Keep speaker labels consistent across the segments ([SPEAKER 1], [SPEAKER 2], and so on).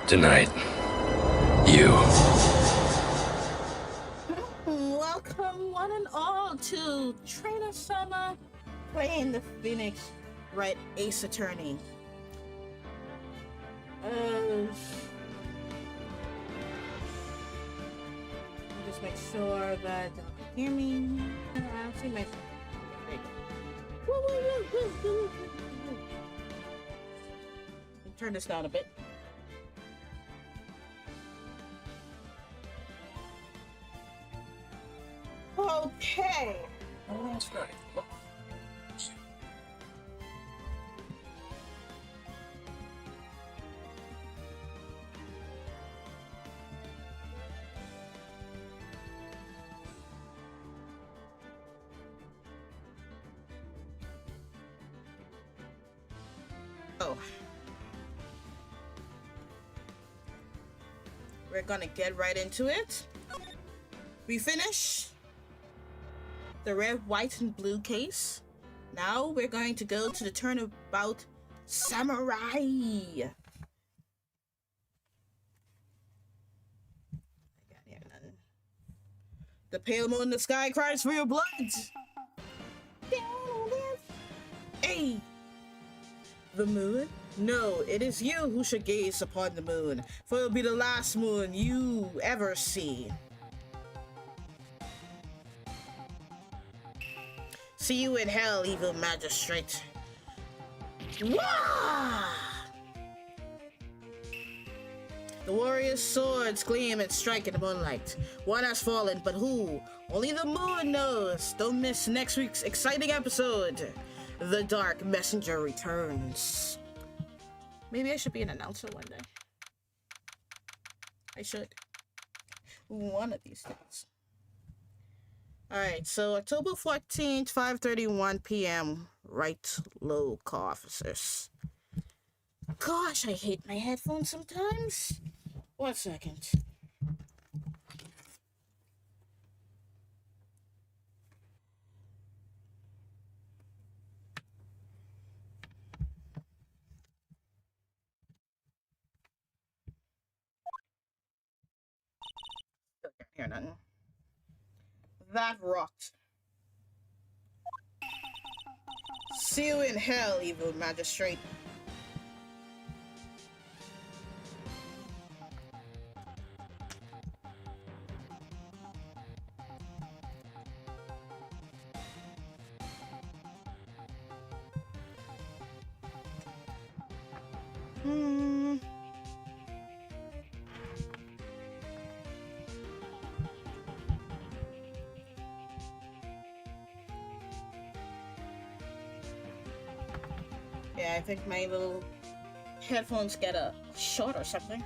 [SPEAKER 1] Tonight, you.
[SPEAKER 2] Welcome, one and all, to Trainer Summer playing the Phoenix Wright Ace Attorney. Just make sure that you can hear me. I don't see myself. There you go. Turn this down a bit. Okay.
[SPEAKER 1] Oh, that's right.
[SPEAKER 2] Oh. We're gonna get right into it. We finish the red, white, and blue case. Now we're going to go to the turnabout samurai. The pale moon in the sky cries for your blood. Hey! The moon? No, it is you who should gaze upon the moon, for it will be the last moon you ever see. See you in hell, evil magistrate. Wah! The warriors' swords gleam and strike in the moonlight. One has fallen, but who? Only the moon knows. Don't miss next week's exciting episode. The Dark Messenger returns. Maybe I should be an announcer one day. I should. One of these days. Alright, so October 14th, 5:31 p.m. Right low officers. Gosh, I hate my headphones sometimes. 1 second. Still can't hear nothing. That rocked. See you in hell, evil magistrate. Yeah, I think my little headphones get a short or something.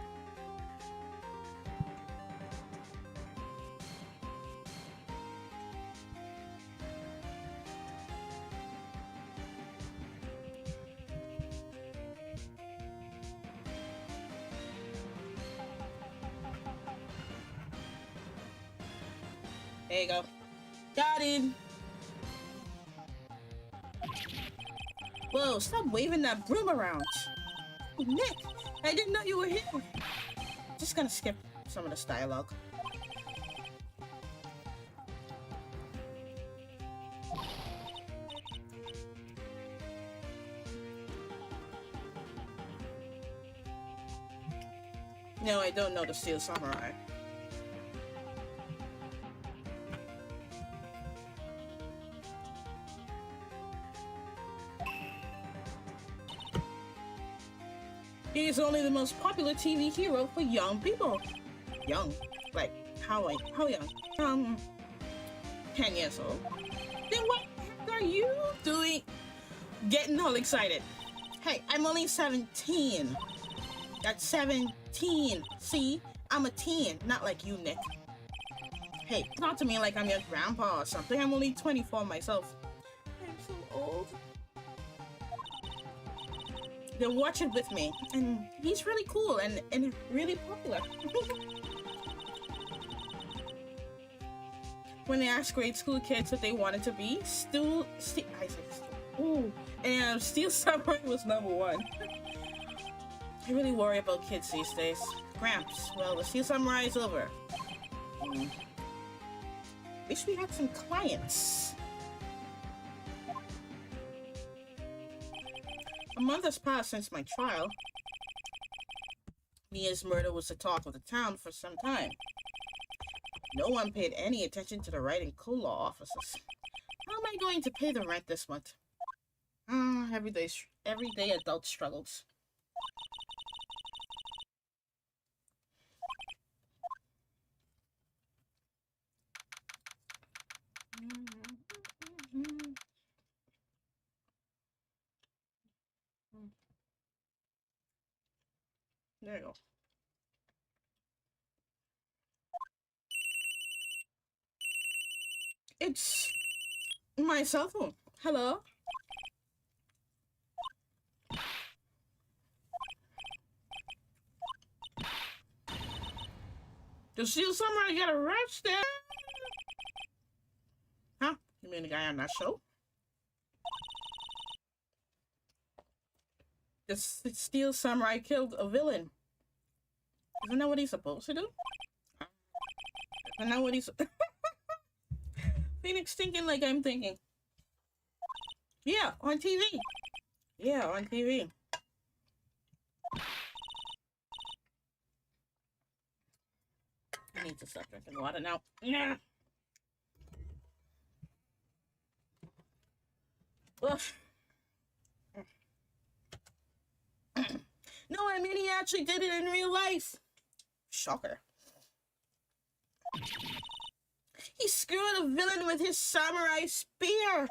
[SPEAKER 2] There you go. Got him. Whoa, stop waving that broom around. Oh, Nick, I didn't know you were here. Just gonna skip some of this dialogue. No, I don't know the Steel Samurai. He is only the most popular TV hero for young people. Young? Like, how young? 10 years old. Then what the heck are you doing? Getting all excited. Hey, I'm only 17. That's 17. See? I'm a teen, not like you, Nick. Hey, talk to me like I'm your grandpa or something. I'm only 24 myself. I'm so old. Then watch it with me. And he's really cool and really popular. When they asked grade school kids what they wanted to be, Steel Samurai was #1. I really worry about kids these days. Gramps, well, the Steel Samurai is over. Wish we had some clients. A month has passed since my trial. Mia's murder was the talk of the town for some time. No one paid any attention to the Wright and co-law offices. How am I going to pay the rent this month? Everyday adult struggles. There you go. It's my cell phone. Hello? The Steel Samurai got arrested? Huh? You mean the guy on that show? The Steel Samurai killed a villain. Isn't that what he's supposed to do? Isn't that what he's... Phoenix thinking like I'm thinking. Yeah, on TV. Yeah, on TV. I need to stop drinking water now. Yeah. Ugh. No, I mean he actually did it in real life. Shocker. He screwed a villain with his samurai spear.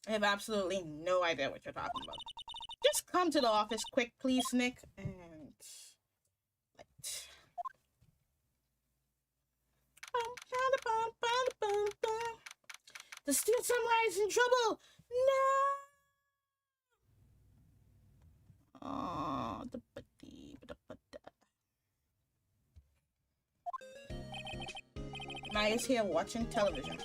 [SPEAKER 2] I have absolutely no idea what you're talking about. Just come to the office quick, please, Nick. And... The Steel Samurai is in trouble! No! Oh, the buddy. Maya's here watching television.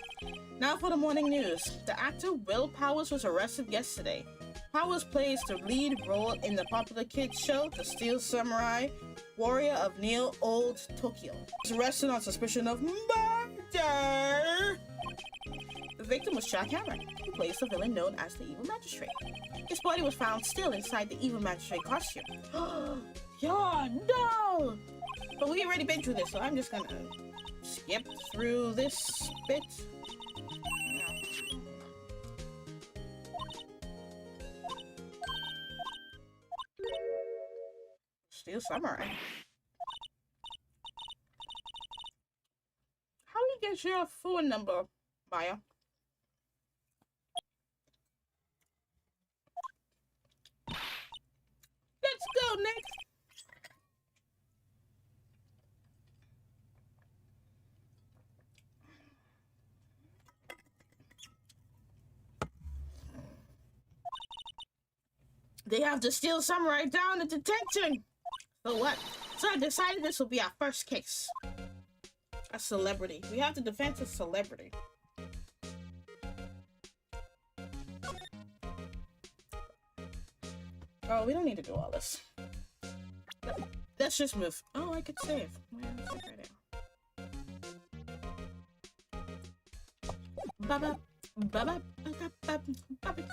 [SPEAKER 2] Now for the morning news. The actor Will Powers was arrested yesterday. Powers plays the lead role in the popular kids show, The Steel Samurai, Warrior of Neo Old Tokyo. He was arrested on suspicion of murder. The victim was Jack Hammer, who plays the villain known as the Evil Magistrate. His body was found still inside the Evil Magistrate costume. Yeah, no! But we already been through this, so I'm just gonna skip through this bit. Steel Samurai. How do you get your phone number, Maya? Let's go, Nick. They have the Steel Samurai down at detention. So what? So I decided this will be our first case. A celebrity. We have to defend a celebrity. Oh, we don't need to do all this. Let's just move. Oh, I could save. Baba, baba, baba, baba, baba.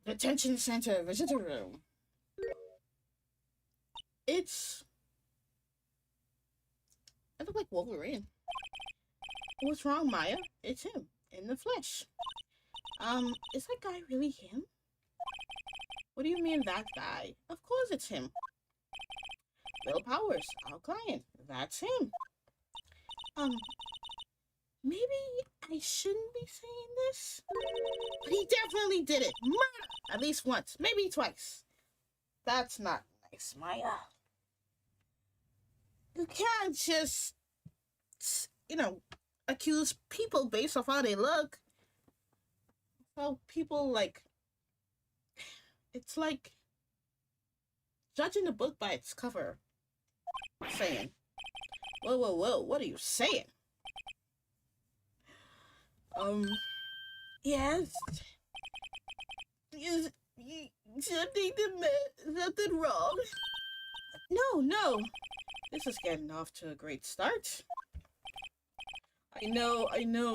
[SPEAKER 2] Detention center, visitor room. I look like Wolverine. What's wrong, Maya? It's him, in the flesh. Is that guy really him? What do you mean, that guy? Of course it's him. Will Powers, our client. That's him. Maybe I shouldn't be saying this? But he definitely did it. Murder! At least once, maybe twice. That's not nice, Maya. You can't just, accuse people based off how they look. So people, it's like judging a book by its cover. Saying, whoa, what are you saying? Um, yes. Something wrong? No, no. This is getting off to a great start. I know.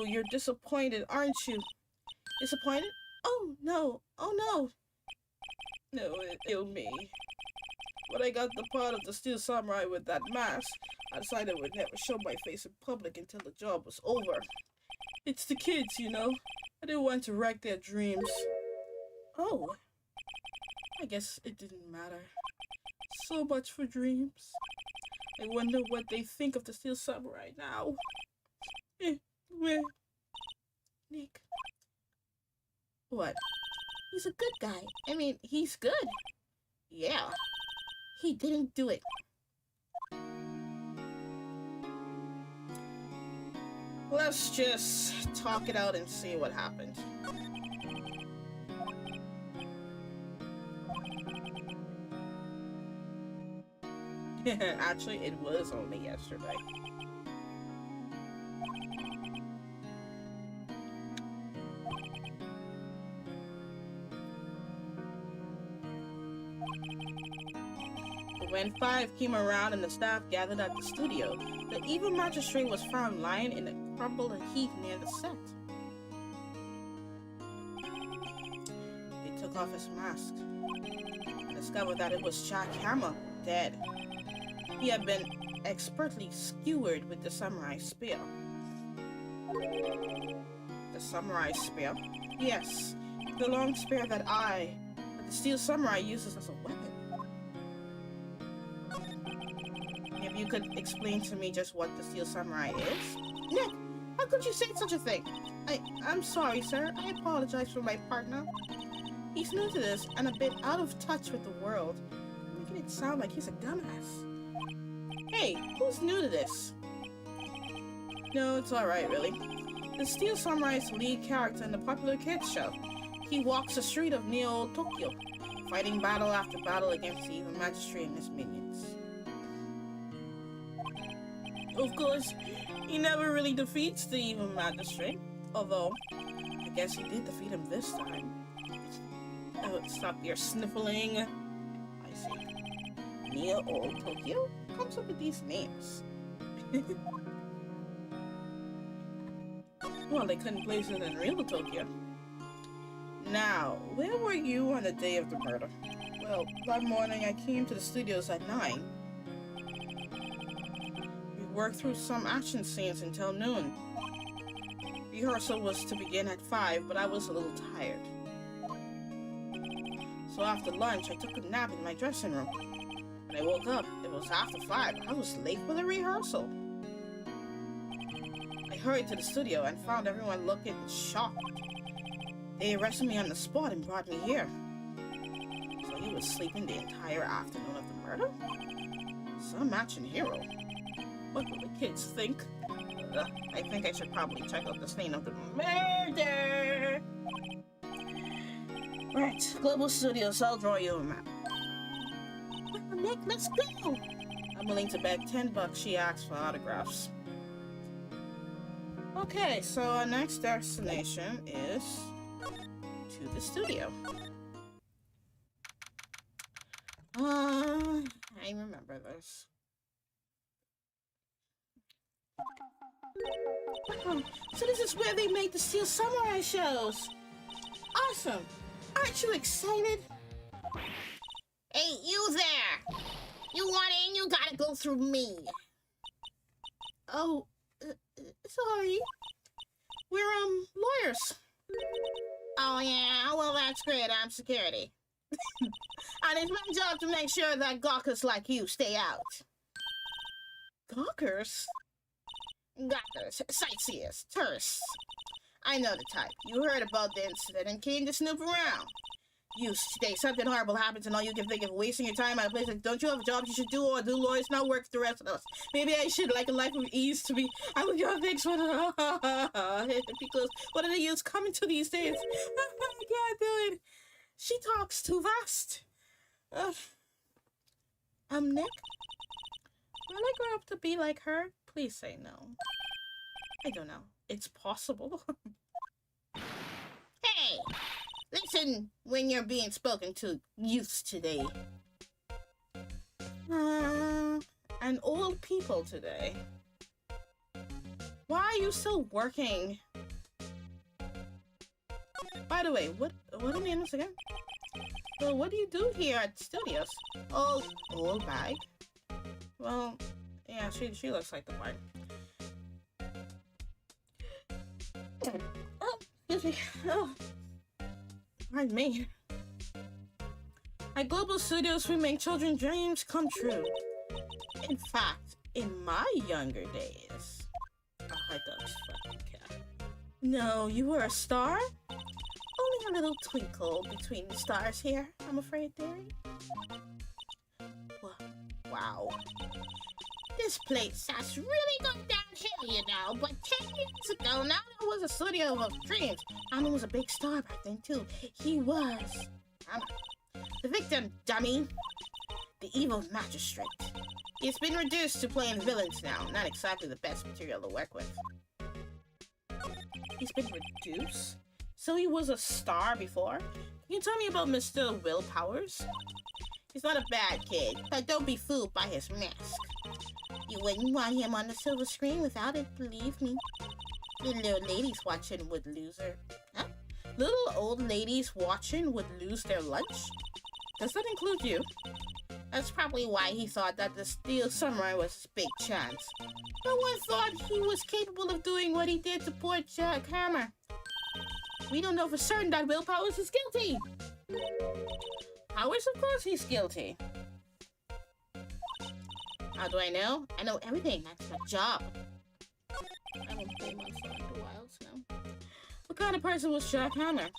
[SPEAKER 2] You're disappointed, aren't you? Disappointed? Oh no. No, it killed me. When I got the part of the Steel Samurai with that mask, I decided I would never show my face in public until the job was over. It's the kids, you know. I didn't want to wreck their dreams. Oh, I guess it didn't matter. So much for dreams. I wonder what they think of the Steel Samurai now. Where? Nick. What? He's a good guy. I mean, he's good. Yeah. He didn't do it. Let's just talk it out and see what happened. Actually, it was only yesterday. When 5 came around and the staff gathered at the studio, the evil magistrate was found lying in a crumpled heap near the set. They took off his mask and discovered that it was Jack Hammer, dead. He had been expertly skewered with the samurai spear. The samurai spear? Yes, the long spear that the Steel Samurai uses as a weapon. Maybe you could explain to me just what the Steel Samurai is? Nick, how could you say such a thing? I'm sorry, sir. I apologize for my partner. He's new to this and a bit out of touch with the world, making it sound like he's a dumbass. Hey, who's new to this? No, it's alright, really. The Steel Samurai is the lead character in the popular kids show. He walks the street of Neo Tokyo, fighting battle after battle against the evil magistrate and his minions. Of course, he never really defeats the evil magistrate, although I guess he did defeat him this time. Oh, stop your sniffling. I see. Neo Tokyo? Who comes up with these names? Well, they couldn't place it in real Tokyo. Now, where were you on the day of the murder? Well, that morning I came to the studios at 9. We worked through some action scenes until noon. Rehearsal was to begin at 5, but I was a little tired. So after lunch, I took a nap in my dressing room. When I woke up, it was after 5. I was late for the rehearsal. I hurried to the studio and found everyone looking shocked. They arrested me on the spot and brought me here. So he was sleeping the entire afternoon of the murder? Some action hero. What will the kids think? I think I should probably check out the scene of the murder. Right, Global Studios, I'll draw you a map. Nick, let's go! I'm willing to bet $10 she asks for autographs. Okay, so our next destination is to the studio. I remember this. Oh, so this is where they made the Steel Samurai shows. Awesome! Aren't you excited? Hey, you there! You want in, you gotta go through me. Oh, sorry. We're, lawyers. Oh, yeah? Well, that's great. I'm security. And it's my job to make sure that gawkers like you stay out. Gawkers? Gawkers, sightseers, tourists. I know the type. You heard about the incident and came to snoop around. You stay, something horrible happens and all you can think of wasting your time at a place like, don't you have a job you should do or do lawyers not work for the rest of us? Maybe I should like a life of ease to be. I would go fix what because what are the youths coming to these days? I can't do it. She talks too fast. Nick? Will I grow up to be like her? Please say no. I don't know. It's possible. Listen when you're being spoken to youths today. And old people today. Why are you still working? By the way, what are the names again? So what do you do here at studios? Old bag. Well, yeah, she looks like the part. Oh, excuse me. Oh, pardon me. At Global Studios, we make children's dreams come true. In fact, in my younger days, I thought fucking cat. No, you were a star? Only a little twinkle between the stars here, I'm afraid, dearie. Wow. This place has really gone downhill, you know, but 10 years ago, now there was a studio of dreams. Alan was a big star back then, too. He was. The victim, dummy. The evil magistrate. He's been reduced to playing villains now. Not exactly the best material to work with. He's been reduced? So he was a star before? Can you tell me about Mr. Will Powers? He's not a bad kid, but don't be fooled by his mask. You wouldn't want him on the silver screen without it, believe me. The little ladies watching would lose her... Huh? Little old ladies watching would lose their lunch? Does that include you? That's probably why he thought that the Steel Samurai was his big chance. No one thought he was capable of doing what he did to poor Jack Hammer. We don't know for certain that Will Powers is guilty. Powers, of course he's guilty. How do I know? I know everything. That's my job. I haven't played Monster in a while, so... What kind of person was Jack Hammer?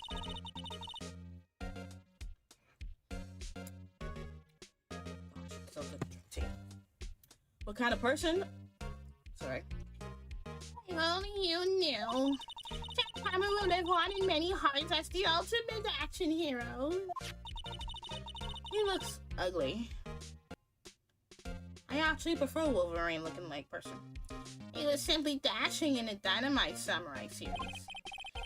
[SPEAKER 2] What kind of person? Sorry. If only you knew. Jack Hammer will live on in many hearts as the ultimate action hero. He looks ugly. I actually prefer Wolverine looking like person. He was simply dashing in the Dynamite Samurai series.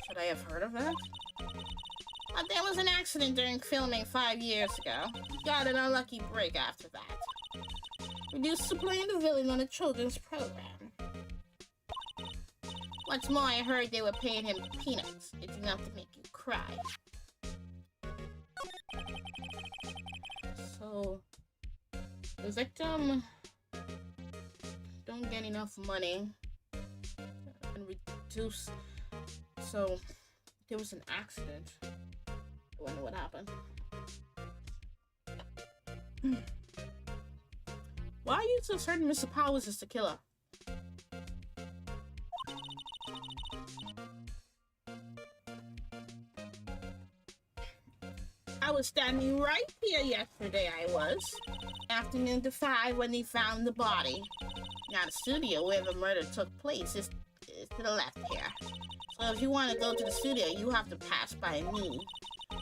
[SPEAKER 2] Should I have heard of that? But there was an accident during filming 5 years ago. He got an unlucky break after that. Reduced to playing the villain on a children's program. What's more, I heard they were paying him peanuts. It's enough to make you cry. So, the victim don't get enough money and reduce. So, there was an accident. I wonder what happened. Why are you so certain Mr. Powers is the killer? I was standing right here yesterday, I was. Afternoon to 5 when they found the body. Now the studio where the murder took place is to the left here. So if you want to go to the studio, you have to pass by me.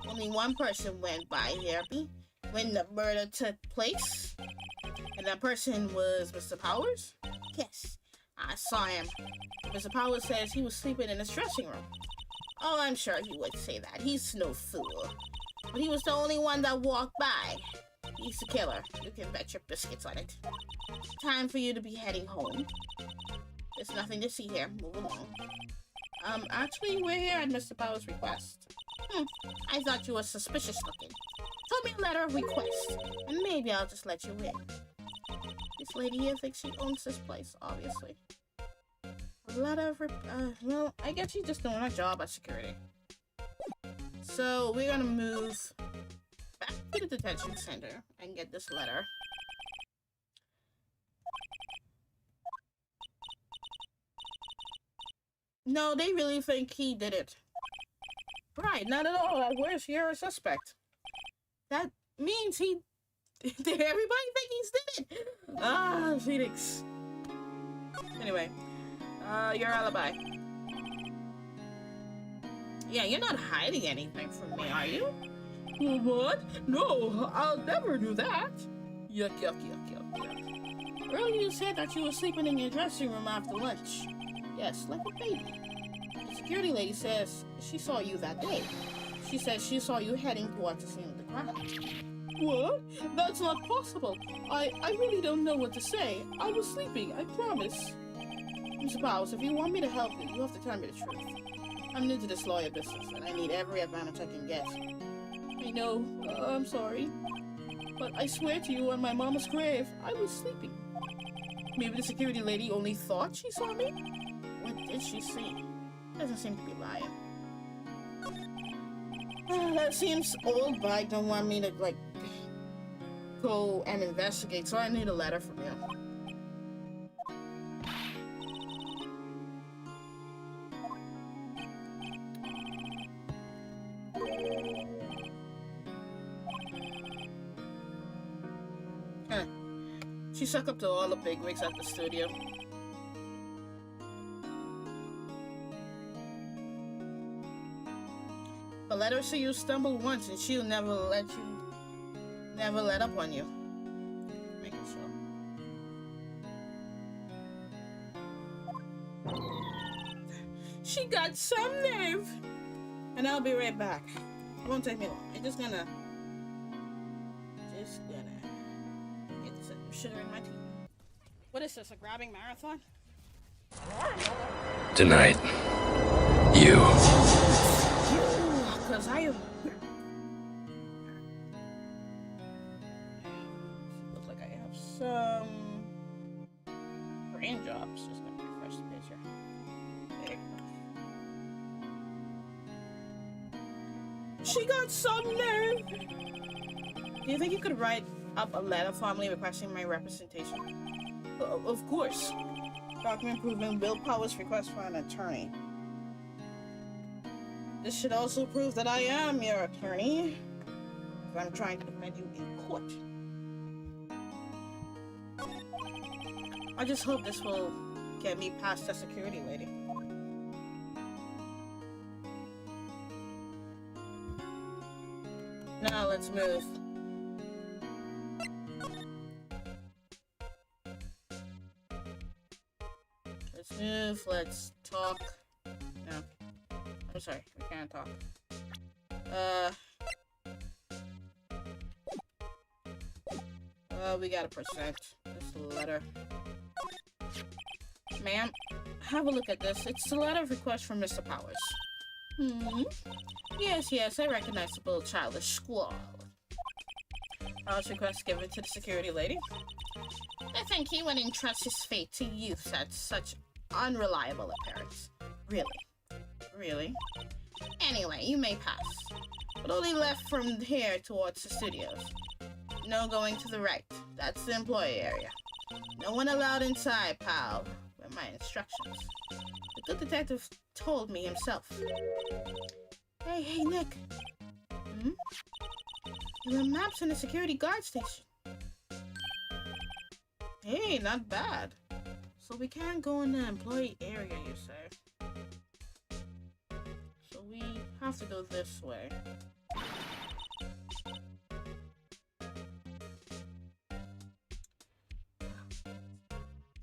[SPEAKER 2] Only one person went by here when the murder took place. And that person was Mr. Powers? Yes, I saw him. Mr. Powers says he was sleeping in his dressing room. Oh, I'm sure he would say that. He's no fool. But he was the only one that walked by. He's the killer. You can bet your biscuits on it. Time for you to be heading home. There's nothing to see here. Move along. Actually, we're here at Mr. Powers' request. I thought you were suspicious looking. Tell me a letter of request, and maybe I'll just let you in. This lady here thinks she owns this place, obviously. A letter of well, I guess she's just doing her job as security. So, we're gonna move back to the detention center and get this letter. No, they really think he did it. Right, not at all. Where's your suspect? That means he... Did everybody think he's did it? Ah, Phoenix. Anyway, your alibi. Yeah, you're not hiding anything from me, are you? What? No, I'll never do that. Yuck, yuck, yuck, yuck, yuck. Earlier you said that you were sleeping in your dressing room after lunch. Yes, like a baby. The security lady says she saw you that day. She said she saw you heading towards the scene of the crime. What? That's not possible. I really don't know what to say. I was sleeping, I promise. Mr. Powers, if you want me to help you, you have to tell me the truth. I'm new to this lawyer business, and I need every advantage I can get. I know. I'm sorry. But I swear to you on my mama's grave, I was sleeping. Maybe the security lady only thought she saw me? What did she see? Doesn't seem to be lying. That seems old, but I don't want me to, like, go and investigate, so I need a letter from you. She sucked up to all the bigwigs at the studio. But let her see you stumble once and she'll never let up on you. Making sure. She got some nerve! And I'll be right back. It won't take me long. I'm just gonna get this sugar in my tea. What is this, a grabbing marathon?
[SPEAKER 1] Tonight, you.
[SPEAKER 2] Because I am... Looks like I have some raindrops. Just gonna refresh the picture. There. She got some nerve! Do you think you could write up a letter formally requesting my representation? Of course. Document proving Bill Powers' request for an attorney. This should also prove that I am your attorney. I'm trying to defend you in court. I just hope this will get me past the security lady. Now let's move. Let's move, let's talk. No. I'm sorry, we can't talk. We gotta present this letter. Ma'am, have a look at this. It's the letter of request from Mr. Powers. Yes, I recognize the little childish squall. Powers request given to the security lady. I think he would entrust his fate to youths at such unreliable appearance. Really? Anyway, you may pass. But only left from here towards the studios. No going to the right. That's the employee area. No one allowed inside, pal. Were my instructions. The good detective told me himself. Hey, Nick. There are maps in the security guard station. Hey, not bad. So we can't go in the employee area, you say? So we have to go this way.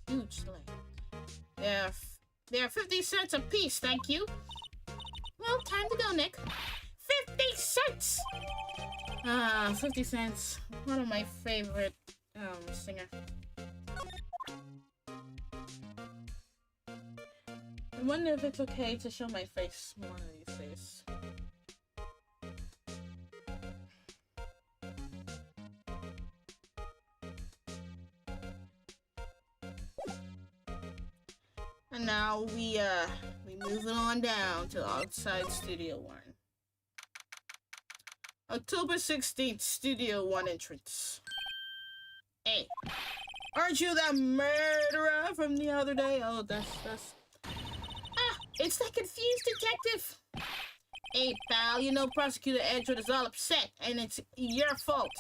[SPEAKER 2] Huge land. There are 50 cents a piece, thank you. Well, time to go, Nick. 50 cents! 50 cents. One of my favorite singer. I wonder if it's okay to show my face one of these days. And now we moving on down to outside Studio 1. October 16th, Studio 1 entrance. Hey, aren't you that murderer from the other day? Oh, that's... it's that confused detective. Hey, pal, you know Prosecutor Edgewood is all upset, and it's your fault.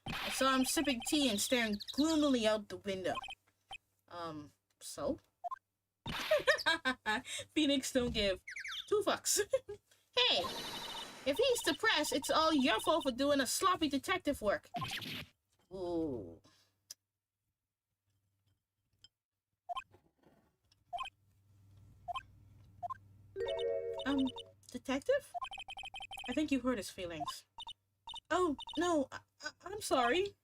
[SPEAKER 2] I saw him sipping tea and staring gloomily out the window. So? Phoenix don't give 2 fucks. Hey, if he's depressed, it's all your fault for doing a sloppy detective work. Ooh. Detective? I think you hurt his feelings. Oh, no, I'm sorry.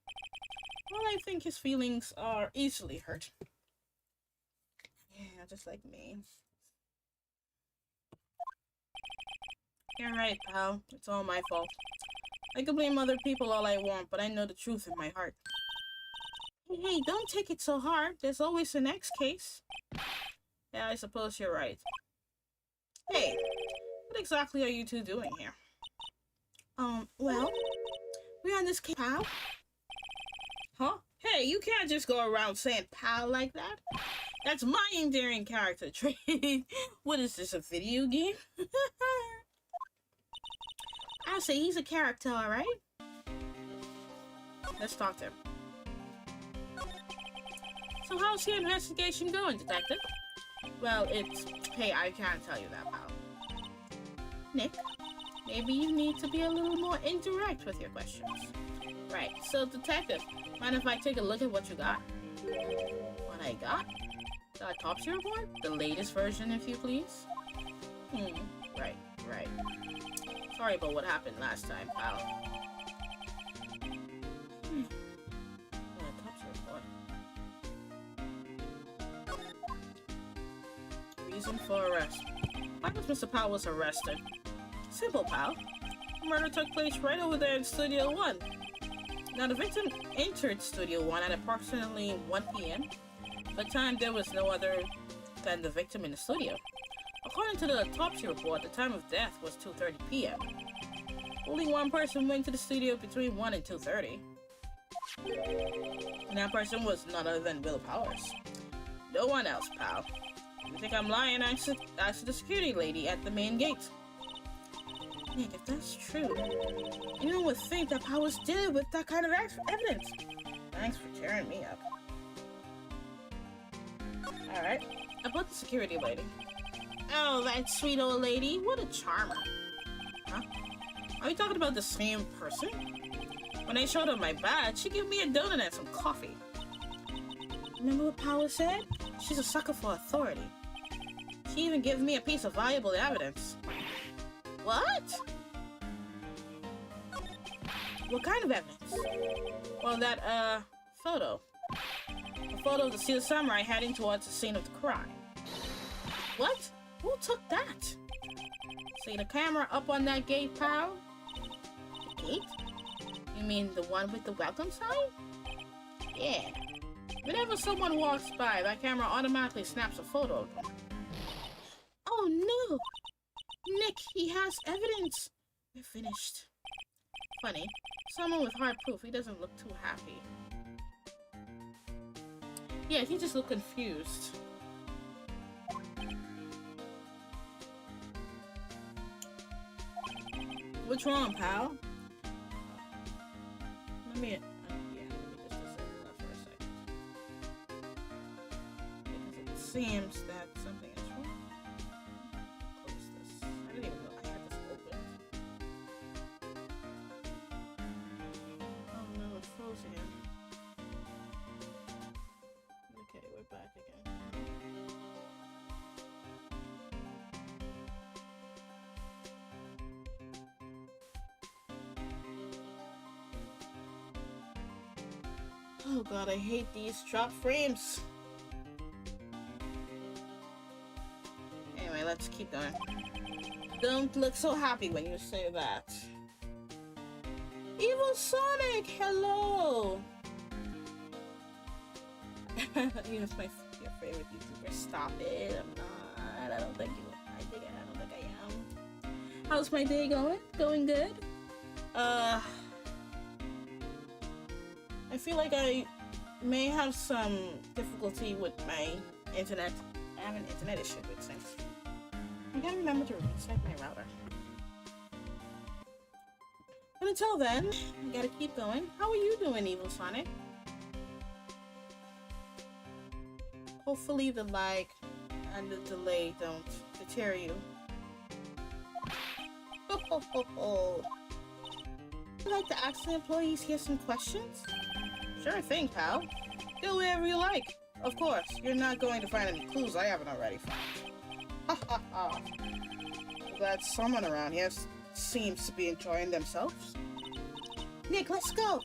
[SPEAKER 2] Well, I think his feelings are easily hurt. Yeah, just like me. You're right, pal. It's all my fault. I can blame other people all I want, but I know the truth in my heart. Hey, don't take it so hard. There's always the next case. Yeah, I suppose you're right. Hey, what exactly are you two doing here? Well, we're on this case, pal. Huh? Hey, you can't just go around saying pal like that. That's my endearing character trait. What is this, a video game? I'll say he's a character, alright? Let's talk to him. So how's your investigation going, detective? Well, hey, I can't tell you that, pal. Nick, maybe you need to be a little more indirect with your questions. Right, so detective, mind if I take a look at what you got? What I got? The autopsy report? The latest version, if you please? Right. Sorry about what happened last time, pal. Autopsy report. Reason for arrest. Why was Mr. Powell was arrested? Simple, pal. The murder took place right over there in Studio 1. Now, the victim entered Studio 1 at approximately 1 p.m. At the time, there was no other than the victim in the studio. According to the autopsy report, the time of death was 2:30 p.m. Only one person went to the studio between 1 and 2:30. And that person was none other than Will Powers. No one else, pal. You think I'm lying? Ask the security lady at the main gate. Nick, if that's true, anyone would think that Powers did it with that kind of evidence. Thanks for cheering me up. Alright, about the security lady. Oh, that sweet old lady. What a charmer. Huh? Are we talking about the same person? When I showed her my badge, she gave me a donut and some coffee. Remember what Powers said? She's a sucker for authority. She even gave me a piece of valuable evidence. What? What kind of evidence? Well, that, photo. A photo of the Steel Samurai heading towards the scene of the crime. What? Who took that? See the camera up on that gate, pal? The gate? You mean the one with the welcome sign? Yeah. Whenever someone walks by, that camera automatically snaps a photo of them. Oh no! Nick, he has evidence! We're finished. Funny. Someone with hard proof, he doesn't look too happy. Yeah, he just looked confused. What's wrong, pal? Let me just left for a second. Because it seems that something is wrong. Close this. I didn't even know I had this open. Oh no, it froze again. Okay, we're back again. Oh god, I hate these drop frames. Anyway, let's keep going. Don't look so happy when you say that. Evil Sonic, hello! You're your favorite YouTuber. Stop it. I'm not. I don't think I am. How's my day going? Going good? I feel like I may have some difficulty with my internet. I have an internet issue with things. I gotta remember to reset my router. But until then, I gotta keep going. How are you doing, Evil Sonic? Hopefully the lag and the delay don't deter you. Would you like to ask the employees here some questions? Sure thing, pal. Go wherever you like. Of course, you're not going to find any clues I haven't already found. Ha ha ha. I'm glad someone around here seems to be enjoying themselves. Nick, let's go.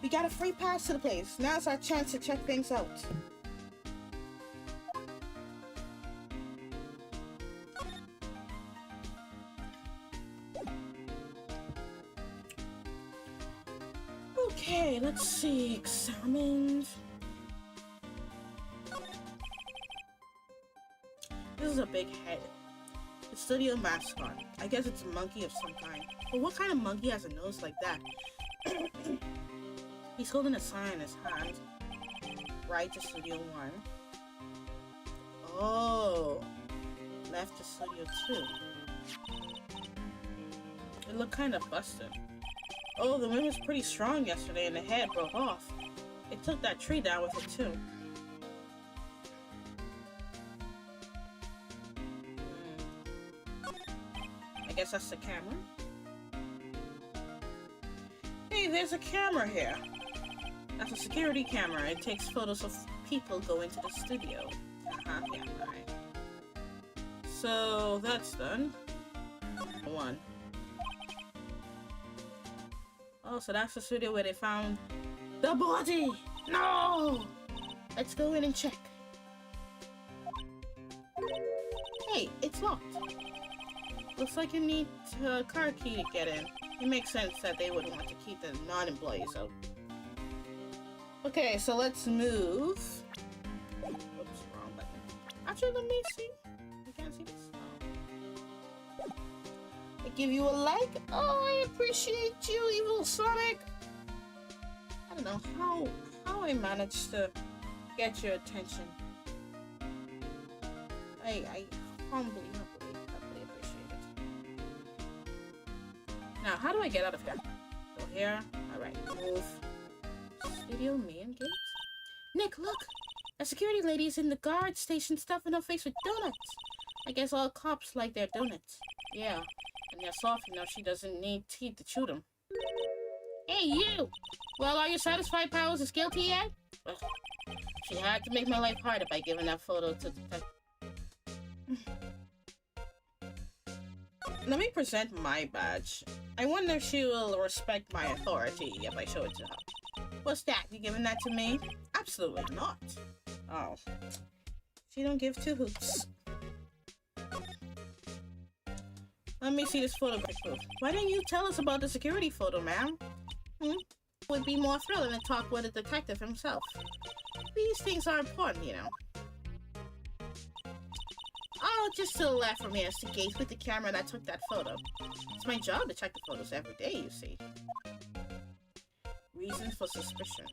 [SPEAKER 2] We got a free pass to the place. Now's our chance to check things out. Okay, let's see. Examined. This is a big head. The studio mascot. I guess it's a monkey of some kind. But what kind of monkey has a nose like that? He's holding a sign in his hand. Right to Studio 1. Oh. Left to Studio 2. It looked kind of busted. Oh, the wind was pretty strong yesterday and the head broke off. It took that tree down with it too. I guess that's the camera. Hey, there's a camera here. That's a security camera. It takes photos of people going to the studio. Yeah, right. So that's done. One. Oh, so that's the studio where they found the body! No! Let's go in and check. Hey, it's locked. Looks like you need a car key to get in. It makes sense that they would want to keep the non-employees out. Okay, so let's move. Oops, wrong button. Actually, let me see. I can't see this. Oh. I give you a like. Oh, I appreciate you, Evil Sonic. I don't know how I managed to get your attention. I humbly appreciate it. Now, how do I get out of here? Go here. Alright, move. Studio main gate? Nick, look! A security lady is in the guard station stuffing her face with donuts. I guess all cops like their donuts. Yeah, and they're soft enough she doesn't need teeth to chew them. Hey, you! Well, are you satisfied Powers is guilty yet? Ugh. She had to make my life harder by giving that photo to the... Let me present my badge. I wonder if she will respect my authority if I show it to her. What's that? You giving that to me? Absolutely not. Oh. She don't give two hoots. Let me see this photograph proof. Why didn't you tell us about the security photo, ma'am? Would be more thrilling to talk with a detective himself. These things are important, you know. Oh, just to the left from here is the gate with the camera that took that photo. It's my job to check the photos every day, you see. Reasons for suspicion.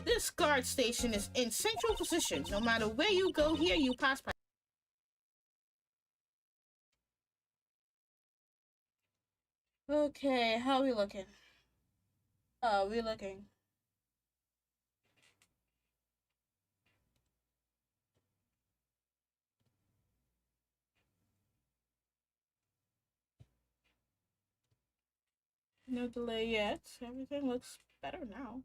[SPEAKER 2] This guard station is in central position. No matter where you go here, you pass by. Okay, how are we looking? Oh, we're looking. No delay yet. Everything looks better now.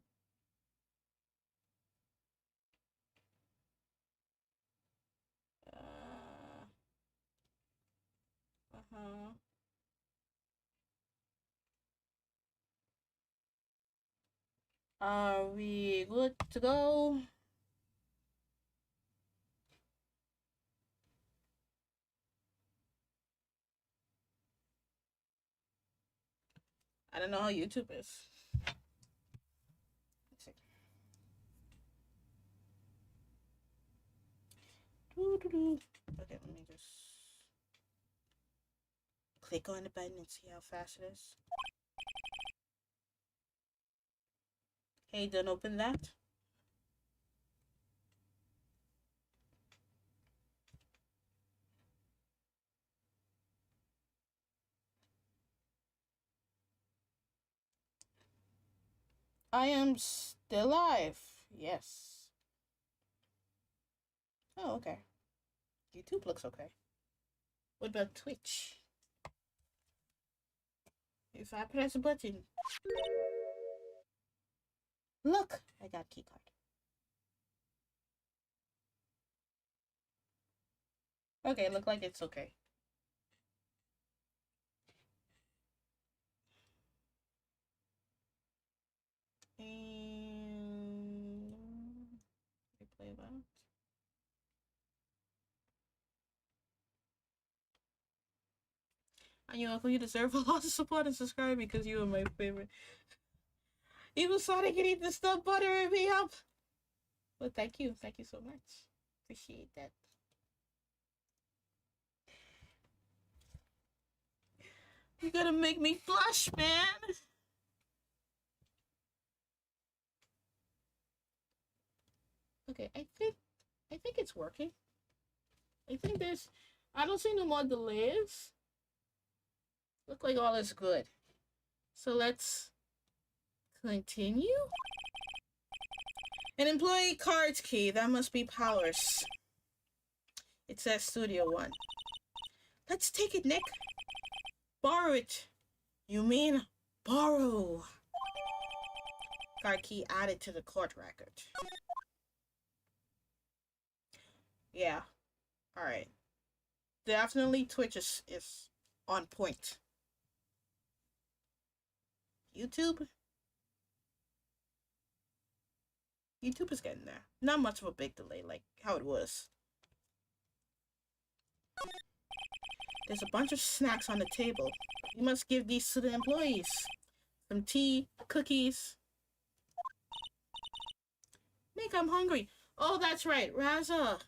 [SPEAKER 2] Are we good to go? I don't know how YouTube is. Let's see. Okay, let me just click on the button and see how fast it is. Hey, don't open that. I am still alive. Yes. Oh, okay. YouTube looks okay. What about Twitch? If I press a button. Look! I got keycard. Okay, look like it's okay. about. And you're welcome. You deserve a lot of support and subscribe because you are my favorite. Even Sonic, you need to stop buttering me up. Well, thank you. Thank you so much. Appreciate that. You're gonna make me blush, man. Okay, I think it's working. I think I don't see no more delays. Look like all is good. So let's continue. An employee card key. That must be Powers. It says Studio One. Let's take it, Nick. Borrow it. You mean borrow. Card key added to the court record. Yeah. Alright. Definitely Twitch is on point. YouTube is getting there. Not much of a big delay like how it was. There's a bunch of snacks on the table. You must give these to the employees. Some tea, cookies. Nick, I'm hungry. Oh, that's right. Raza.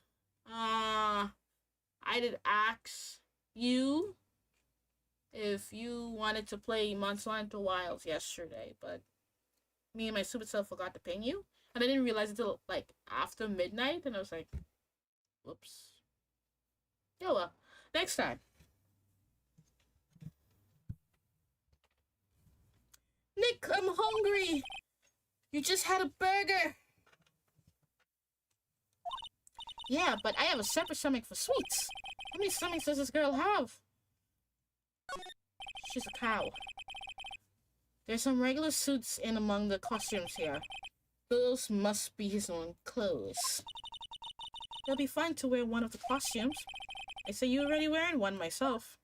[SPEAKER 2] I did ask you if you wanted to play Monster Hunter Wilds yesterday, but me and my stupid self forgot to ping you. And I didn't realize it until, like, after midnight, and I was like, whoops. Yeah, well, next time. Nick, I'm hungry! You just had a burger! Yeah, but I have a separate stomach for sweets. How many stomachs does this girl have? She's a cow. There's some regular suits in among the costumes here. Those must be his own clothes. It'll be fun to wear one of the costumes. I say you already wearing one myself.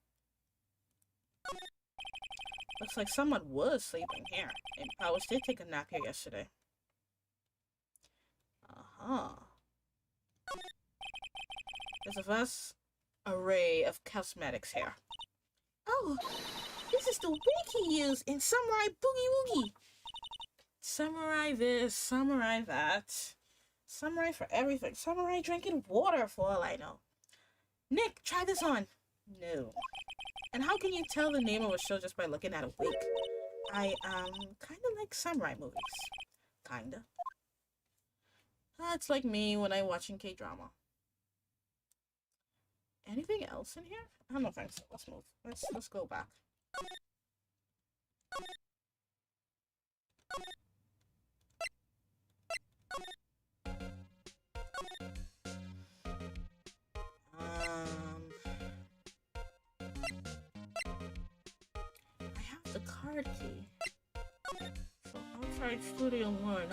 [SPEAKER 2] Looks like someone was sleeping here. And Powers did take a nap here yesterday. Uh-huh. There's a vast array of cosmetics here. Oh, this is the wig he used in Samurai Boogie Woogie. Samurai this, samurai that. Samurai for everything. Samurai drinking water for all I know. Nick, try this on. No. And how can you tell the name of a show just by looking at a wig? I kind of like samurai movies. Kinda. It's like me when I'm watching K-drama. Anything else in here? I don't think so. Let's move. Let's go back. I have the card key. So I'll try Studio One.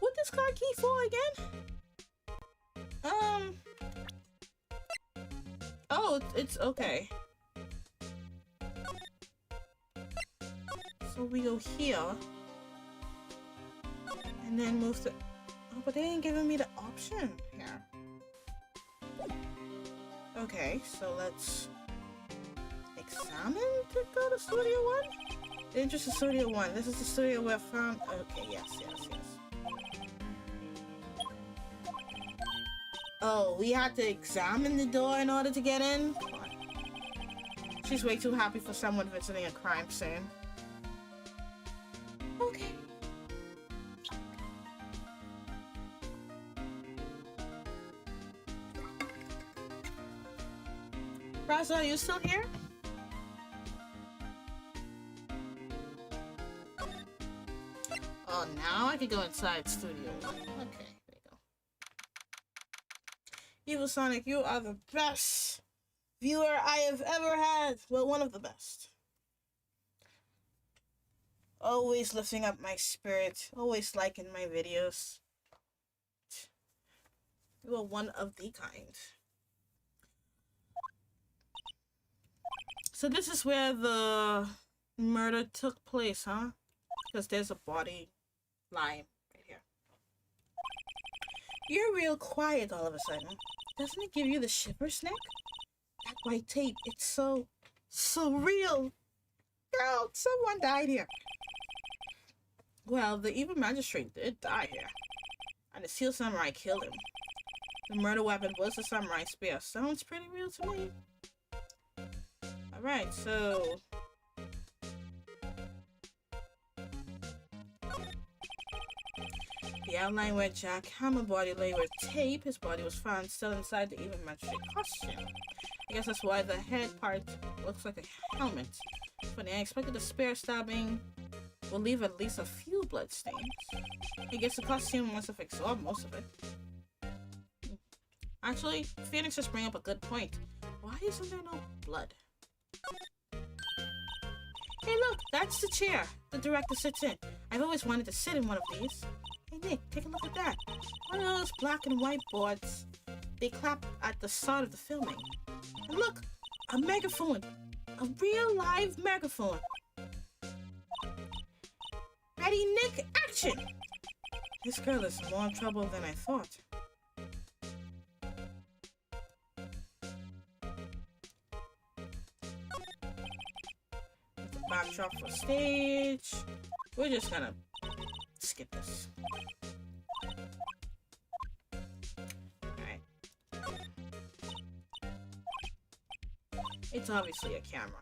[SPEAKER 2] What this card key for again? Oh, it's okay. So we go here. And then move to... Oh, but they ain't giving me the option here. Okay, so let's... examine to go to Studio One? The interest of Studio One. This is the studio we found... Okay, yes. Oh, we had to examine the door in order to get in? Come on. She's way too happy for someone visiting a crime scene. Okay. Raza, are you still here? Oh, now I can go inside Studio One. Okay. Evil Sonic, you are the best viewer I have ever had. Well, one of the best. Always lifting up my spirit. Always liking my videos. You are one of the kind. So this is where the murder took place, huh? Because there's a body line right here. You're real quiet all of a sudden. Doesn't it give you the shivers, Nick? That white tape, it's so real. Girl, someone died here. Well, the evil magistrate did die here. And the steel samurai killed him. The murder weapon was the samurai spear. Sounds pretty real to me. Alright, so... the outline where Jack Hammer's body lay with tape, his body was found still inside the evil magistrate costume. I guess that's why the head part looks like a helmet. Funny, I expected the spear stabbing will leave at least a few blood stains. I guess the costume must have absorbed most of it. Actually, Phoenix just bring up a good point. Why isn't there no blood? Hey look, that's the chair the director sits in. I've always wanted to sit in one of these. Hey Nick, take a look at that. One of those black and white boards they clap at the start of the filming. And look, a megaphone. A real live megaphone. Ready, Nick, action! This girl is more trouble than I thought. With the backdrop for stage. We're just gonna skip this. Alright. It's obviously a camera.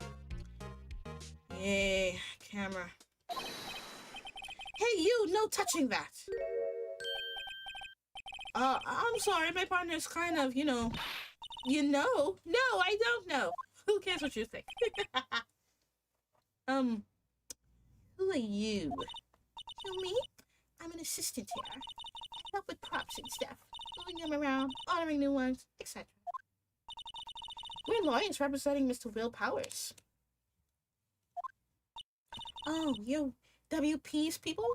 [SPEAKER 2] Yay, camera. Hey, you! No touching that! I'm sorry, my partner's kind of, you know... No, I don't know. Who cares what you think? Who are you? You, me? I'm an assistant here. I help with props and stuff. Moving them around, ordering new ones, etc. We're lawyers representing Mr. Will Powers. Oh, you WP's people?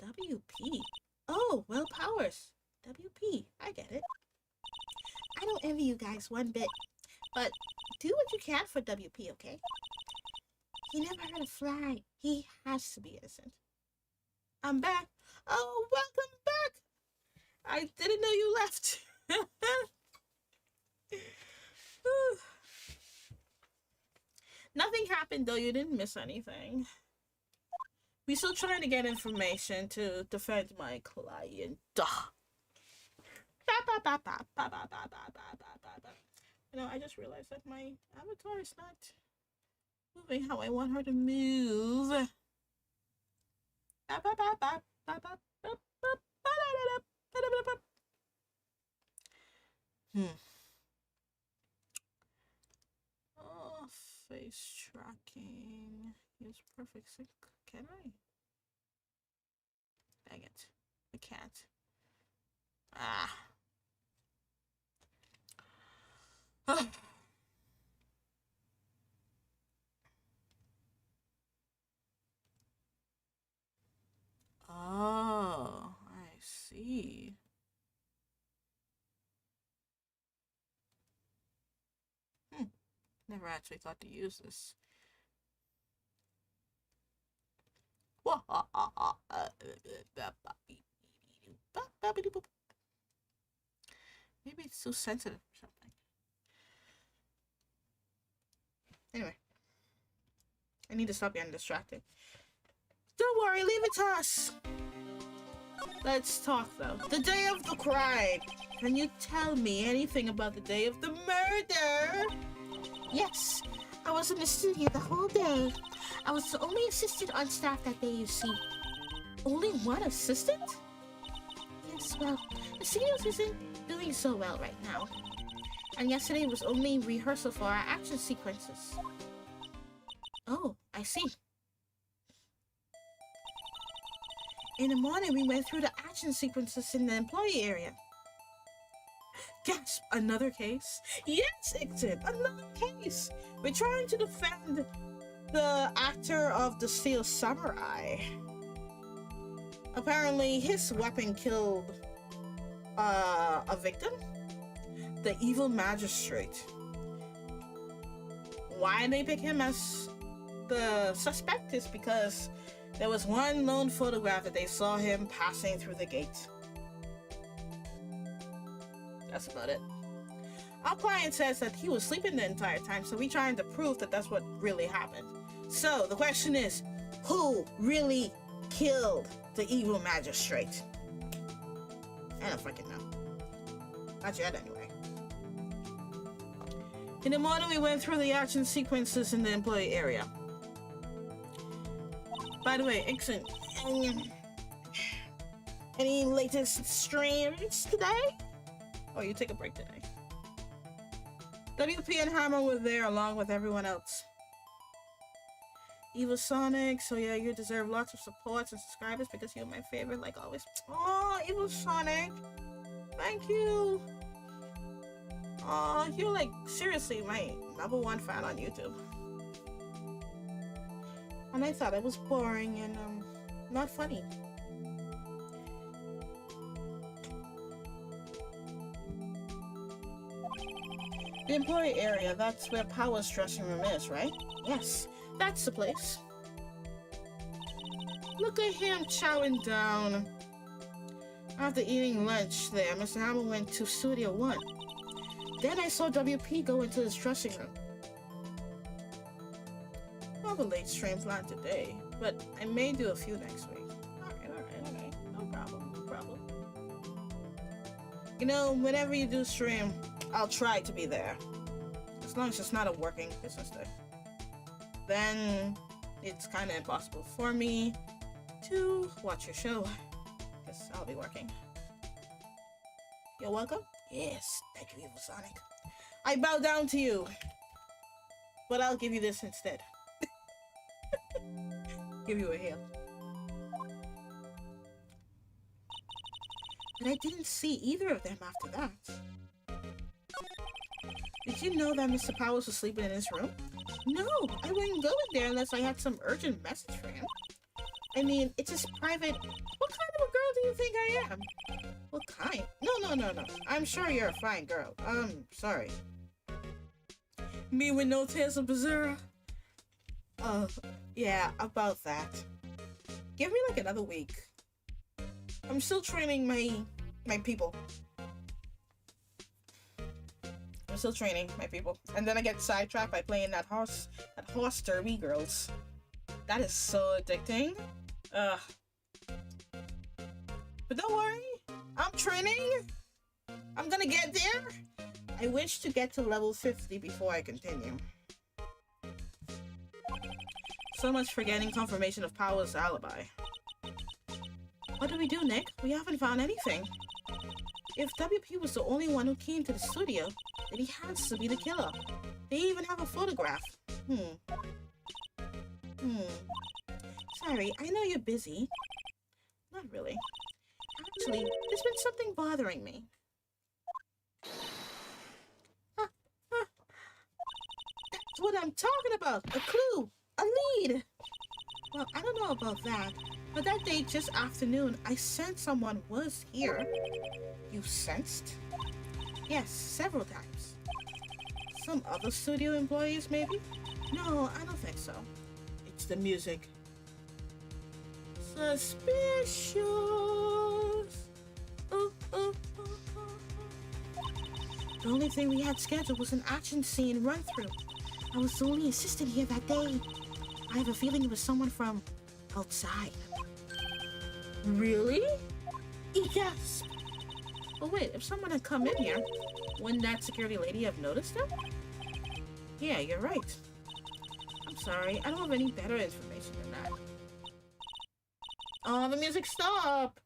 [SPEAKER 2] WP? Oh, Will Powers. WP. I get it. I don't envy you guys one bit, but do what you can for WP, okay? He never hurt a fly. He has to be innocent. I'm back. Oh, welcome back. I didn't know you left. Nothing happened though. You didn't miss anything. We're still trying to get information to defend my client. You know, I just realized that my avatar is not moving how I want her to move. Oh, face tracking. Use perfect sync. Can I? Dang it. I can't. Ah. Oh, I see. Never actually thought to use this. Maybe it's too sensitive or something. Anyway. I need to stop getting distracted. Don't worry, leave it to us. Let's talk though. The day of the crime. Can you tell me anything about the day of the murder? Yes, I was in the studio the whole day. I was the only assistant on staff that day, you see. Only one assistant? Yes, well, the studio isn't doing so well right now. And yesterday was only rehearsal for our action sequences. Oh, I see. In the morning, we went through the action sequences in the employee area. Gasp! Another case? Yes, Ixon! Another case! We're trying to defend the actor of the Steel Samurai. Apparently, his weapon killed a victim? The evil magistrate. Why they pick him as the suspect is because There was one lone photograph that they saw him passing through the gate. That's about it. Our client says that he was sleeping the entire time, so we're trying to prove that that's what really happened. So, the question is, who really killed the evil magistrate? I don't fucking know. Not yet, anyway. In the morning, we went through the action sequences in the employee area. By the way, Ixon, any latest streams today? Oh, you take a break today. WP and Hammer were there along with everyone else. Evil Sonic, so yeah, you deserve lots of supports and subscribers because you're my favorite, like always. Oh, Evil Sonic, thank you. Oh, you're like seriously my #1 fan on YouTube. And I thought it was boring and not funny. The employee area, that's where Power's dressing room is, right? Yes, that's the place. Look at him chowing down. After eating lunch there, Mr. Hammer went to Studio 1. Then I saw WP go into his dressing room. I have a late stream planned today, but I may do a few next week. Alright. No problem. You know, whenever you do stream, I'll try to be there. As long as it's not a working business day. Then it's kind of impossible for me to watch your show, because I'll be working. You're welcome? Yes, thank you, Evil Sonic. I bow down to you, but I'll give you this instead. Give you a hail. But I didn't see either of them after that. Did you know that Mr. Powers was sleeping in his room? No, I wouldn't go in there unless I had some urgent message for him. I mean, it's his private... What kind of a girl do you think I am? What kind? No. I'm sure you're a fine girl. Sorry. Me with no taste of Bazura? Yeah, about that. Give me like another week. I'm still training my people. And then I get sidetracked by playing that horse derby, girls. That is so addicting. Ugh. But don't worry, I'm training. I'm gonna get there. I wish to get to level 50 before I continue. So much for getting confirmation of Power's alibi. What do we do, Nick? We haven't found anything. If WP was the only one who came to the studio, then he has to be the killer. They even have a photograph. Sorry, I know you're busy. Not really. Actually, there's been something bothering me. That's what I'm talking about! A clue! A lead! Well, I don't know about that, but that day just afternoon, I sensed someone was here. You sensed? Yes, several times. Some other studio employees, maybe? No, I don't think so. It's the music. Suspicious. The only thing we had scheduled was an action scene run-through. I was the only assistant here that day. I have a feeling it was someone from outside. Really? Yes. But wait, if someone had come in here, wouldn't that security lady have noticed them? Yeah, you're right. I'm sorry, I don't have any better information than that. Oh, the music stopped!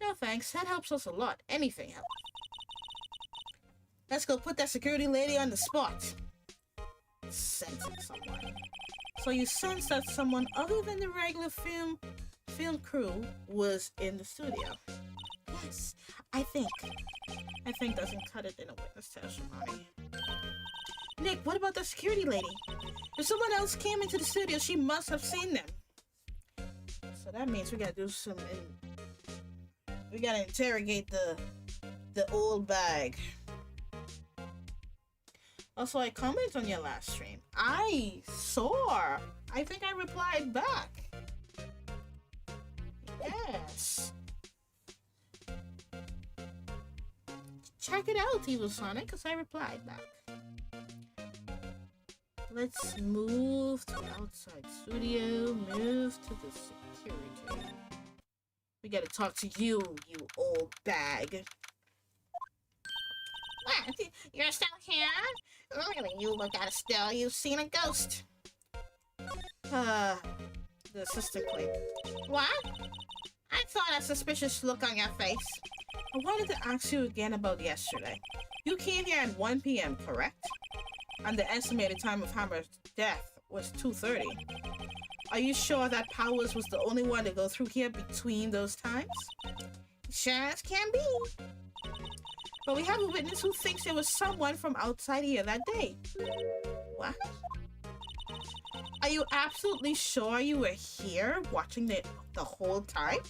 [SPEAKER 2] No thanks, that helps us a lot. Anything helps. Let's go put that security lady on the spot. Sensing someone. So you sense that someone other than the regular film crew was in the studio. Yes, I think doesn't cut it in a witness testimony. Nick, what about the security lady? If someone else came into the studio, she must have seen them. So that means we gotta do some... We gotta interrogate the old bag. Also, I commented on your last stream. I saw. I think I replied back. Yes. Check it out, Evil Sonic, because I replied back. Let's move to outside studio, move to the security. We gotta talk to you, you old bag. What? You're still here? Really, you look out of still. You've seen a ghost. The assistant clicked. What? I saw a suspicious look on your face. I wanted to ask you again about yesterday. You came here at 1 p.m., correct? And the estimated time of Hammer's death was 2:30. Are you sure that Powers was the only one to go through here between those times? Sure as can be. But we have a witness who thinks there was someone from outside here that day. What? Are you absolutely sure you were here watching the whole time?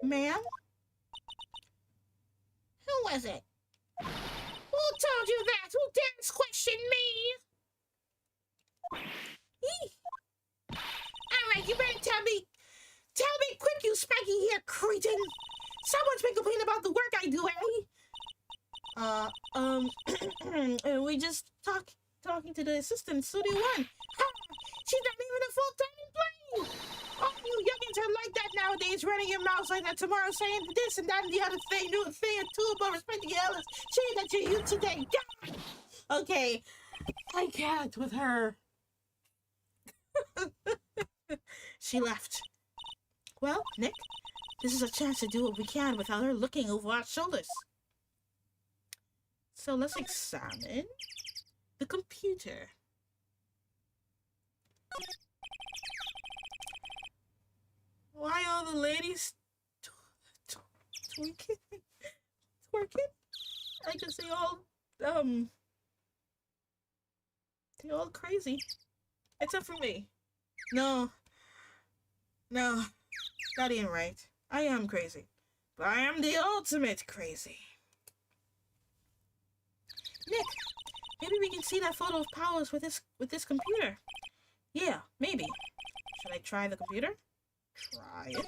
[SPEAKER 2] Ma'am? Who was it? Who told you that? Who dares question me? Alright, you better tell me. Tell me quick, you spiky hair cretin. Someone's been complaining about the work I do, eh? We just talking to the assistant in Studio 1. Ha! She's not even a full-time employee! Oh, you youngins are like that nowadays, running your mouths like that tomorrow, saying this and that and the other thing, new thing or two about respecting your elders. Saying that you're you today. God! Okay, I can't with her. She left. Well, Nick, this is a chance to do what we can without her looking over our shoulders. So let's examine the computer. Why are the ladies twerking? I guess they all crazy. Except for me. No, that ain't right. I am crazy, but I am the ultimate crazy. Nick, maybe we can see that photo of Powers with this computer. Yeah, maybe. Should I try the computer? Try it.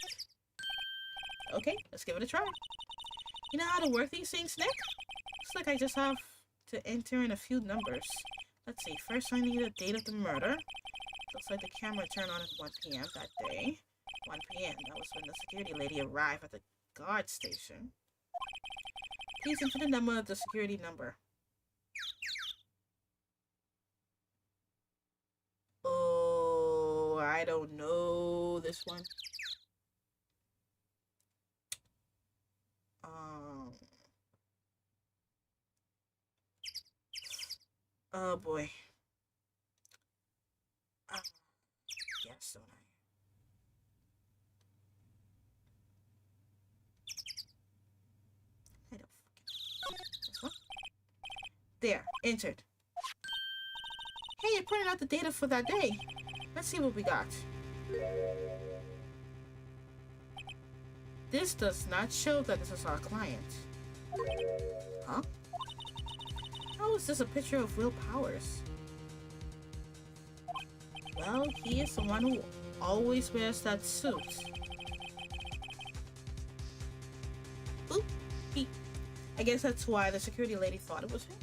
[SPEAKER 2] Okay, let's give it a try. You know how to work these things, Nick? Looks like I just have to enter in a few numbers. Let's see, first I need a date of the murder. Looks like the camera turned on at 1 p.m. that day. 1 p.m. That was when the security lady arrived at the guard station. Please enter the number of the security number. Oh, I don't know this one. Oh boy. Yes, don't I? I don't fucking. This one? There, entered. Hey, it printed out the data for that day. Let's see what we got. This does not show that this is our client. Huh? How is this a picture of Will Powers? Well, he is the one who always wears that suit. Oop, I guess that's why the security lady thought it was him.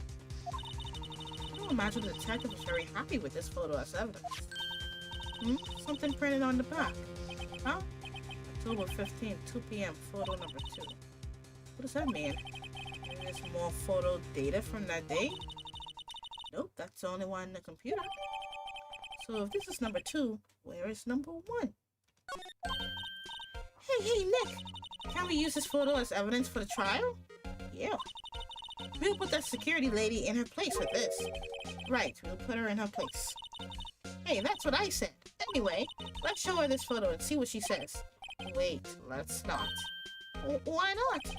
[SPEAKER 2] I don't imagine the detective was very happy with this photo as evidence. Something printed on the back. Huh? October 15th, 2 p.m., photo number 2. What does that mean? There's more photo data from that day? Nope, that's the only one in the computer. So if this is number 2, where is number 1? Hey, Nick! Can we use this photo as evidence for the trial? Yeah. We'll put that security lady in her place with this. Right, we'll put her in her place. Hey, that's what I said. Anyway, let's show her this photo and see what she says. Wait, let's not. Why not?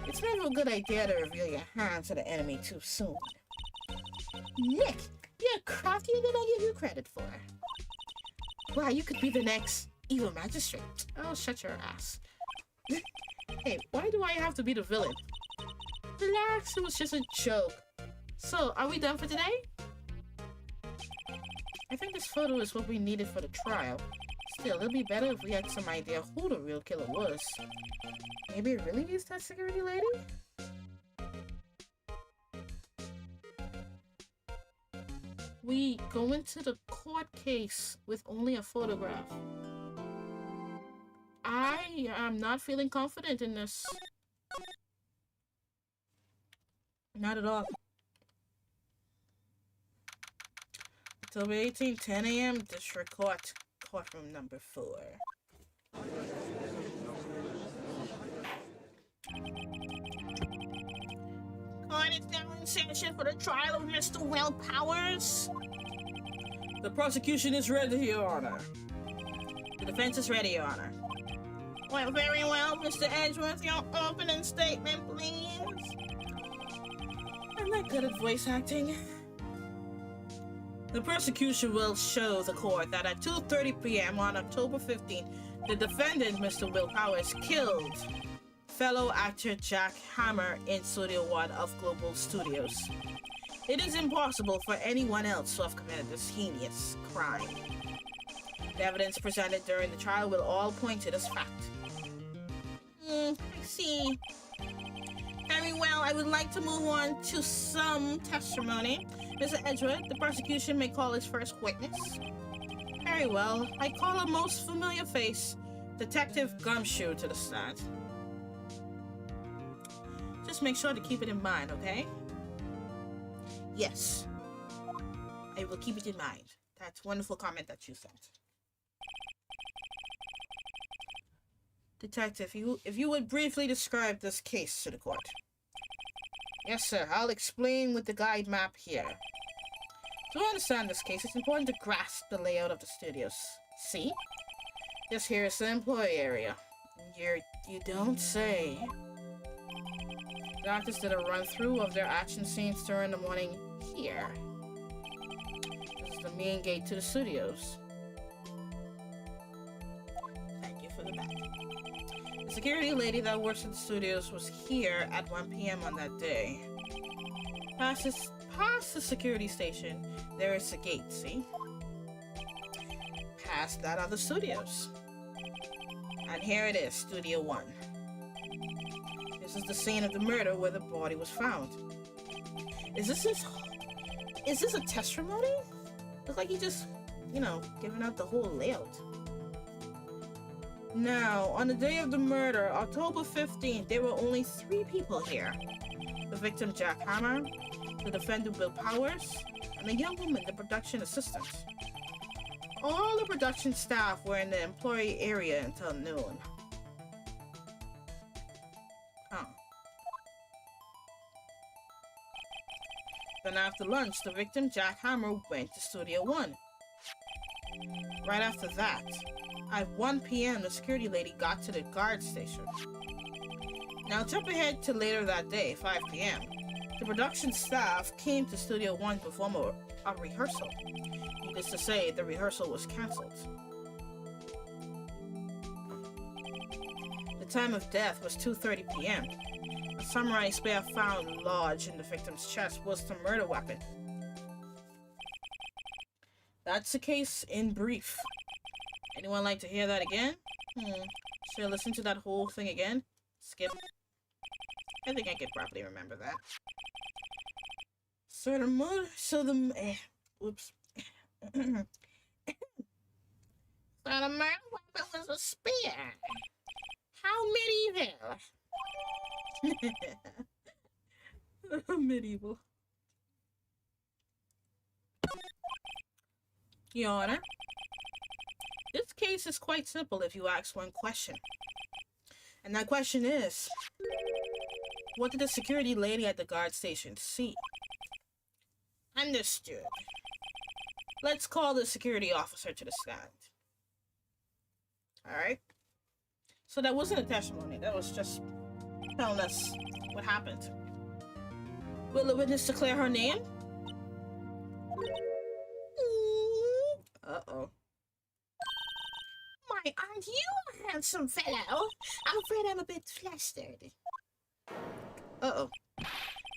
[SPEAKER 2] It's never a good idea to reveal your hand to the enemy too soon. Nick, you're craftier than I give you credit for. Wow, you could be the next evil magistrate. Oh, shut your ass. Hey, why do I have to be the villain? Relax, it was just a joke. So, are we done for today? I think this photo is what we needed for the trial. Still, it'd be better if we had some idea who the real killer was. Maybe it really is that security lady? We go into the court case with only a photograph. I am not feeling confident in this. Not at all. October 18, 10 a.m. District Court. Courtroom number 4. Court is now in session for the trial of Mr. Will Powers. The prosecution is ready, Your Honor. The defense is ready, Your Honor. Well, very well, Mr. Edgeworth, your opening statement, please. I'm not good at voice acting. The prosecution will show the court that at 2:30 p.m. on October 15th, the defendant, Mr. Will Powers, killed fellow actor Jack Hammer in Studio 1 of Global Studios. It is impossible for anyone else to have committed this heinous crime. The evidence presented during the trial will all point to this fact. I see. Very well, I would like to move on to some testimony. Mr. Edgeworth, the prosecution may call its first witness. Very well, I call a most familiar face, Detective Gumshoe, to the stand. Just make sure to keep it in mind, okay? Yes. I will keep it in mind. That's a wonderful comment that you sent. Detective, if you would briefly describe this case to the court. Yes, sir. I'll explain with the guide map here. To understand this case, it's important to grasp the layout of the studios. See? This here is the employee area. You don't say. The actors did a run-through of their action scenes during the morning here. This is the main gate to the studios. Thank you for the map. The security lady that works at the studios was here at 1 p.m. on that day. Past the security station, there is a gate, see? Past that are the studios. And here it is, Studio 1. This is the scene of the murder where the body was found. Is this a testimony? Looks like he just, giving out the whole layout. Now, on the day of the murder, October 15th, there were only 3 people here. The victim, Jack Hammer, the defendant, Will Powers, and the young woman, the production assistant. All the production staff were in the employee area until noon. Then after lunch, the victim, Jack Hammer, went to Studio 1. Right after that, at 1 p.m., the security lady got to the guard station. Now jump ahead to later that day, 5 p.m. The production staff came to Studio 1 to perform a rehearsal. Needless to say, the rehearsal was cancelled. The time of death was 2:30 p.m. A samurai spear found lodged in the victim's chest was the murder weapon. That's the case in brief. Anyone like to hear that again? Should I listen to that whole thing again? Skip. I think I could probably remember that. So the murder weapon was a spear. How medieval. Medieval. Your Honor, this case is quite simple if you ask one question. And that question is, what did the security lady at the guard station see? Understood. Let's call the security officer to the stand. Alright? So that wasn't a testimony, that was just telling us what happened. Will the witness declare her name? Uh-oh. My, aren't you a handsome fellow? I'm afraid I'm a bit flustered. Uh-oh.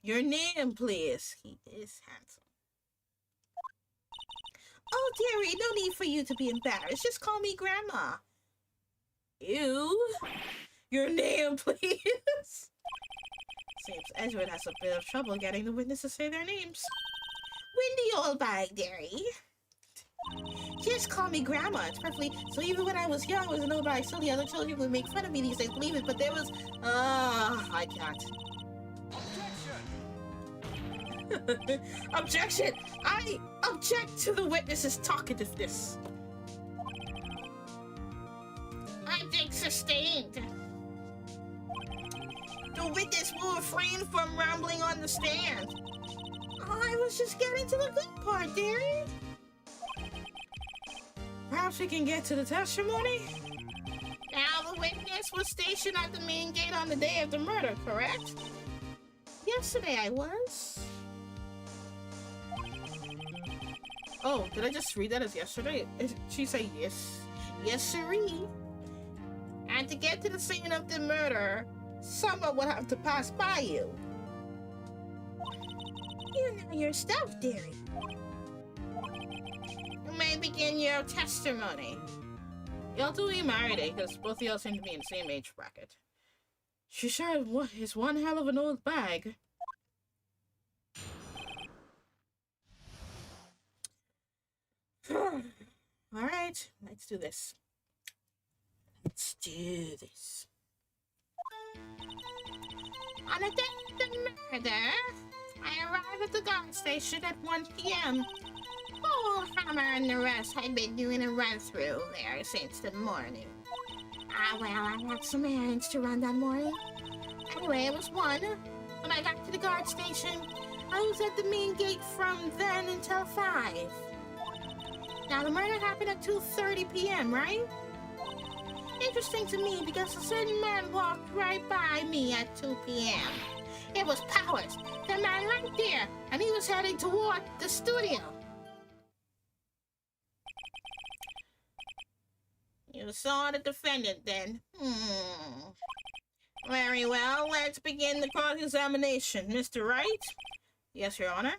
[SPEAKER 2] Your name, please. He is handsome. Oh, dearie, no need for you to be embarrassed. Just call me Grandma. Ew. Your name, please. Seems Edgewood has a bit of trouble getting the witnesses to say their names. Windy Oldbag, dearie. Just call me Grandma. It's perfectly... So even when I was young, I was an Oldbag, still the other children would make fun of me these days. Believe it, but there was... I can't. Objection! I object to the witness's talkativeness. Object sustained. The witness will refrain from rambling on the stand. I was just getting to the good part, dearie. Perhaps we can get to the testimony? Now, the witness was stationed at the main gate on the day of the murder, correct? Yesterday I was. Oh, did I just read that as yesterday? Did she say yes? Yes, sirree. And to get to the scene of the murder, someone would have to pass by you. You know your stuff, dearie. You may begin your testimony. Y'all two be married, eh? Because both of y'all seem to be in the same age bracket. She sure is one hell of an old bag. Alright, let's do this. Let's do this. On the day of the murder, I arrived at the guard station at 1 p.m. Old Hammer and the rest had been doing a run-through there since the morning. Well, I had some errands to run that morning. Anyway, it was 1. When I got to the guard station, I was at the main gate from then until 5. Now, the murder happened at 2:30 p.m., right? Interesting to me because a certain man walked right by me at 2 p.m. It was Powers, the man right there, and he was heading toward the studio. You saw the defendant then? Very well, let's begin the cross-examination. Mr. Wright? Yes, Your Honor.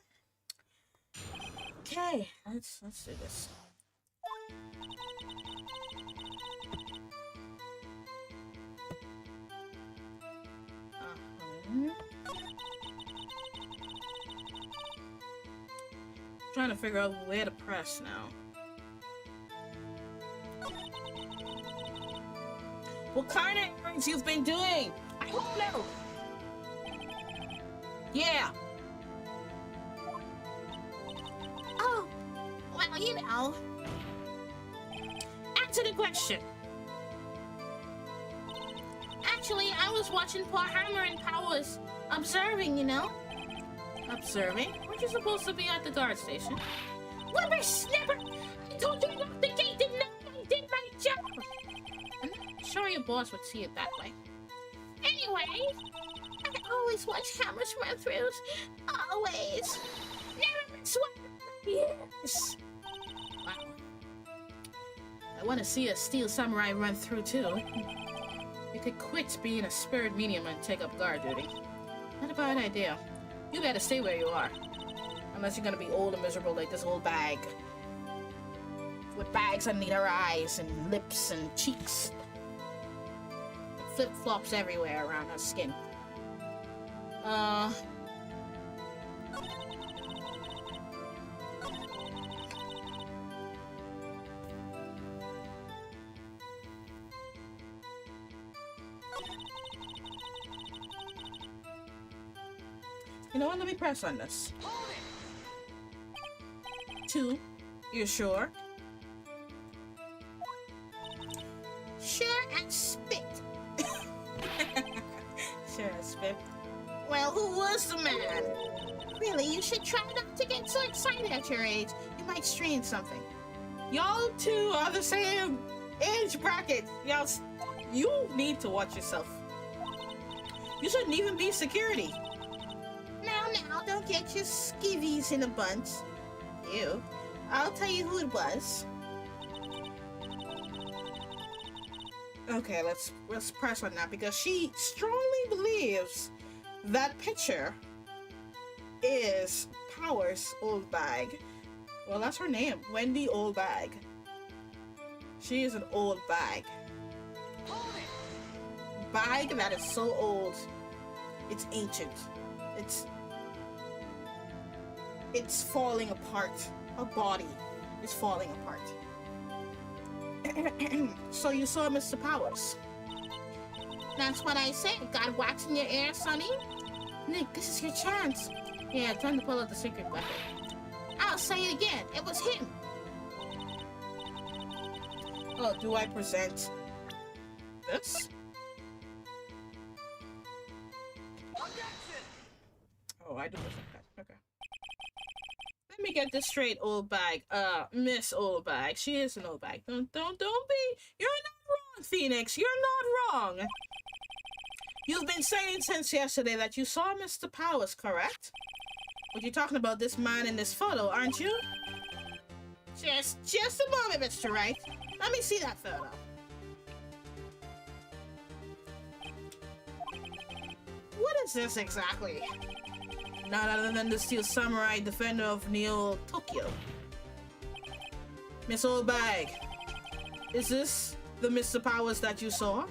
[SPEAKER 2] Okay, let's do this. Trying to figure out where to press now. What kind of errands you've been doing? I don't know. Yeah. Oh, well, you know. Answer the question. Actually, I was watching poor Hammer and Powers, observing, you know. Observing? Weren't you supposed to be at the guard station? Whippersnapper! I told you to lock the gate, didn't I? I did my job! I'm not sure your boss would see it that way. Anyway, I always watch Hammer's run-throughs. Always. Never miss one. Yes. Wow. I want to see a Steel Samurai run through too. You could quit being a spirit medium and take up guard duty. Not a bad idea. You better stay where you are. Unless you're gonna be old and miserable like this old bag. With bags underneath her eyes and lips and cheeks. Flip-flops everywhere around her skin. You know what? Let me press on this. 2. You sure? Sure as spit. Sure as spit. Well, who was the man? Really, you should try not to get so excited at your age. You might strain something. Y'all two are the same age bracket. Y'all, you need to watch yourself. You shouldn't even be security. Now, don't get your skivvies in a bunch. Ew. I'll tell you who it was. Okay, let's press on that because she strongly believes that picture is Powers' old bag. Well, that's her name. Wendy Old Bag. She is an old bag. Bag that is so old. It's ancient. It's falling apart. Her body is falling apart. So you saw Mr. Powers. That's what I said. Got wax in your ear, Sonny? Nick, this is your chance. Yeah, time to pull out the secret weapon. I'll say it again. It was him. Oh, do I present this? Oh, I do present that. Okay. Let me get this straight, old bag. Miss Old Bag. She is an old bag. Don't be. You're not wrong, Phoenix. You're not wrong. You've been saying since yesterday that you saw Mr. Powers, correct? But you're talking about this man in this photo, aren't you? Just a moment, Mr. Wright. Let me see that photo. What is this exactly? None other than the Steel Samurai defender of Neo Tokyo. Miss Old Bag, is this the Mr. Powers that you saw?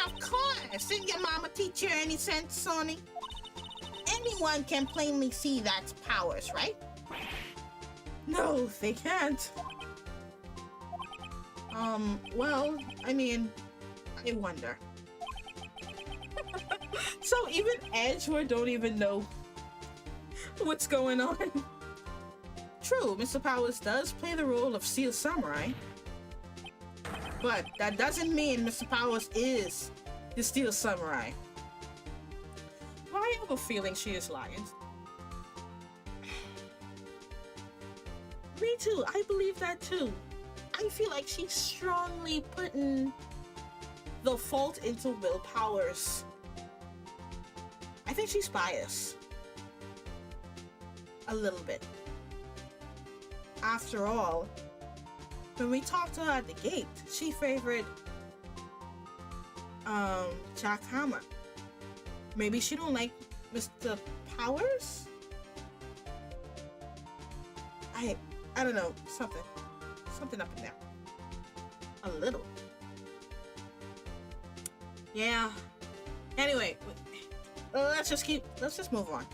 [SPEAKER 2] Of course! Didn't your mama teach you any sense, Sonny? Anyone can plainly see that's Powers, right? No, they can't. Well, I mean, I wonder. So even Edgewood don't even know what's going on. True, Mr. Powers does play the role of Steel Samurai. But that doesn't mean Mr. Powers is the Steel Samurai. I have a feeling she is lying. Me too, I believe that too. I feel like she's strongly putting the fault into Will Powers. I think she's biased. A little bit. After all, when we talked to her at the gate, she favored Jack Hammer. Maybe she don't like Mr. Powers? I don't know, something up in there. A little. Yeah. Anyway, let's just move on.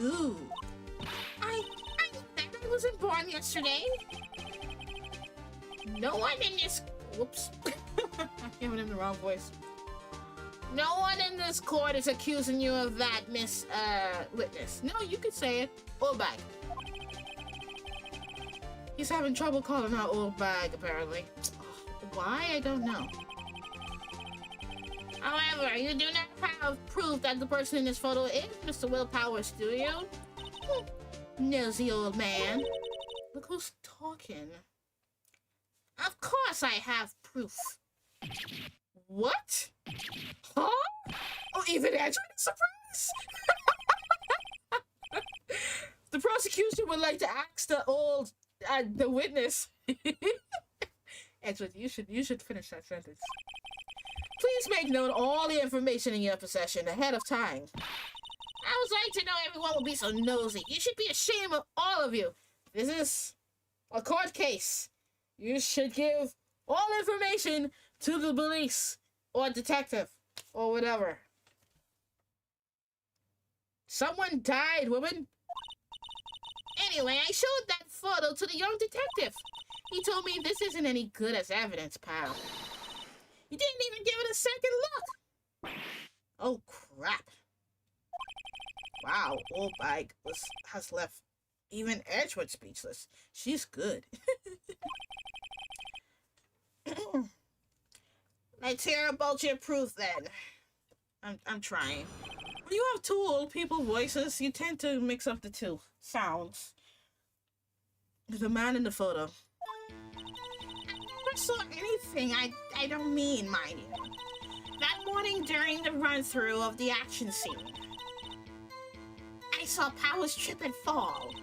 [SPEAKER 2] Ooh. I wasn't born yesterday. No one in this... Whoops. I'm giving him the wrong voice. No one in this court is accusing you of that, Miss, Witness. No, you could say it. Old Bag. He's having trouble calling her Old Bag, apparently. Why? I don't know. However, you do not have proof that the person in this photo is Mr. Will Powers, do you? Nosy old man. Look who's talking. Of course I have proof. What? Huh? Oh, even Edgewood is surprised. The prosecution would like to ask the witness. Edgewood, you should finish that sentence. Please make known all the information in your possession ahead of time. I was like to know everyone would be so nosy. You should be ashamed of all of you. This is a court case. You should give all information to the police or detective or whatever. Someone died, woman. Anyway, I showed that photo to the young detective. He told me this isn't any good as evidence, pal. You didn't even give it a second look. Oh, crap. Wow, Old Bag has left even Edgewood speechless. She's good. Let's hear about your proof, then. I'm trying. When you have two old people voices, you tend to mix up the two sounds. The man in the photo. I never saw anything I don't mean, mind you. That morning during the run-through of the action scene, I saw Powers trip and fall.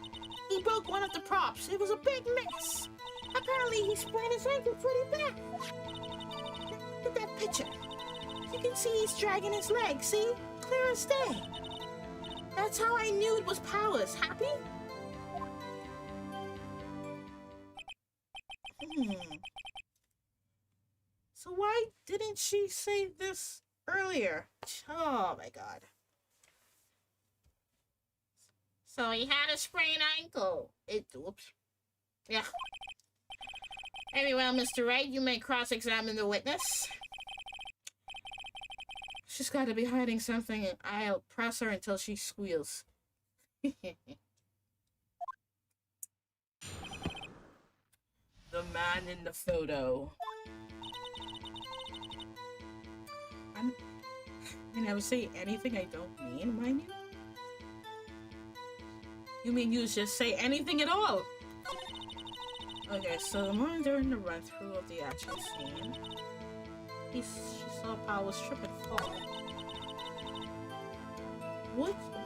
[SPEAKER 2] He broke one of the props. It was a big mess. Apparently, he sprained his ankle pretty bad. Look at that picture. You can see he's dragging his leg, see? Clear as day. That's how I knew it was Powers. Happy? So why didn't she say this earlier? Oh my god. So he had a sprained ankle. Oops. Yeah. Very well, Mr. Wright, you may cross-examine the witness. She's got to be hiding something, and I'll press her until she squeals. The man in the photo. I never say anything I don't mean, mind you? You mean you just say anything at all? Okay, so the moment during the run-through of the action scene, she saw Powers trip and fall.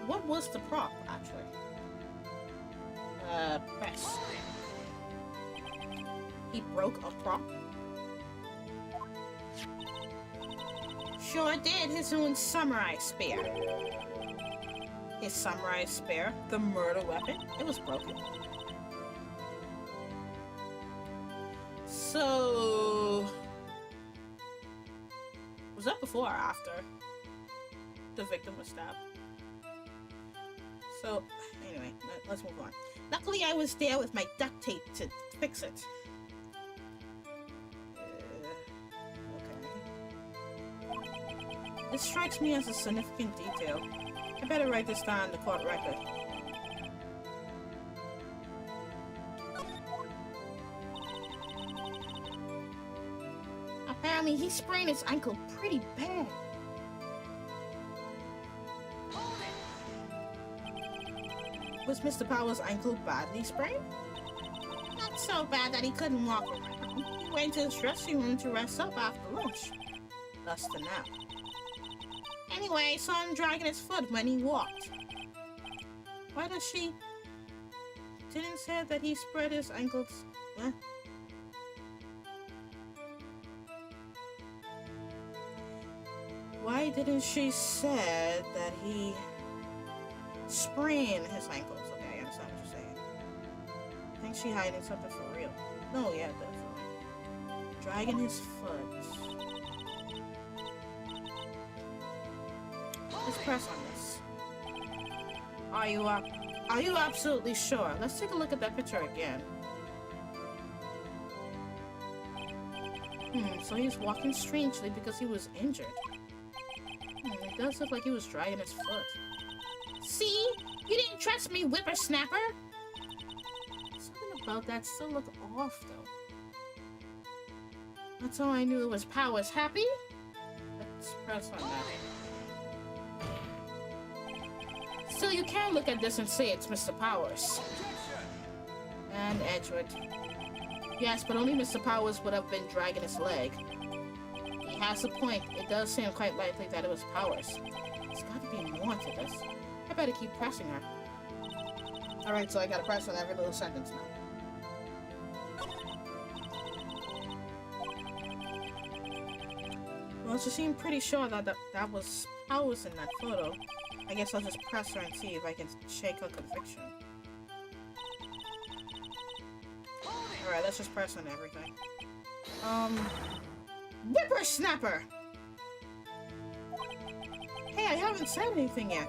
[SPEAKER 2] What was the prop, actually? Press. He broke a prop? Sure did, his own samurai spear. His samurai spear, the murder weapon, it was broken. So... was that before or after the victim was stabbed? So, anyway, let's move on. Luckily, I was there with my duct tape to fix it. Okay. This strikes me as a significant detail. I better write this down in the court record. Apparently, he sprained his ankle pretty bad. Was Mr. Powers' ankle badly sprained? Not so bad that he couldn't walk around. He went to his dressing room to rest up after lunch. Thus the nap. Anyway, I saw him dragging his foot when he walked. Why does she... didn't say that he spread his ankles... Huh? Why didn't she say that he sprained his ankles? Okay, I understand what you're saying. I think she hiding something for real. No, yeah, definitely. Dragging his foot. Let's press on this. Are you absolutely sure? Let's take a look at that picture again. So he's walking strangely because he was injured. It does look like he was dragging his foot. See? You didn't trust me, whippersnapper! Something about that still looked off, though. That's how I knew it was Powers. Happy? Let's press on that. Still, you can look at this and say it's Mr. Powers. And Edgewood. Yes, but only Mr. Powers would have been dragging his leg. He has a point. It does seem quite likely that it was Powers. There's got to be more to this. I better keep pressing her. Alright, so I gotta press on every little sentence now. Well, she seemed pretty sure that that was Powers in that photo. I guess I'll just press her and see if I can shake her conviction. Alright, let's just press on everything. Whippersnapper! Hey, I haven't said anything yet.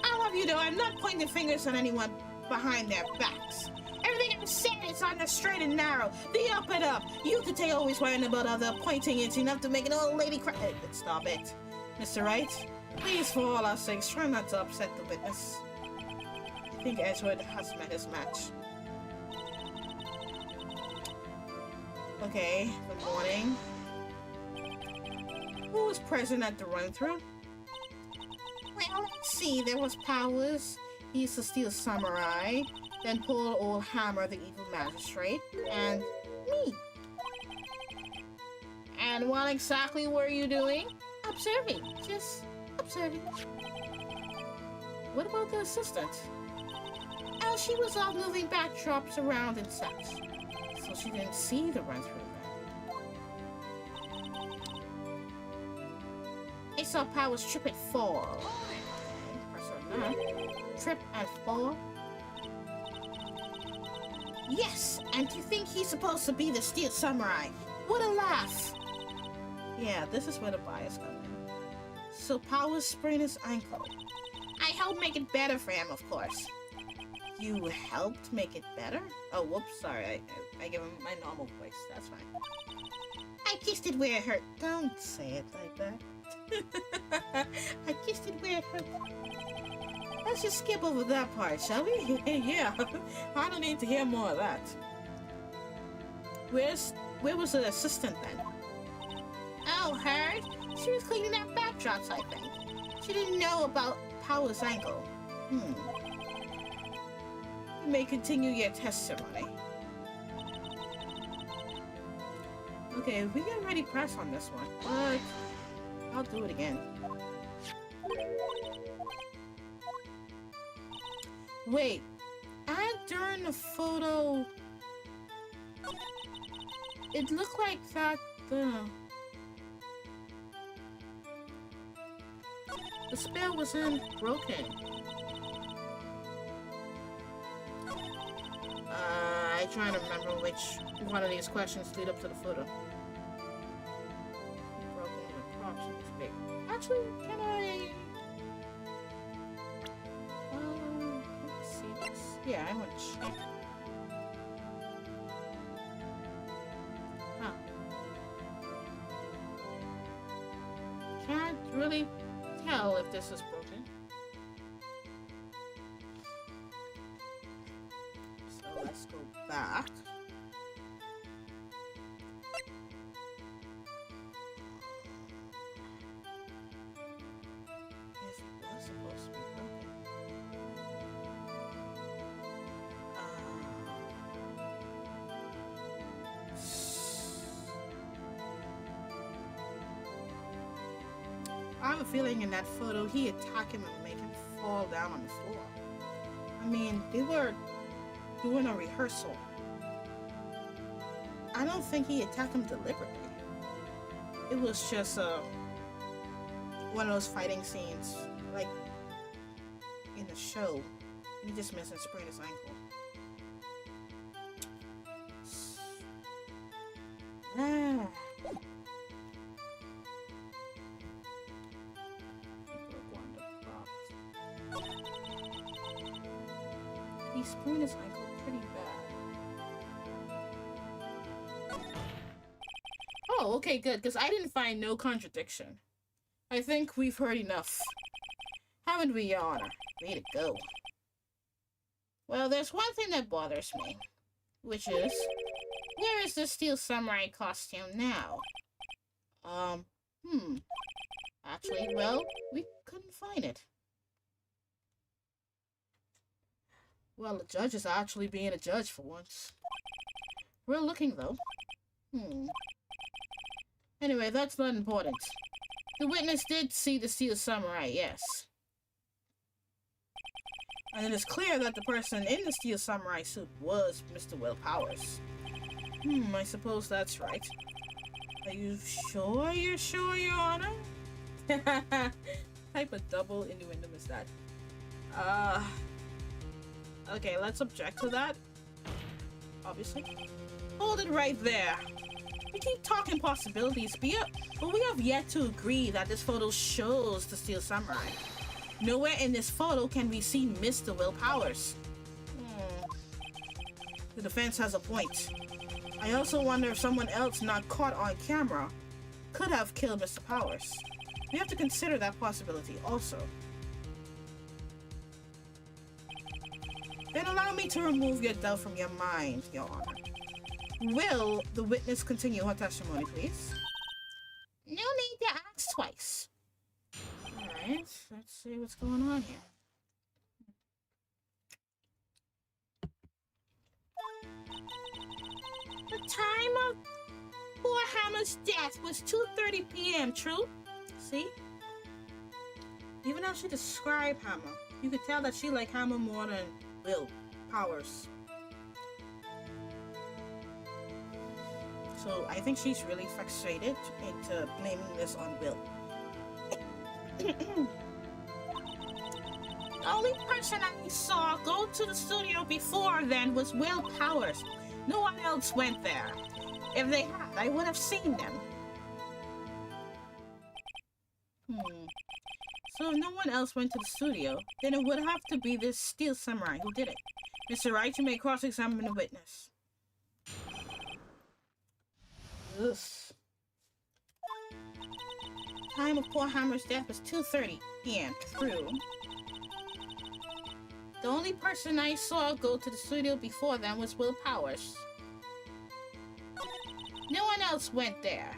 [SPEAKER 2] I'll have you know, I'm not pointing fingers at anyone behind their backs. Everything I'm saying is on the straight and narrow, the up and up. You could take always worrying about other pointing it's enough to make an old lady cry. Stop it. Mr. Wright, please, for all our sakes, try not to upset the witness. I think Edgewood has met his match. Okay, good morning. Who was present at the run-through? Well, let's see. There was Powers. He used to steal samurai. Then poor old Hammer, the evil magistrate. And me. And what exactly were you doing? Observing. Just observing. What about the assistant? Oh, she was off moving backdrops around and such. So she didn't see the run-through then. I saw Powers trip and fall. Press on Trip and fall. Yes, and to think he's supposed to be the Steel Samurai. What a laugh! Yeah, this is where the bias comes in. So Powers sprained his ankle. I helped make it better for him, of course. You helped make it better? Oh, whoops, sorry. I give him my normal voice. That's fine. I kissed it where it hurt. Don't say it like that. I kissed it where it hurt. Let's just skip over that part, shall we? Yeah, I don't need to hear more of that. Where was the assistant then? Oh, her? She was cleaning up backdrops, I think. She didn't know about Powers' ankle. You may continue your testimony. Okay, we can already press on this one, but I'll do it again. Wait, and during the photo, it looked like that the spell wasn't broken. I trying to remember which one of these questions lead up to the photo. Broken the props in this big. Actually, can I? Let's see this. Yeah, I want to check. Huh. Can't really tell if this is broken. So let's go back. This was supposed to be broken. I have a feeling in that photo he attacked him and made him fall down on the floor. I mean, they were doing a rehearsal. I don't think he attacked him deliberately. It was just one of those fighting scenes, like in the show, and he just missed and sprained his ankle. He sprained his ankle pretty bad. Oh, okay, good, because I didn't find no contradiction. I think we've heard enough. Haven't we, Your Honor? Way to go. Well, there's one thing that bothers me, which is, where is the Steel Samurai costume now? Actually, well, we couldn't find it. Well, the judge is actually being a judge for once. We're looking, though. Anyway, that's not important. The witness did see the Steel Samurai, yes. And it is clear that the person in the Steel Samurai suit was Mr. Will Powers. I suppose that's right. Are you sure you're sure, Your Honor? Type of double innuendo is that? Okay, let's object to that. Obviously. Hold it right there. We keep talking possibilities, but we have yet to agree that this photo shows the Steel Samurai. Nowhere in this photo can we see Mr. Will Powers. The defense has a point. I also wonder if someone else not caught on camera could have killed Mr. Powers. We have to consider that possibility also. Then allow me to remove your doubt from your mind, Your Honor. Will the witness continue her testimony, please? No need to ask twice. Alright, let's see what's going on here. The time of poor Hammer's death was 2:30 p.m., true? See? Even though she described Hammer, you could tell that she liked Hammer more than Will Powers. So I think she's really fixated into blaming this on Will. The only person I saw go to the studio before then was Will Powers. No one else went there. If they had, I would have seen them. So if no one else went to the studio, then it would have to be this Steel Samurai who did it. Mr. Wright, you may cross-examine the witness. Ugh. Time of poor Hammer's death was 2:30 p.m. True. The only person I saw go to the studio before then was Will Powers. No one else went there.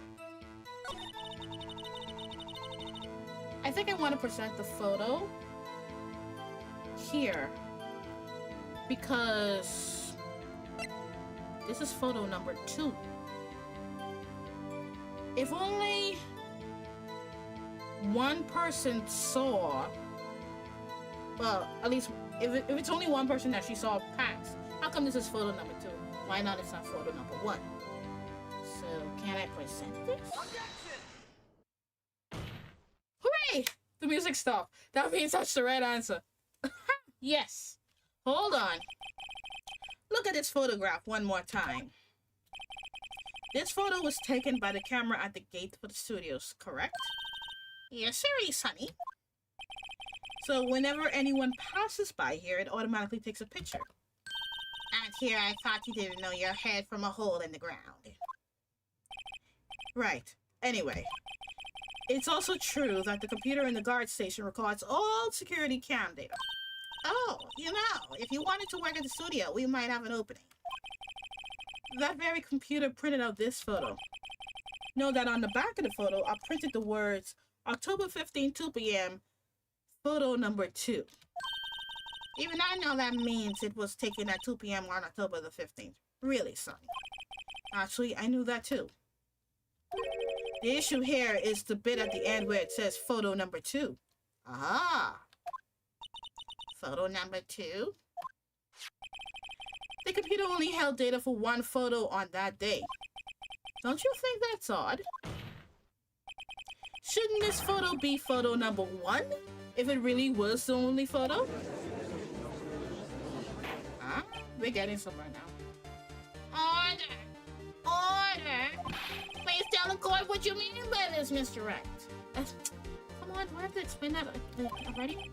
[SPEAKER 2] I think I want to present the photo here because this is photo number 2. If only one person saw, well, at least if it's only one person that she saw pass, how come this is photo number 2? Why not it's not photo number 1? So can I present this? Hooray! The music stopped. That means that's the right answer. Yes. Hold on. Look at this photograph one more time. This photo was taken by the camera at the gate for the studios, correct? Yes, sir, honey. So whenever anyone passes by here, it automatically takes a picture. And here, I thought you didn't know your head from a hole in the ground. Right. Anyway. It's also true that the computer in the guard station records all security cam data. Oh, you know, if you wanted to work at the studio, we might have an opening. That very computer printed out this photo. Know that on the back of the photo, I printed the words October 15, 2 p.m., photo number 2. Even I know that means it was taken at 2 p.m. on October the 15th. Really, Sonny. Actually, I knew that too. The issue here is the bit at the end where it says photo number 2. Aha! Photo number 2? The computer only held data for one photo on that day. Don't you think that's odd? Shouldn't this photo be photo number 1? If it really was the only photo? Huh? We're getting somewhere now. Order! Order! Please tell the court what you mean by this, Mr. Wright. Come on, do I have to explain that already?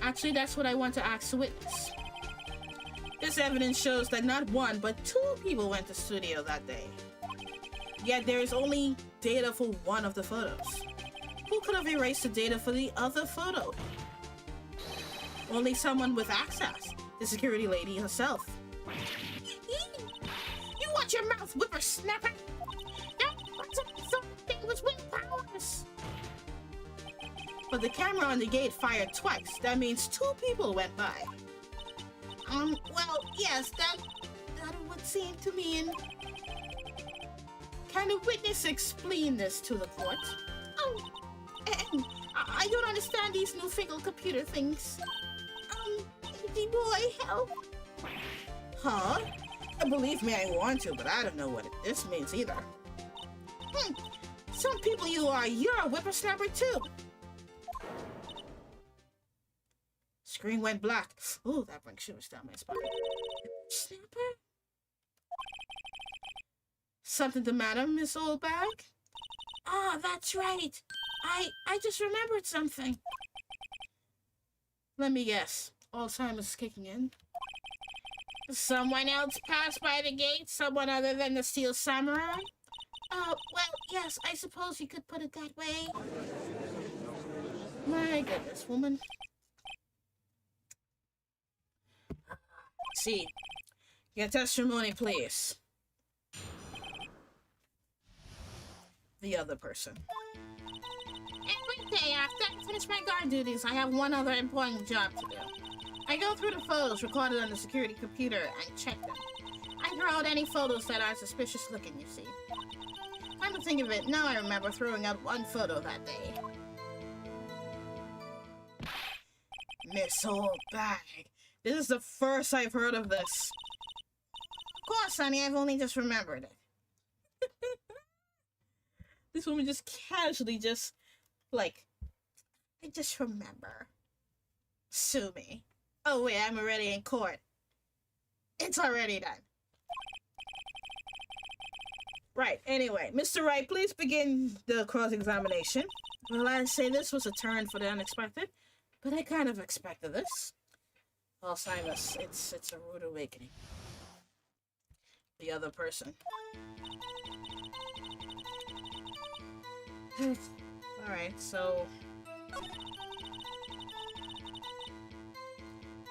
[SPEAKER 2] Actually, that's what I want to ask the witness. This evidence shows that not 1, but 2 people went to the studio that day. Yet there is only data for one of the photos. Who could have erased the data for the other photo? Only someone with access. The security lady herself. You watch your mouth, whippersnapper! It was Will Powers. But the camera on the gate fired twice. That means 2 people went by. Well, yes, that would seem to mean... Can the witness explain this to the court? Oh, I don't understand these newfangled computer things. Boy, help. Huh? Believe me, I want to, but I don't know what this means either. Some people you're a whippersnapper too. Screen went black. Oh, that brings shivers down my spine. Snapper? Something the matter, Miss Oldbag? Ah, that's right. I just remembered something. Let me guess. Alzheimer's is kicking in. Someone else passed by the gate? Someone other than the Steel Samurai? Well, yes, I suppose you could put it that way. My goodness, woman. See, your testimony, please. The other person. Every day after I finish my guard duties, I have one other important job to do. I go through the photos recorded on the security computer and check them. I throw out any photos that are suspicious looking, you see. Come to think of it, now I remember throwing out one photo that day. Miss Oldbag. This is the first I've heard of this. Of course, honey, I've only just remembered it. This woman just casually I just remember. Sue me. Oh wait, I'm already in court. It's already done. Right, anyway, Mr. Wright, please begin the cross-examination. Well, I'd say this was a turn for the unexpected, but I kind of expected this. Alzheimer's, it's a rude awakening. The other person. Alright, so...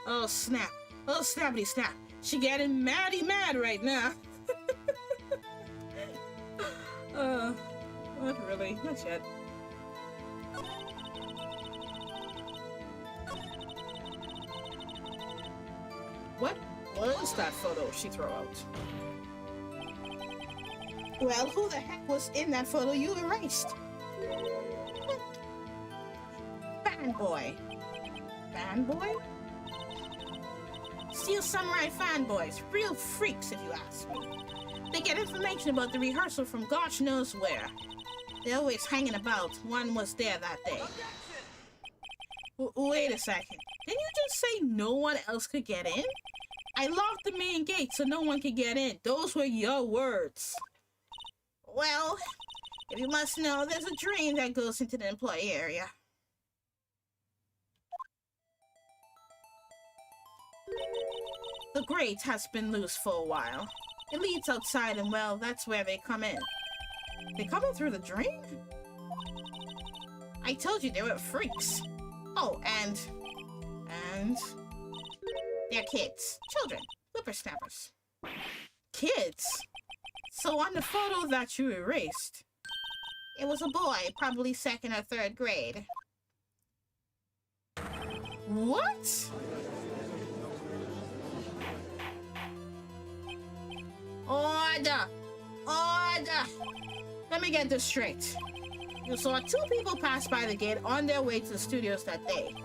[SPEAKER 2] Oh, snap. Oh, snappity snap. She getting mad right now. Not really. Not yet. What was that photo she threw out? Well, who the heck was in that photo you erased? Fanboy. Fanboy? Steel Samurai fanboys. Real freaks, if you ask me. They get information about the rehearsal from gosh knows where. They're always hanging about. One was there that day. Wait a second. Didn't you just say no one else could get in? I locked the main gate so no one could get in. Those were your words. Well, if you must know, there's a drain that goes into the employee area. The grate has been loose for a while. It leads outside and, well, that's where they come in. They come in through the drain? I told you they were freaks. Oh, and they're kids. Children. Whippersnappers. Kids? So on the photo that you erased, it was a boy, probably 2nd or 3rd grade. What? Order! Order! Let me get this straight. You saw 2 people pass by the gate on their way to the studios that day.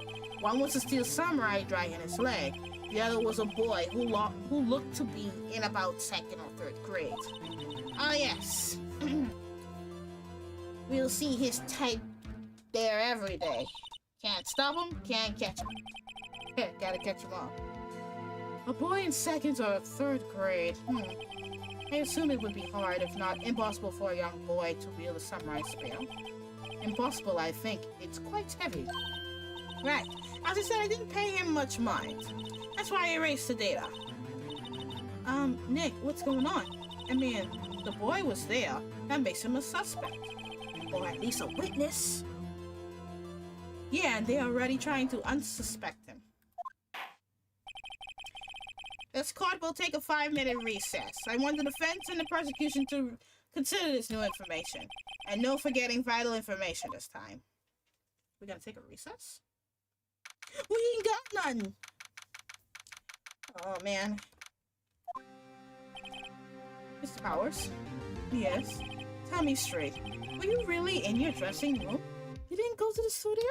[SPEAKER 2] One was a Steel Samurai dragging his leg. The other was a boy who looked to be in about 2nd or 3rd grade. Oh yes. We'll see his type there every day. Can't stop him, can't catch him. Gotta catch him all. A boy in 2nd or 3rd grade. I assume it would be hard, if not impossible, for a young boy to wield a samurai spear. Impossible, I think. It's quite heavy. Right. As I said, I didn't pay him much mind. That's why I erased the data. Nick, what's going on? I mean, the boy was there. That makes him a suspect. Or at least a witness. Yeah, and they're already trying to unsuspect him. This court will take a 5-minute recess. I want the defense and the prosecution to consider this new information. And no forgetting vital information this time. We gotta take a recess? We ain't got none! Oh, man. Mr. Powers? Yes? Tell me straight. Were you really in your dressing room? You didn't go to the studio?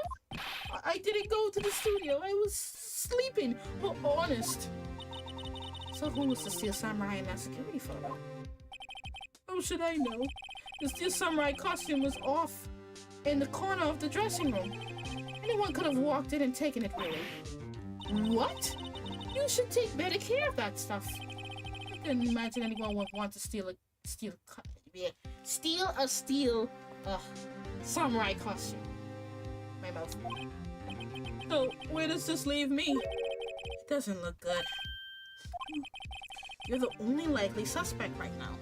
[SPEAKER 2] I didn't go to the studio. I was sleeping. Oh, honest. So who was the Steel Samurai in that security photo? How should I know? The Steel Samurai costume was off in the corner of the dressing room. Anyone could have walked in and taken it, really. What? You should take better care of that stuff. I couldn't imagine anyone would want to steal a steel samurai costume. My mouth. So, where does this leave me? It doesn't look good. You're the only likely suspect right now.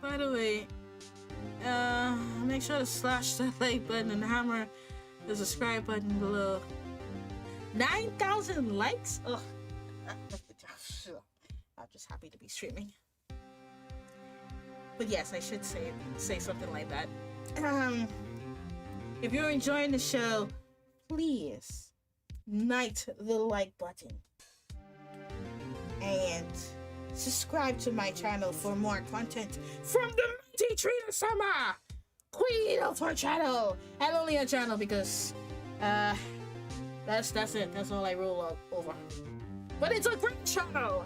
[SPEAKER 2] By the way, make sure to slash that like button and hammer the subscribe button below. 9,000 likes? Ugh. I'm just happy to be streaming. But yes, I should say something like that. If you're enjoying the show, please knight the like button and subscribe to my channel for more content from the mighty Trina Sama, queen of her channel, and only her channel because that's it. That's all I rule over. But it's a great channel,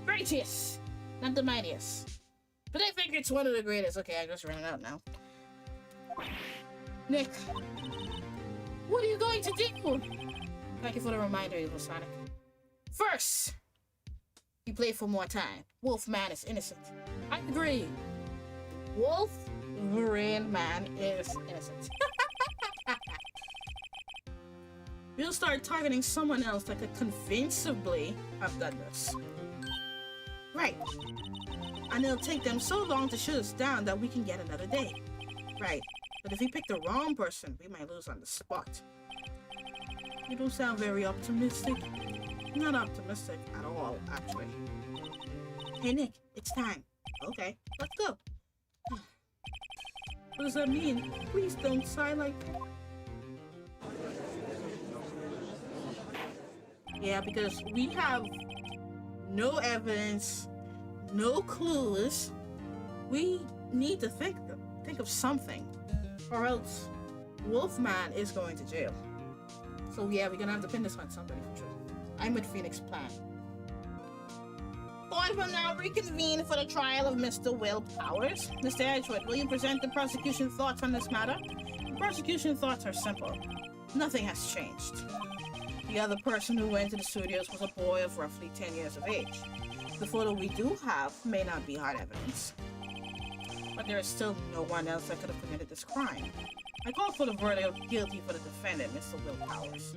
[SPEAKER 2] greatest, not the mightiest. But I think it's one of the greatest. Okay, I just ran it out now. Nick, what are you going to do? Thank you for the reminder, Evil Sonic. First, you play for more time. Wolfman is innocent. I agree. Wolverine Man is innocent. We'll start targeting someone else that could convincingly have done this. Right. And it'll take them so long to shoot us down that we can get another day. Right. But if we pick the wrong person, we might lose on the spot. You don't sound very optimistic. Not optimistic at all, actually. Hey, Nick, it's time. Okay, let's go. What does that mean? Please don't sigh like that. Yeah, because we have no evidence, no clues. We need to think of something, or else Wolfman is going to jail. So yeah, we're gonna have to pin this on somebody for sure. I'm with Phoenix plan. Board will now reconvene for the trial of Mr. Will Powers. Mr. Edgewood, will you present the prosecution thoughts on this matter? The prosecution thoughts are simple. Nothing has changed. The other person who went to the studios was a boy of roughly 10 years of age. The photo we do have may not be hard evidence, but there is still no one else that could have committed this crime. I call for the verdict of guilty for the defendant, Mr. Will Powers.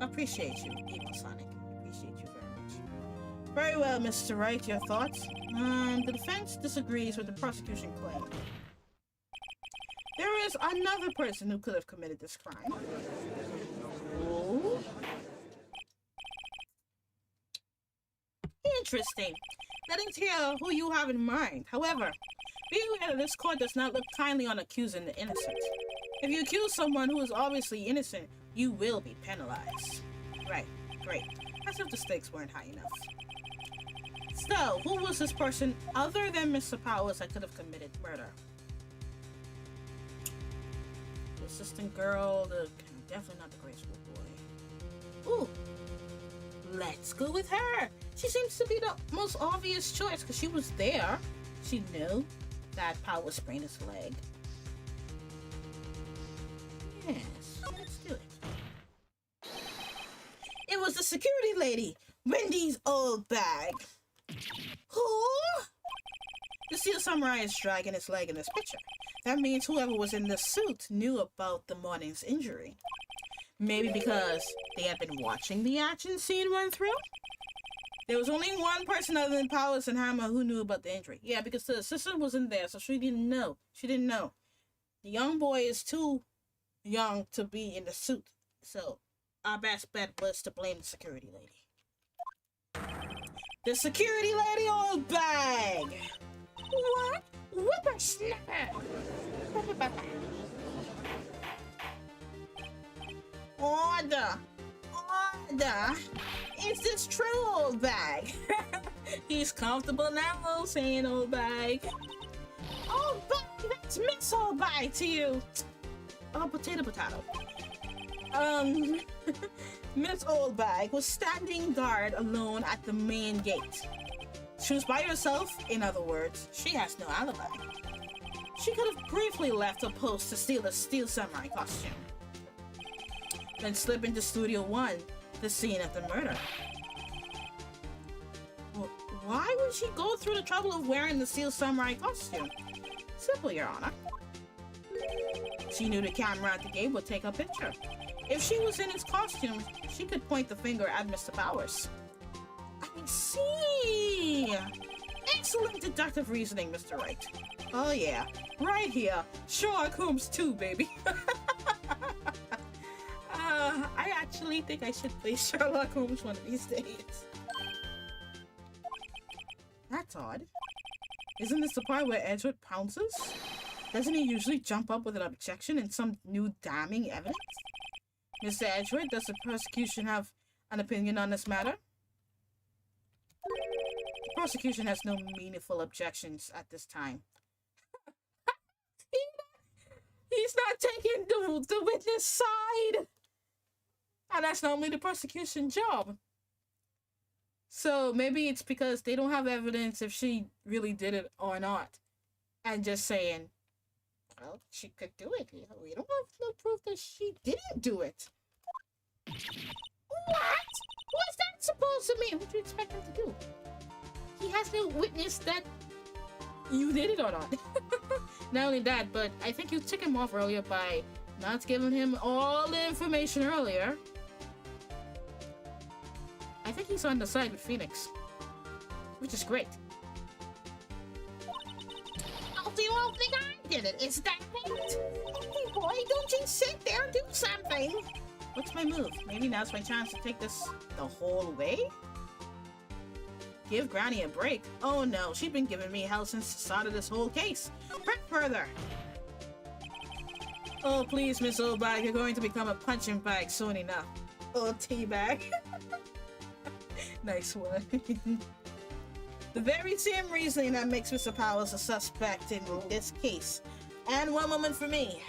[SPEAKER 2] Appreciate you, Evil Sonic. Appreciate you very much. Very well, Mr. Wright, your thoughts? The defense disagrees with the prosecution claim. There is another person who could have committed this crime. Oh. Interesting. Let's hear who you have in mind. However, be aware that this court does not look kindly on accusing the innocent. If you accuse someone who is obviously innocent, you will be penalized. Right, great. As if the stakes weren't high enough. So, who was this person other than Mr. Powers that could have committed murder? The assistant girl, definitely not the grade school boy. Ooh, let's go with her. She seems to be the most obvious choice because she was there. She knew that Powers sprained his leg. Yes, let's do it. It was the security lady, Wendy's old bag. Who? The Steel Samurai is dragging his leg in this picture. That means whoever was in the suit knew about the morning's injury. Maybe because they had been watching the action scene run through? There was only one person other than Powers and Hammer who knew about the injury. Yeah, because the assistant wasn't there, so she didn't know. She didn't know. The young boy is too young to be in the suit, so our best bet was to blame the security lady. The security lady old bag! What? Whippersnapper! Order! Order! Is this true, old bag? He's comfortable now, saying old bag. Old bag, that's Miss Old Bag to you. Oh, potato. Miss Old Bag was standing guard alone at the main gate. She was by herself, in other words, she has no alibi. She could have briefly left her post to steal the Steel Samurai costume, then slip into Studio 1, the scene of the murder. Well, why would she go through the trouble of wearing the Steel Samurai costume? Simple, Your Honor. She knew the camera at the gate would take a picture. If she was in his costume, she could point the finger at Mr. Powers. I see! Excellent deductive reasoning, Mr. Wright. Oh yeah, right here. Sherlock Holmes 2, baby. I actually think I should play Sherlock Holmes one of these days. That's odd. Isn't this the part where Edgewood pounces? Doesn't he usually jump up with an objection and some new damning evidence? Mr. Edgewood, does the prosecution have an opinion on this matter? The prosecution has no meaningful objections at this time. He's not taking the witness side! And that's normally the prosecution job. So maybe it's because they don't have evidence if she really did it or not. And just saying, well, she could do it. You know, we don't have no proof that she didn't do it. What? What's that supposed to mean? What do you expect him to do? He has no witness that you did it or not. Not only that, but I think you took him off earlier by not giving him all the information earlier. I think he's on the side with Phoenix, which is great. Oh, do you all think I did it? Is that it? Hey boy, don't you sit there and do something. What's my move? Maybe now's my chance to take this the whole way? Give Granny a break. Oh no, she's been giving me hell since the start of this whole case. Prep further. Oh please, Miss Oldbag, you're going to become a punching bag soon enough. Oh, teabag. Nice one. The very same reasoning that makes Mr. Powers a suspect in this case. And one moment for me.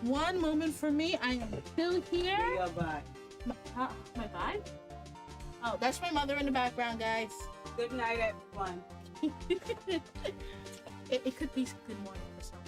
[SPEAKER 2] One moment for me. I am still here.
[SPEAKER 3] Your back.
[SPEAKER 2] My bag? Oh, that's my mother in the background, guys.
[SPEAKER 3] Good night, everyone.
[SPEAKER 2] It could be good morning for some.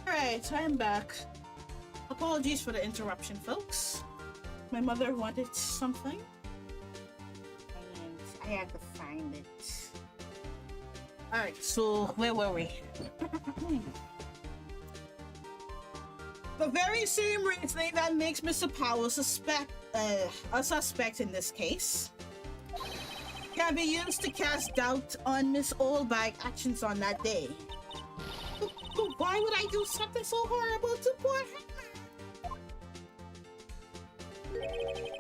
[SPEAKER 2] Alright, so I'm back. Apologies for the interruption, folks. My mother wanted something, and I had to find it. Alright, so where were we? The very same reasoning that makes Mr. Powers a suspect in this case can be used to cast doubt on Miss Oldbag's actions on that day. But why would I do something so horrible to poor Hitman?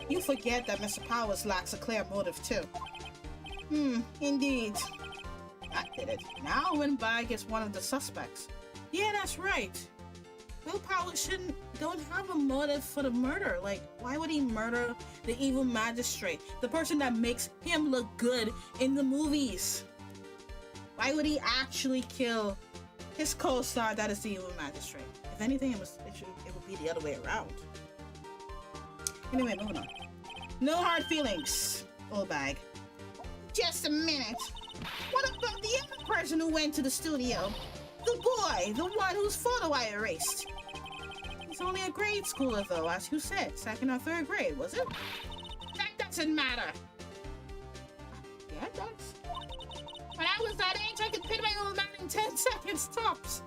[SPEAKER 2] You forget that Mr. Powers lacks a clear motive too. Indeed. That did it. Now Winbag is one of the suspects. Yeah, that's right. Will Powers don't have a motive for the murder. Like, why would he murder the evil magistrate? The person that makes him look good in the movies. Why would he actually kill his co-star that is the evil magistrate? If anything, it would be the other way around. Anyway, moving on. No hard feelings, Oldbag. Just a minute. What about the other person who went to the studio? The boy, the one whose photo I erased. He's only a grade schooler though, as you said. 2nd or 3rd grade, was it? That doesn't matter. Yeah, it does. When I was that age, I could pin my old man in 10 seconds tops.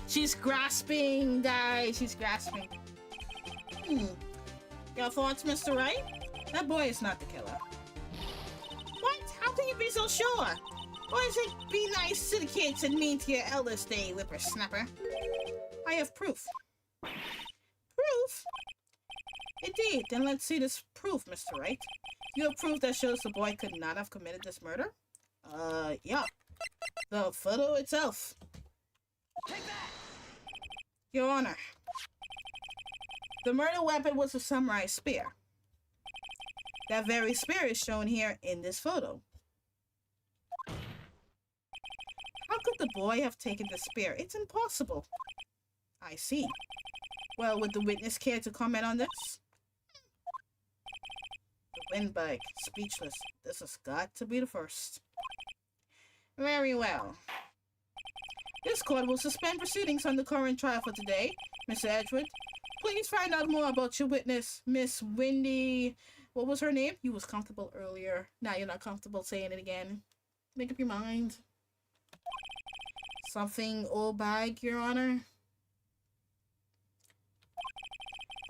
[SPEAKER 2] She's grasping, guys. She's grasping. Your thoughts, Mr. Wright? That boy is not the killer. What? How can you be so sure? Or is it be nice to the kids and mean to your eldest day, whippersnapper? I have proof. Proof? Indeed. Then let's see this proof, Mr. Wright. You have proof that shows the boy could not have committed this murder? Yeah. The photo itself. Your Honor, the murder weapon was a samurai spear. That very spear is shown here in this photo. How could the boy have taken the spear? It's impossible. I see. Well, would the witness care to comment on this? The windbag, speechless. This has got to be the first. Very well. This court will suspend proceedings on the current trial for today. Mr. Edgewood, please find out more about your witness, Miss Wendy. What was her name? You was comfortable earlier. Now you're not comfortable saying it again. Make up your mind. Something old bag, Your Honor.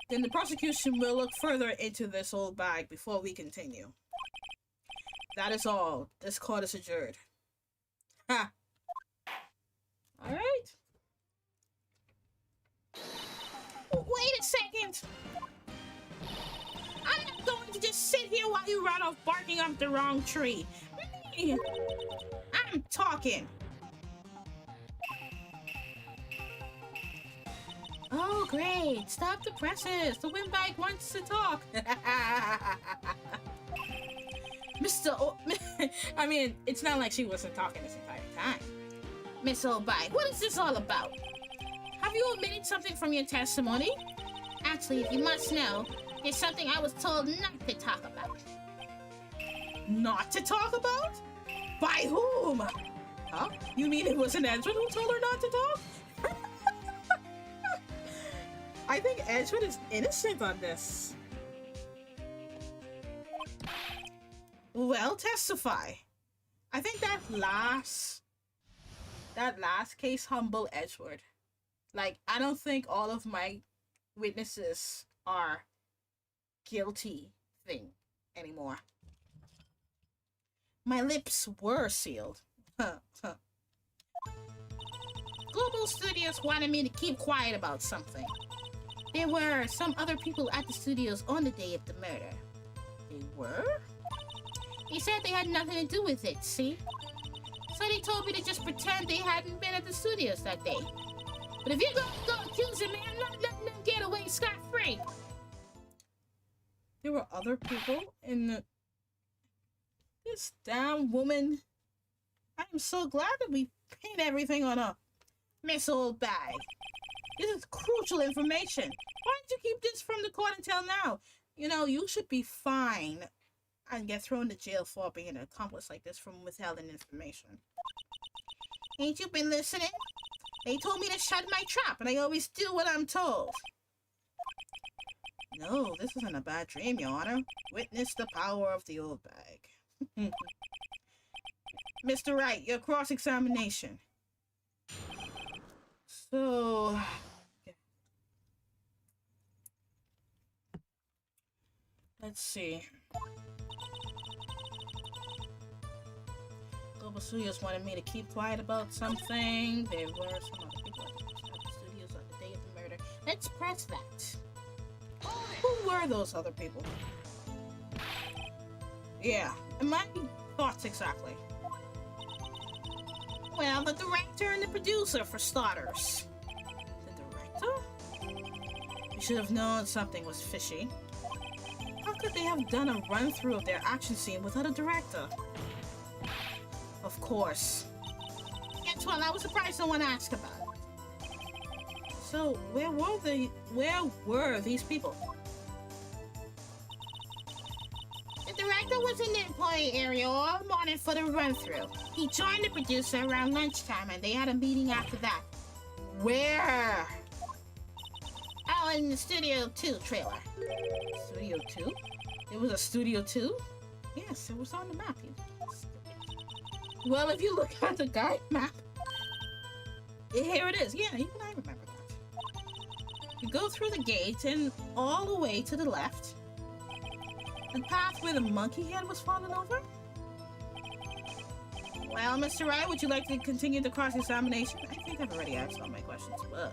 [SPEAKER 2] Then the prosecution will look further into this old bag before we continue. That is all. This court is adjourned. Ha! Alright. Wait a second! I'm not going to just sit here while you run off barking up the wrong tree. I'm talking. Oh, great. Stop the presses. The windbag wants to talk. I mean, it's not like she wasn't talking this entire time. Miss Oldbag, what is this all about? Have you omitted something from your testimony? Actually, if you must know, there's something I was told not to talk about. Not to talk about? By whom? Huh? You mean it was an Edgewood who told her not to talk? I think Edgewood is innocent on this. Well, testify. I think that last case humbled Edgewood. Like, I don't think all of my witnesses are guilty thing anymore. My lips were sealed. Global Studios wanted me to keep quiet about something. There were some other people at the studios on the day of the murder. They were? He said they had nothing to do with it, see? So they told me to just pretend they hadn't been at the studios that day. But if you're gonna go accusing me, I'm not letting them get away scot-free. There were other people in the... This damn woman. I am so glad that we paint everything on a Miss Old Bag. This is crucial information. Why did you keep this from the court until now? You know, you should be fined and get thrown to jail for being an accomplice like this from withholding information. Ain't you been listening? They told me to shut my trap, and I always do what I'm told. No, this isn't a bad dream, Your Honor. Witness the power of the old bag. Mr. Wright, your cross-examination. So... let's see. Global Studios wanted me to keep quiet about something. There were some other people at the studios on the day of the murder. Let's press that. Who were those other people? Yeah, and my thoughts exactly. Well, the director and the producer, for starters. The director? You should have known something was fishy. How could they have done a run-through of their action scene without a director? Of course. Yes, well, I was surprised no one asked about it. So, where were these people? The director was in the employee area all morning for the run-through. He joined the producer around lunchtime, and they had a meeting after that. Where? Oh, in the Studio 2 trailer. Studio 2? It was a Studio 2? Yes, it was on the map. Well, if you look at the guide map, here it is. Yeah, even I remember that. You go through the gate and all the way to the left. The path where the monkey head was falling over? Well, Mr. Wright, would you like to continue the cross-examination? I think I've already asked all my questions, but...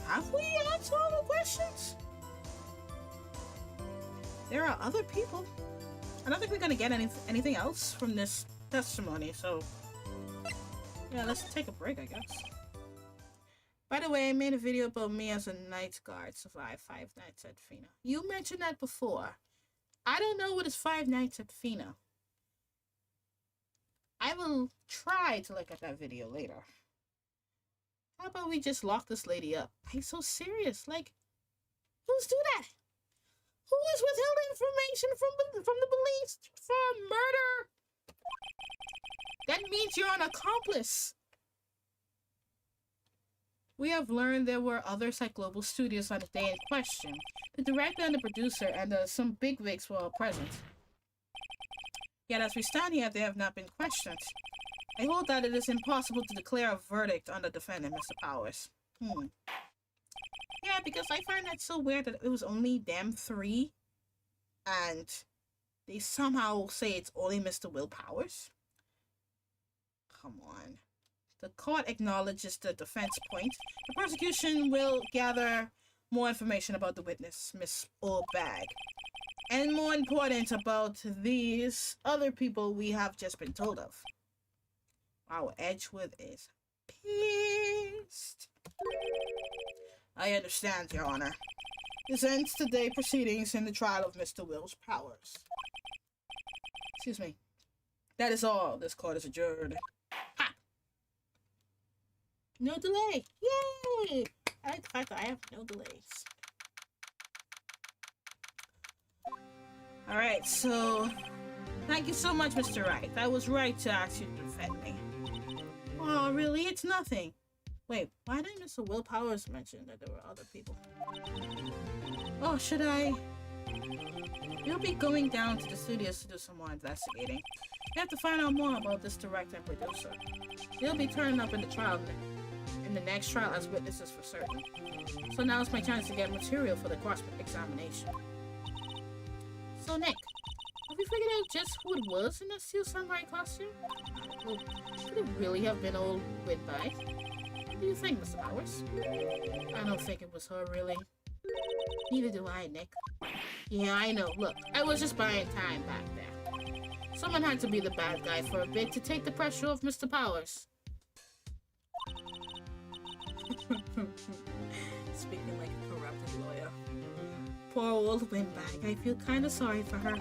[SPEAKER 2] have we answered all the questions? are other people. I don't think we're gonna get anything else from this testimony, so yeah, let's take a break, I guess. By the way, I made a video about me as a night guard survived 5 nights at Fina. You mentioned that before. I don't know what is 5 nights at Fina. I will try to look at that video later. How about we just lock this lady up? I'm so serious. Like, who's do that? Who is withholding information from the police for murder? That means you're an accomplice. We have learned there were others at Global Studios on the day in question. The director and the producer and some bigwigs were present. Yet as we stand here, they have not been questioned. I hold that it is impossible to declare a verdict on the defendant, Mr. Powers. Yeah, because I find that so weird that it was only them 3, and they somehow say it's only Mr. Will Powers. Come on. The court acknowledges the defense point. The prosecution will gather more information about the witness, Miss Oldbag. And more important, about these other people we have just been told of. Wow, Edgewood is pissed. I understand, Your Honor. This ends today proceedings in the trial of Mr. Will's Powers. Excuse me. That is all. This court is adjourned. Ha! No delay. Yay! I like the fact that I have no delays. Alright, so thank you so much, Mr. Wright. I was right to ask you to defend me. Oh, really? It's nothing. Wait, why didn't Mr. Will Powers mention that there were other people? Oh, should I? We'll be going down to the studios to do some more investigating. We have to find out more about this director and producer. They'll be turning up in the trial, in the next trial as witnesses for certain. So now's my chance to get material for the cross-examination. So Nick, have we figured out just who it was in that Steel Samurai costume? Well, could it really have been old Windbag? What do you think, Mr. Powers? I don't think it was her, really. Neither do I, Nick. Yeah, I know. Look, I was just buying time back there. Someone had to be the bad guy for a bit to take the pressure off Mr. Powers. Speaking like a corrupted lawyer. Poor old Windbag. I feel kind of sorry for her.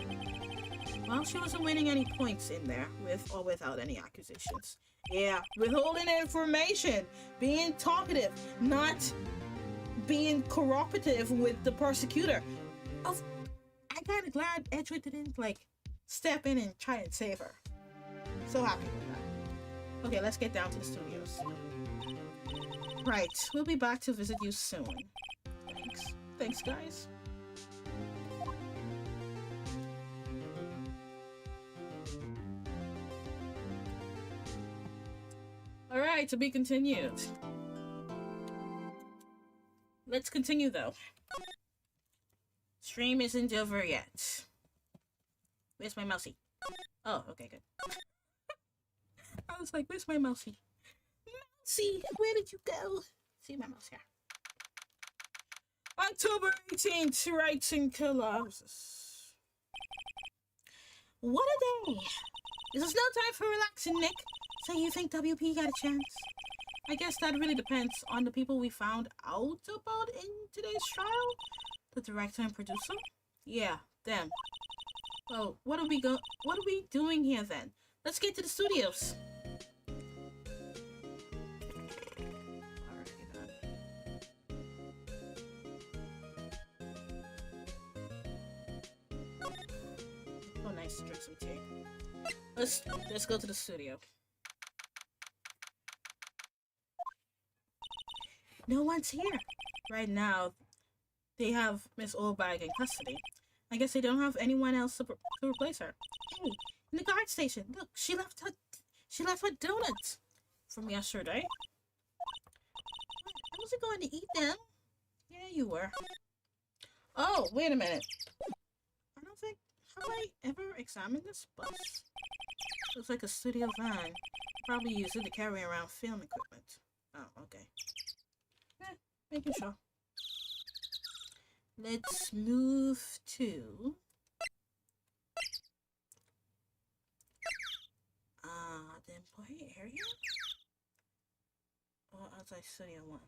[SPEAKER 2] Well, she wasn't winning any points in there, with or without any accusations. Yeah, withholding information, being talkative, not being cooperative with the prosecutor. I'm kind of glad Edgewood didn't, like, step in and try and save her. So happy with that. Okay, let's get down to the studios. Right, we'll be back to visit you soon. Thanks. Thanks, guys. Alright, to be continued. Let's continue, though. Stream isn't over yet. Where's my mousey? Oh, okay, good. I was like, where's my mousey? Mousey, where did you go? See my mouse here. October 18th, Rights and Colossus. What a day! This is no time for relaxing, Nick. So you think WP got a chance? I guess that really depends on the people we found out about in today's trial. The director and producer? Yeah, them. Well, what are we doing here then? Let's get to the studios. Alrighty then. Oh, nice to drink some tea. Let's go to the studio. No one's here. Right now, they have Miss Oldbag in custody. I guess they don't have anyone else to replace her. Hey, in the guard station, look, she left her donuts from yesterday. I wasn't going to eat them. Yeah, you were. Oh, wait a minute. I don't think, have I ever examined this bus? Looks like a studio van. Probably use it to carry around film equipment. Oh, okay. Making sure. Let's move to display area? Or outside studio 1?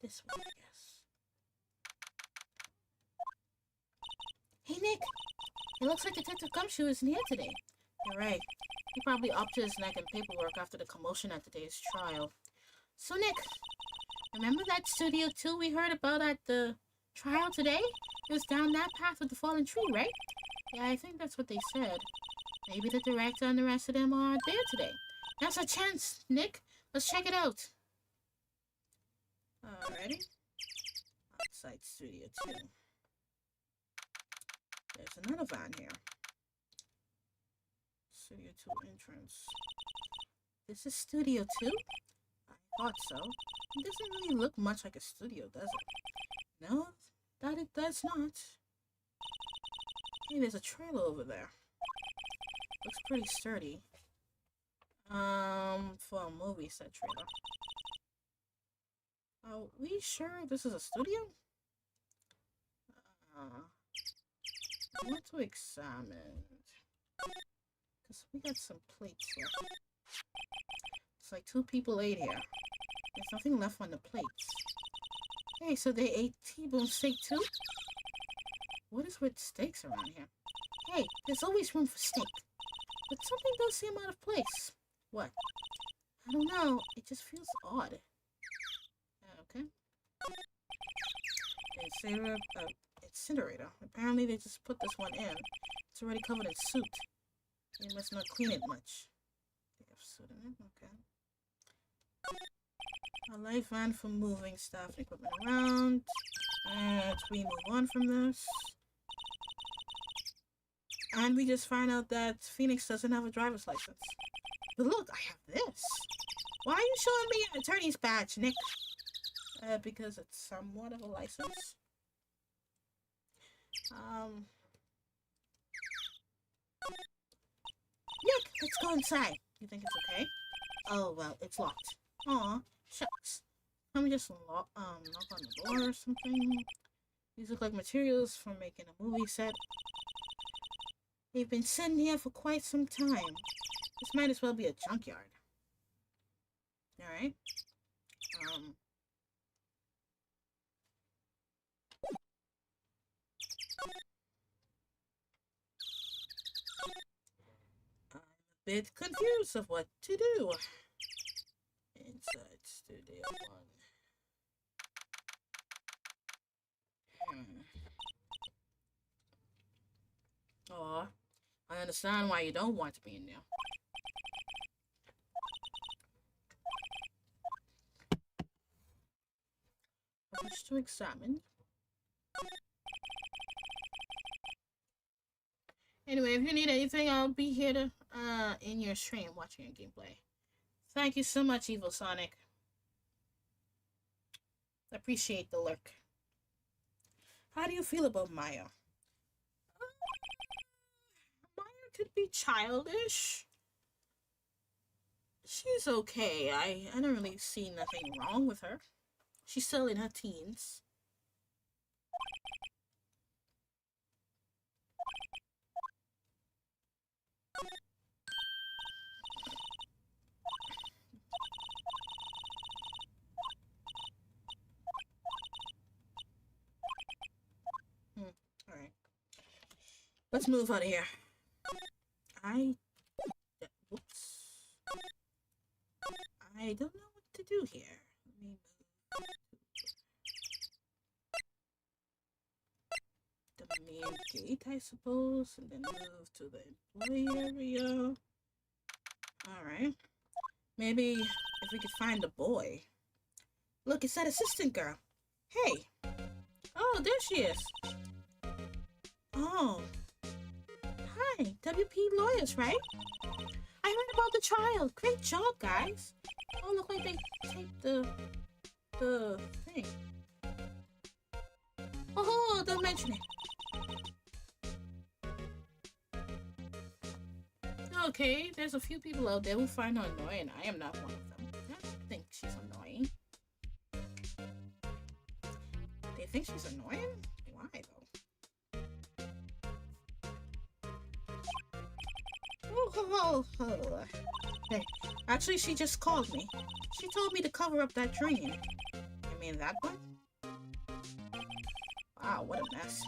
[SPEAKER 2] This one, I guess. Hey, Nick! It looks like Detective Gumshoe isn't here today. You're right. He probably upped his neck in paperwork after the commotion at today's trial. So, Nick, remember that Studio 2 we heard about at the trial today? It was down that path with the fallen tree, right? Yeah, I think that's what they said. Maybe the director and the rest of them are there today. Now's a chance, Nick. Let's check it out. Alrighty. Outside Studio 2. There's another van here. Studio 2 entrance. This is Studio 2? I thought so. It doesn't really look much like a studio, does it? No, that it does not. Hey, there's a trailer over there. Looks pretty sturdy. For a movie set trailer. Are we sure this is a studio? I want to examine. Because we got some plates here. It's like 2 people ate here. There's nothing left on the plates. Hey, so they ate T-bone steak too? What is with steaks around here? Hey, there's always room for steak. But something does seem out of place. What? I don't know. It just feels odd. Okay. Incinerator. Apparently they just put this one in. It's already covered in soot. They must not clean it much. They have soot in it? Okay. A light van for moving stuff and equipment around. And we move on from this. And we just find out that Phoenix doesn't have a driver's license. But look, I have this. Why are you showing me an attorney's badge, Nick? Because it's somewhat of a license. Nick, let's go inside. You think it's okay? Oh, well, it's locked. Aw, shucks. Let me just knock on the door or something. These look like materials for making a movie set. They've been sitting here for quite some time. This might as well be a junkyard. Alright. I'm a bit confused of what to do. Inside Studio 1. Aw, I understand why you don't want to be in there. I wish to examine. Anyway, if you need anything, I'll be here to in your stream watching your gameplay. Thank you so much, Evil Sonic. Appreciate the lurk. How do you feel about Maya? Maya could be childish. She's okay. I don't really see nothing wrong with her. She's still in her teens. Alright. Let's move out of here. Whoops. I don't know what to do here. Let me move to the main gate, I suppose, and then move to the employee area. Alright. Maybe if we could find the boy. Look, it's that assistant girl. Hey. Oh, there she is. Oh. Hi, WP Lawyers, right? I heard about the trial. Great job, guys. Oh, look like they taped the thing. Oh, don't mention it. Okay, there's a few people out there who find her annoying. I am not one of them. I don't think she's annoying. They think she's annoying? Why, though? Oh, Hey, actually, she just called me. She told me to cover up that drain. You mean that one? Wow, what a mess.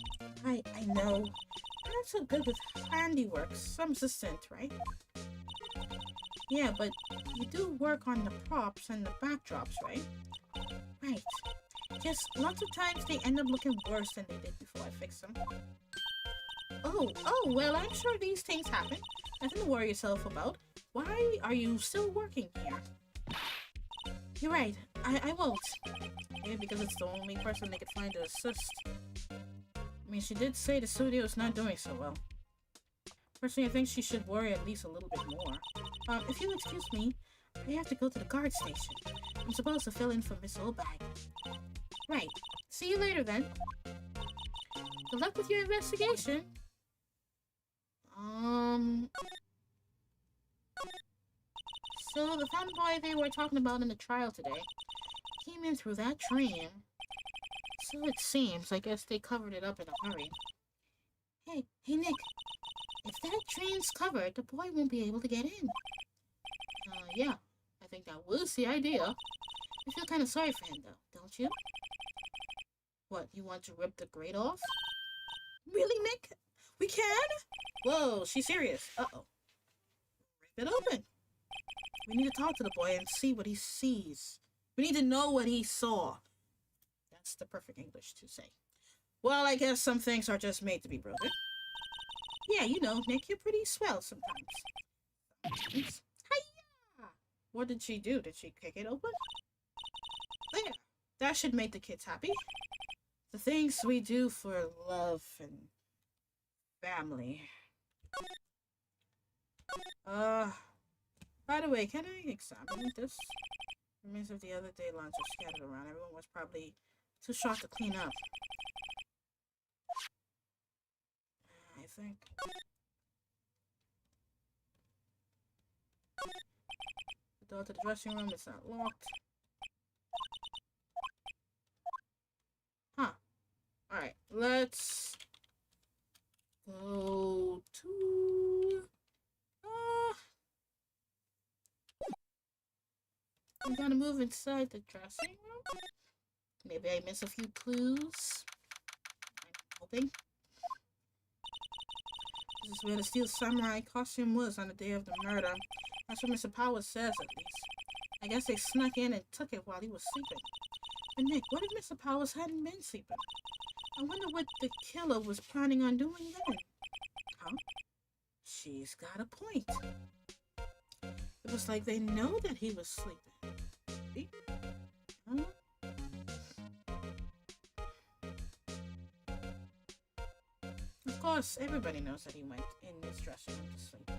[SPEAKER 2] I know. I'm not so good with handiwork. Some assistant, right? Yeah, but you do work on the props and the backdrops, right? Right. Just lots of times they end up looking worse than they did before I fix them. Oh, well, I'm sure these things happen. Nothing to worry yourself about. Why are you still working here? You're right. I won't. Yeah, because it's the only person they could find to assist. I mean, she did say the studio's not doing so well. Personally, I think she should worry at least a little bit more. If you'll excuse me, I have to go to the guard station. I'm supposed to fill in for Miss Obag. Right. See you later, then. Good luck with your investigation. So the fanboy they were talking about in the trial today came in through that train. So it seems. I guess they covered it up in a hurry. Hey, Nick. If that train's covered, the boy won't be able to get in. Yeah. I think that was the idea. I feel kind of sorry for him, though, don't you? What, you want to rip the grate off? Really, Nick? We can? Whoa, she's serious. Uh-oh. Rip it open. We need to talk to the boy and see what he sees. We need to know what he saw. That's the perfect English to say. Well, I guess some things are just made to be broken. Yeah, you know, Nick, you're pretty swell sometimes. Hi-ya! What did she do? Did she kick it open? There. That should make the kids happy. The things we do for love and family. By the way, can I examine this? Remains of the other day lunch are scattered around. Everyone was probably too shocked to clean up. I think. The door to the dressing room is not locked. Huh. Alright, let's go to... I'm gonna move inside the dressing room. Maybe I miss a few clues. I'm hoping. This is where the steel samurai costume was on the day of the murder. That's what Mr. Powers says, at least. I guess they snuck in and took it while he was sleeping. But Nick, what if Mr. Powers hadn't been sleeping? I wonder what the killer was planning on doing then. Huh? She's got a point. It was like they know that he was sleeping. See? Huh? Of course, everybody knows that he went in his dressing room to sleep.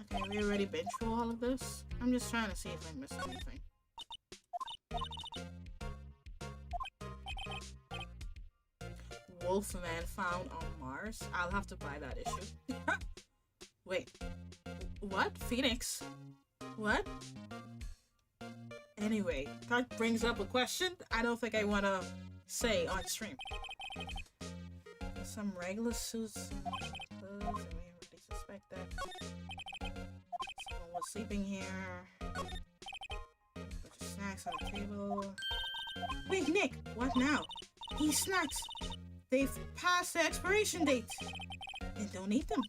[SPEAKER 2] Okay, we already been through all of this. I'm just trying to see if I missed anything. Wolfman found on Mars. I'll have to buy that issue. Wait. What? Phoenix? What? Anyway, that brings up a question I don't think I want to say on stream. Some regular suits and clothes, and we already suspect that someone was sleeping here. Bunch of snacks on the table. Wait, Nick! What now? These snacks! They've passed the expiration date! And don't eat them.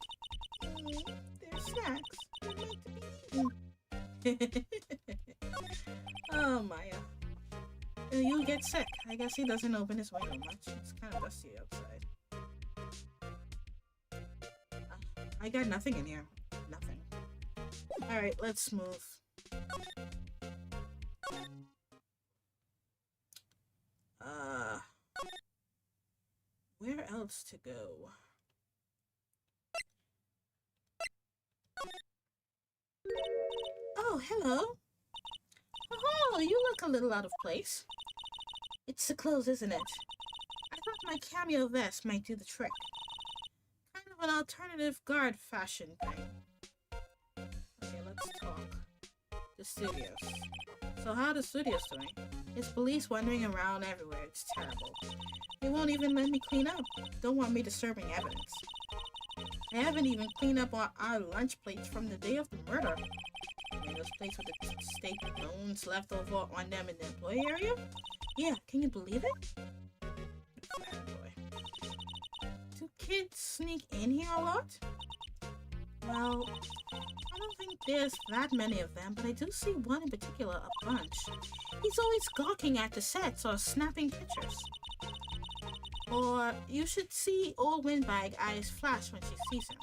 [SPEAKER 2] They're snacks. They're meant to be eaten. Oh, Maya. You'll get sick. I guess he doesn't open his window much. It's kind of dusty outside. I got nothing in here. Nothing. Alright, let's move. Where else to go? Oh, hello. Oh, you look a little out of place. It's the clothes, isn't it? I thought my cameo vest might do the trick. Kind of an alternative guard fashion thing. Okay, let's talk. The studios. So how are the studios doing? There's police wandering around everywhere. It's terrible. They won't even let me clean up. Don't want me disturbing evidence. I haven't even cleaned up our lunch plates from the day of the murder. I mean, those plates with the steak bones left over on them in the employee area? Yeah, can you believe it? Bad boy. Do kids sneak in here a lot? Well, I don't think there's that many of them, but I do see one in particular a bunch. He's always gawking at the sets or snapping pictures. Or you should see old Windbag eyes flash when she sees him.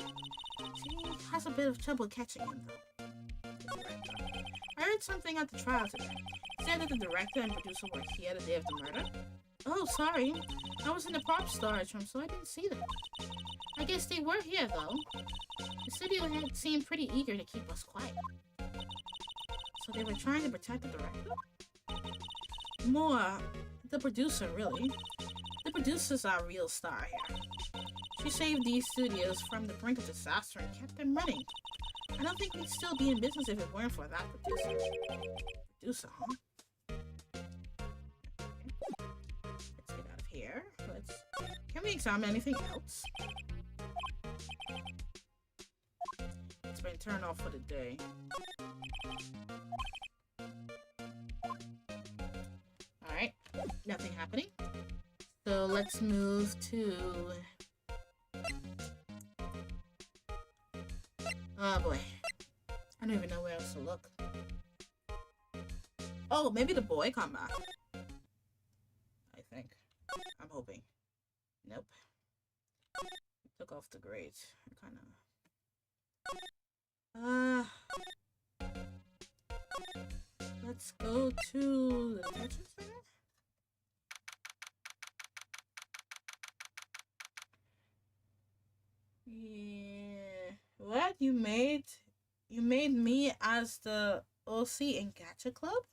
[SPEAKER 2] She has a bit of trouble catching him, though. I heard something at the trial today. Said that the director and producer were here the day of the murder. Oh, sorry. I was in the prop storage room, so I didn't see them. I guess they were here, though. The studio had seemed pretty eager to keep us quiet. So they were trying to protect the director? More, the producer, really. The producer's our real star here. She saved these studios from the brink of disaster and kept them running. I don't think we'd still be in business if it weren't for that producer. Producer, huh? Let's get out of here. Can we examine anything else? It's been turned off for the day. Alright, nothing happening. So let's move to... Oh boy. I don't even know where else to look. Oh, maybe the boy come back. I think. I'm hoping. Nope. Took off the grate. Let's go to the detention center. Yeah. What? You made me as the OC in Gacha Club?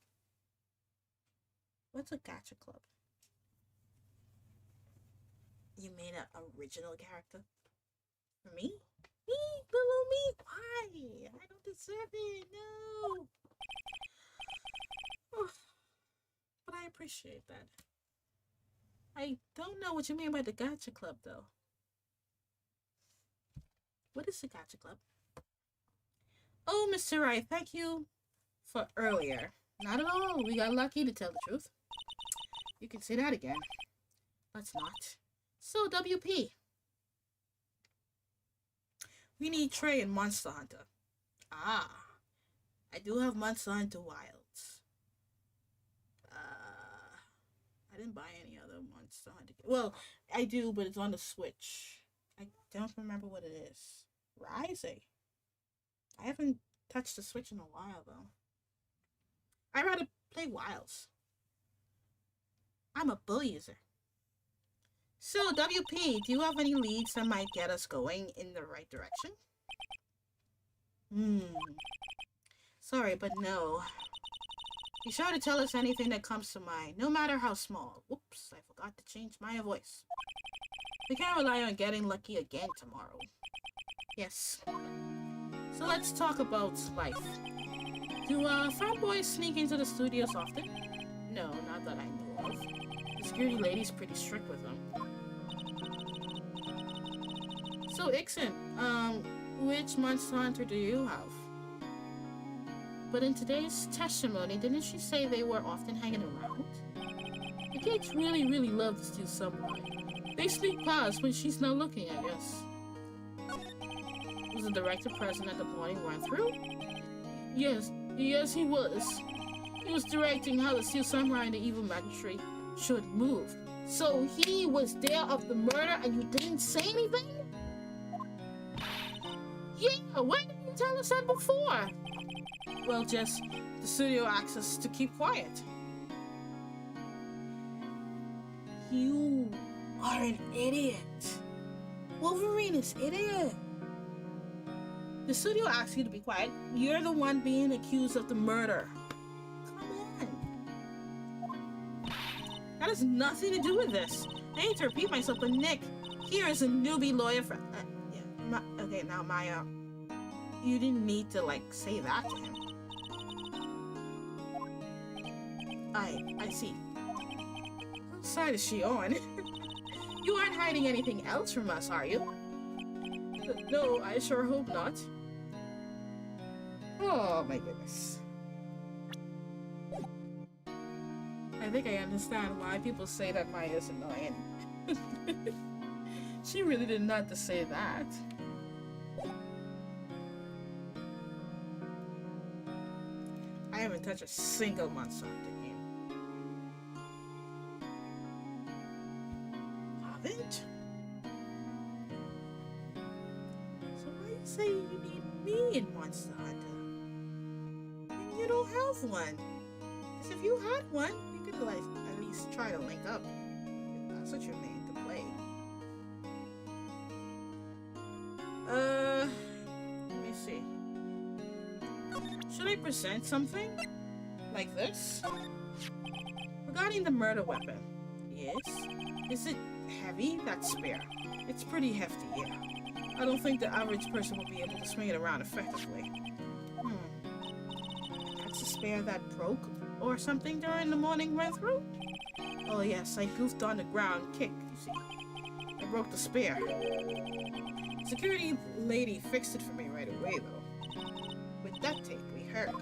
[SPEAKER 2] What's a Gacha Club? You made an original character? For me? Me? Little me? Why? I don't deserve it. No. But I appreciate that. I don't know what you mean by the Gacha Club, though. What is the Gacha Club? Oh, Mr. Wright, thank you for earlier. Not at all. We got lucky, to tell the truth. You can say that again. Let's not. So, WP. We need Trey and Monster Hunter. Ah. I do have Monster Hunter Wilds. I didn't buy any other Monster Hunter. Well, I do, but it's on the Switch. I don't remember what it is. Rising. I haven't touched the Switch in a while, though. I'd rather play Wilds. I'm a bull user. So, WP, do you have any leads that might get us going in the right direction? Sorry, but no. Be sure to tell us anything that comes to mind, no matter how small. Whoops, I forgot to change my voice. We can't rely on getting lucky again tomorrow. Yes. So let's talk about life. Do fanboys sneak into the studios often? No, not that I know of. The security lady's pretty strict with them. So Ixen, which Monster Hunter do you have? But in today's testimony, didn't she say they were often hanging around? The kids really love to steal someone. They sneak past when she's not looking, I guess. Was the director present at the party went through? Yes, he was. He was directing how the Steel Samurai and the evil magistrate should move. So he was there of the murder and you didn't say anything? Yeah, why didn't you tell us that before? Well, just the studio asks us to keep quiet. You are an idiot. Wolverine is idiot. The studio asks you to be quiet. You're the one being accused of the murder. Come on. That has nothing to do with this. I hate to repeat myself, but Nick, here is a newbie lawyer for... okay, now Maya, you didn't need to, say that to him. I see. What side is she on? You aren't hiding anything else from us, are you? No, I sure hope not. Oh my goodness. I think I understand why people say that Maya's annoying. She really did not to say that. I haven't touched a single Monster Hunter game. Haven't? So why you say you need me in Monster Hunter? And you don't have one. Because if you had one, we could like at least try to link up. If that's what you're made to play. Let me see. Should I present something? Like this? Regarding the murder weapon. Yes? Is it heavy? That spear. It's pretty hefty, yeah. I don't think the average person will be able to swing it around effectively. That's a spear that broke or something during the morning run-through? Oh yes, I goofed on the ground kick, you see. I broke the spear. Security lady fixed it for me right away, though. With duct tape, we heard.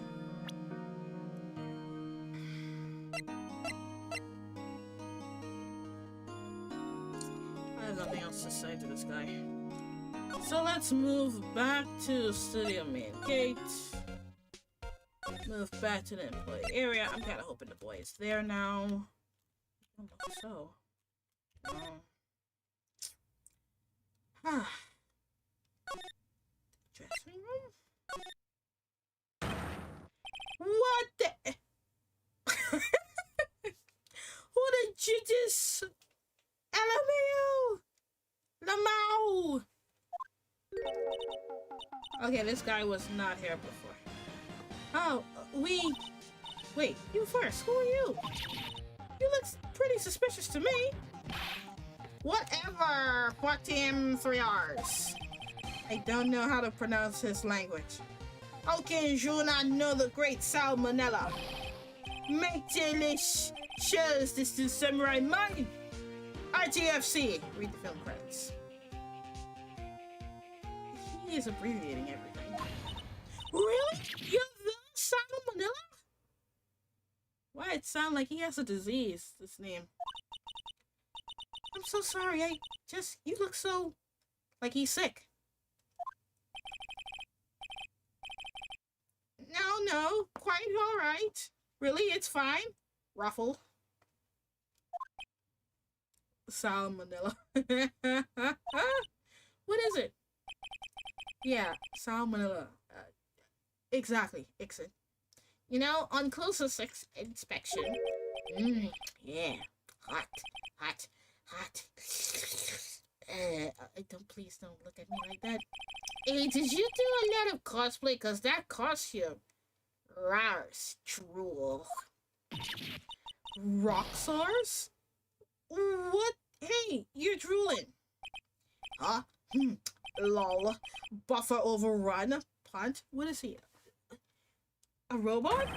[SPEAKER 2] I have nothing else to say to this guy. So let's move back to studio main gate. Move back to the employee area. I'm kind of hoping the boy is there now. I don't think so. Dressing room? What the? Who did you just? LMAO! Lamau! Okay, this guy was not here before. Oh, wait, you first. Who are you? You look pretty suspicious to me. Whatever, Fatim 3Rs. I don't know how to pronounce his language. How can you not know the great salmonella? Make delicious this to samurai mind. ITFC. Read the film credits. He is abbreviating everything. Really? You're the salmonella? Why it sound like he has a disease, this name? I'm so sorry, you look so like he's sick. No, quite alright. Really, it's fine. Ruffle. Salmonella. What is it? Yeah, salmonella. Exactly, Ixon. You know, on closer inspection. Yeah, hot. Please don't look at me like that. Hey, did you do a lot of cosplay? Cause that costume, Rars drool. Roxars? What? Hey, you're drooling. Huh? Lol. Buffer overrun. Punt. What is he? A robot?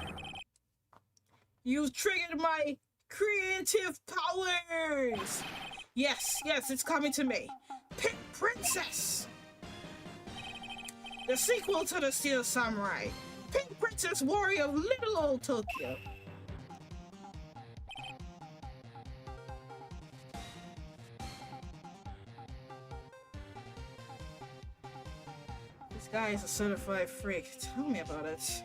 [SPEAKER 2] You've triggered my creative powers. Yes, it's coming to me. Pink Princess. The sequel to the Steel Samurai. Pink Princess Warrior of Little Old Tokyo. This guy is a certified freak. Tell me about it.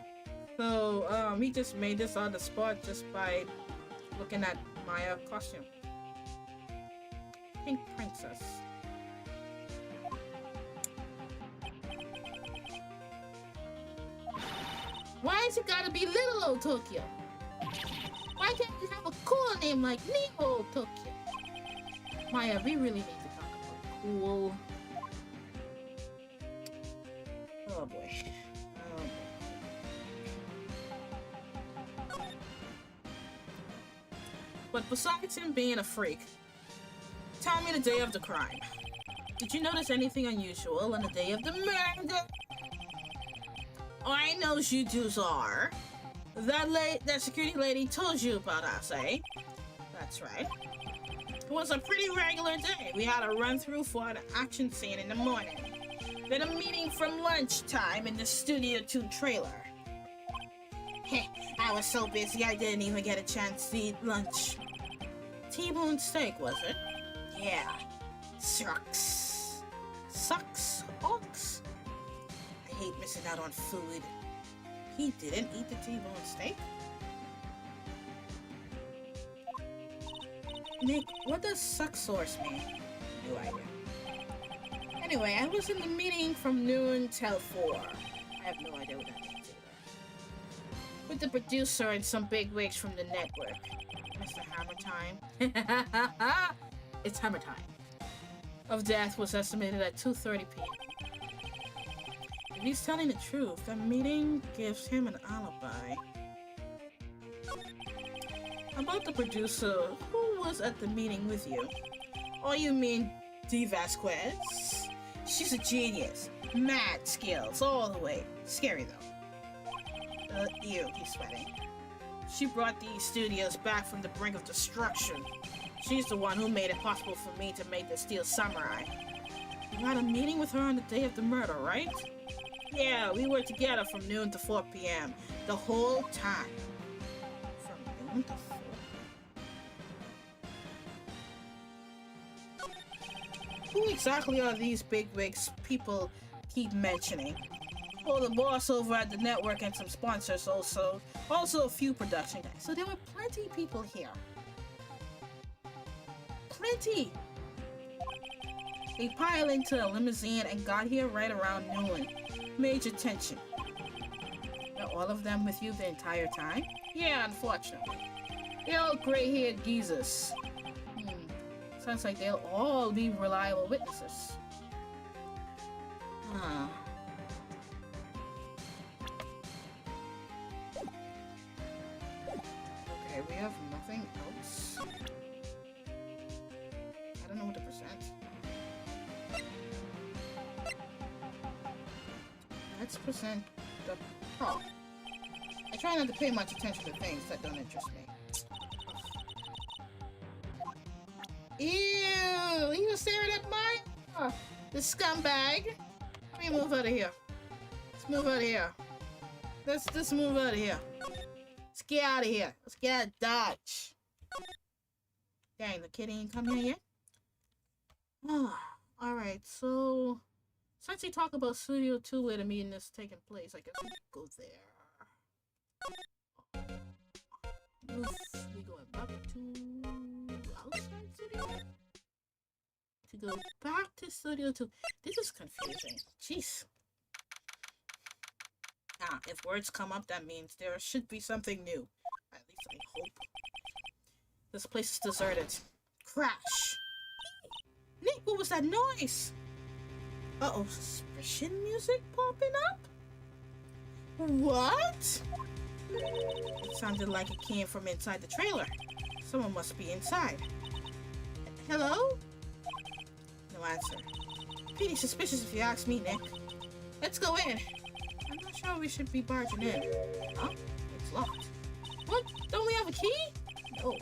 [SPEAKER 2] So, he just made this on the spot just by looking at my costume. Pink Princess. Why has it gotta be Little Old Tokyo? Why can't you have a cool name like Nemo Tokyo? Maya, we really need to talk about cool. Oh boy. But besides him being a freak, tell me the day of the crime. Did you notice anything unusual on the day of the murder? I know you dudes are. That security lady told you about us, eh? That's right. It was a pretty regular day. We had a run-through for an action scene in the morning. Then a meeting from lunchtime in the Studio 2 trailer. Heh, I was so busy I didn't even get a chance to eat lunch. T-bone steak, was it? Yeah. Sucks. Sucks? Hawks? I hate missing out on food. He didn't eat the T-bone steak? Nick, what does suck source mean? No idea. Anyway, I was in the meeting from noon till 4. I have no idea what that means either. With the producer and some bigwigs from the network. Mr. Hammer Time. It's Hammer Time. Of death was estimated at 2:30 p.m. If he's telling the truth, the meeting gives him an alibi. About the producer, who was at the meeting with you? Oh, you mean D. Vasquez? She's a genius. Mad skills all the way. Scary though. Ew, he's sweating. She brought these studios back from the brink of destruction. She's the one who made it possible for me to make the Steel Samurai. You had a meeting with her on the day of the murder, right? Yeah, we were together from noon to 4 p.m. the whole time. From noon to 4? Who exactly are these bigwigs people keep mentioning? Oh, the boss over at the network and some sponsors also. Also a few production guys. So there were plenty of people here. Plenty! They piled into a limousine and got here right around noon. Major tension. Are all of them with you the entire time? Yeah, unfortunately. They're all gray-haired geezers. Sounds like they'll all be reliable witnesses. Huh. Okay, we have nothing else. I don't know what to present. Let's present the prop. I try not to pay much attention to things that don't interest me. Ew! He was staring at my... the scumbag! Let me move out of here. Let's move out of here. Let's move out of here. Let's get out of here. Let's get out of Dodge. Dang, the kid ain't come here yet? Alright, so... Since we talk about Studio 2 where the meeting is taking place, I guess we go there. Oof, we going back to... outside Studio? To go back to Studio 2. This is confusing. Jeez. Ah, if words come up, that means there should be something new. At least I hope. This place is deserted. Crash! Nick, what was that noise? Uh-oh, suspicion music popping up? What? It sounded like it came from inside the trailer. Someone must be inside. Hello? No answer. Pretty suspicious if you ask me, Nick. Let's go in. I'm not sure we should be barging in. Huh? It's locked. What? Don't we have a key? No.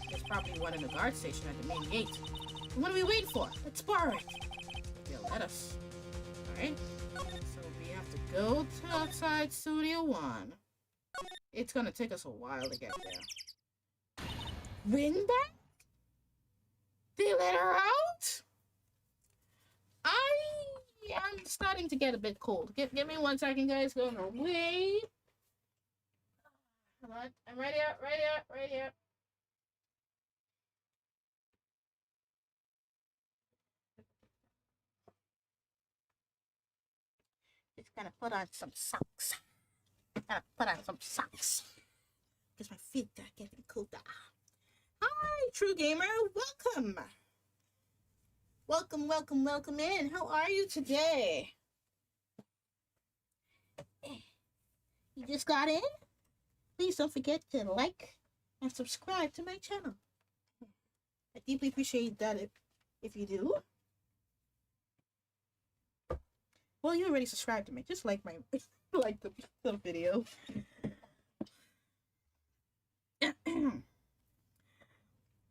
[SPEAKER 2] There's probably one in the guard station at the main gate. What are we waiting for? Let's borrow it. They'll let us. Alright. So we have to go to outside Studio 1. It's gonna take us a while to get there. Winback? They let her out? I'm starting to get a bit cold. Give me 1 second, guys. Going away. Come on. I'm right here, right here, right here. Just gonna put on some socks. Gotta put on some socks. Because my feet are getting colder. Hi, True Gamer. Welcome. Welcome, welcome, welcome in. How are you today? You just got in? Please don't forget to like and subscribe to my channel. I deeply appreciate that if you do. Well, you already subscribed to me. Just like my like the video.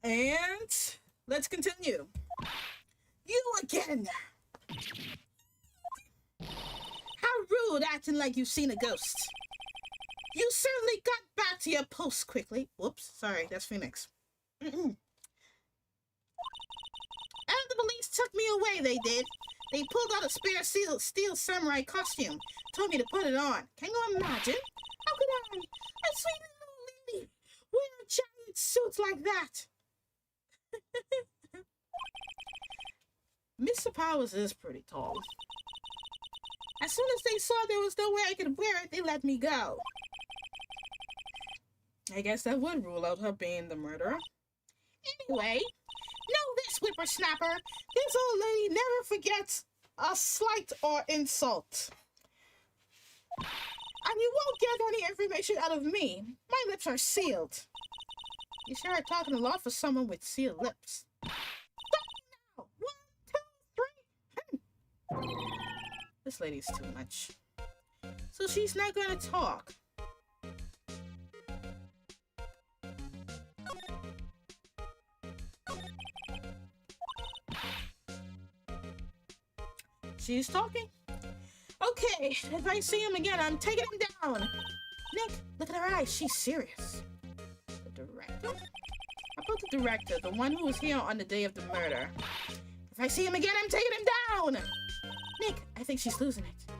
[SPEAKER 2] And let's continue. You again. How rude, acting like you've seen a ghost. You certainly got back to your post quickly. Whoops, sorry, that's Phoenix. And the police took me away, they did. They pulled out a spare steel samurai costume. Told me to put it on. Can you imagine? How could I, a sweet little lady, wear a giant suit like that? Mr. Powers is pretty tall. As soon as they saw there was no way I could wear it, they let me go. I guess that would rule out her being the murderer. Anyway, know this, whippersnapper. This old lady never forgets a slight or insult. And you won't get any information out of me. My lips are sealed. You sure are talking a lot for someone with sealed lips. Now. 1, 2, 3. This lady's too much. So she's not gonna talk. She's talking. Okay, if I see him again, I'm taking him down. Nick, look at her eyes. She's serious. The director? How about the director, the one who was here on the day of the murder? If I see him again, I'm taking him down. Nick, I think she's losing it.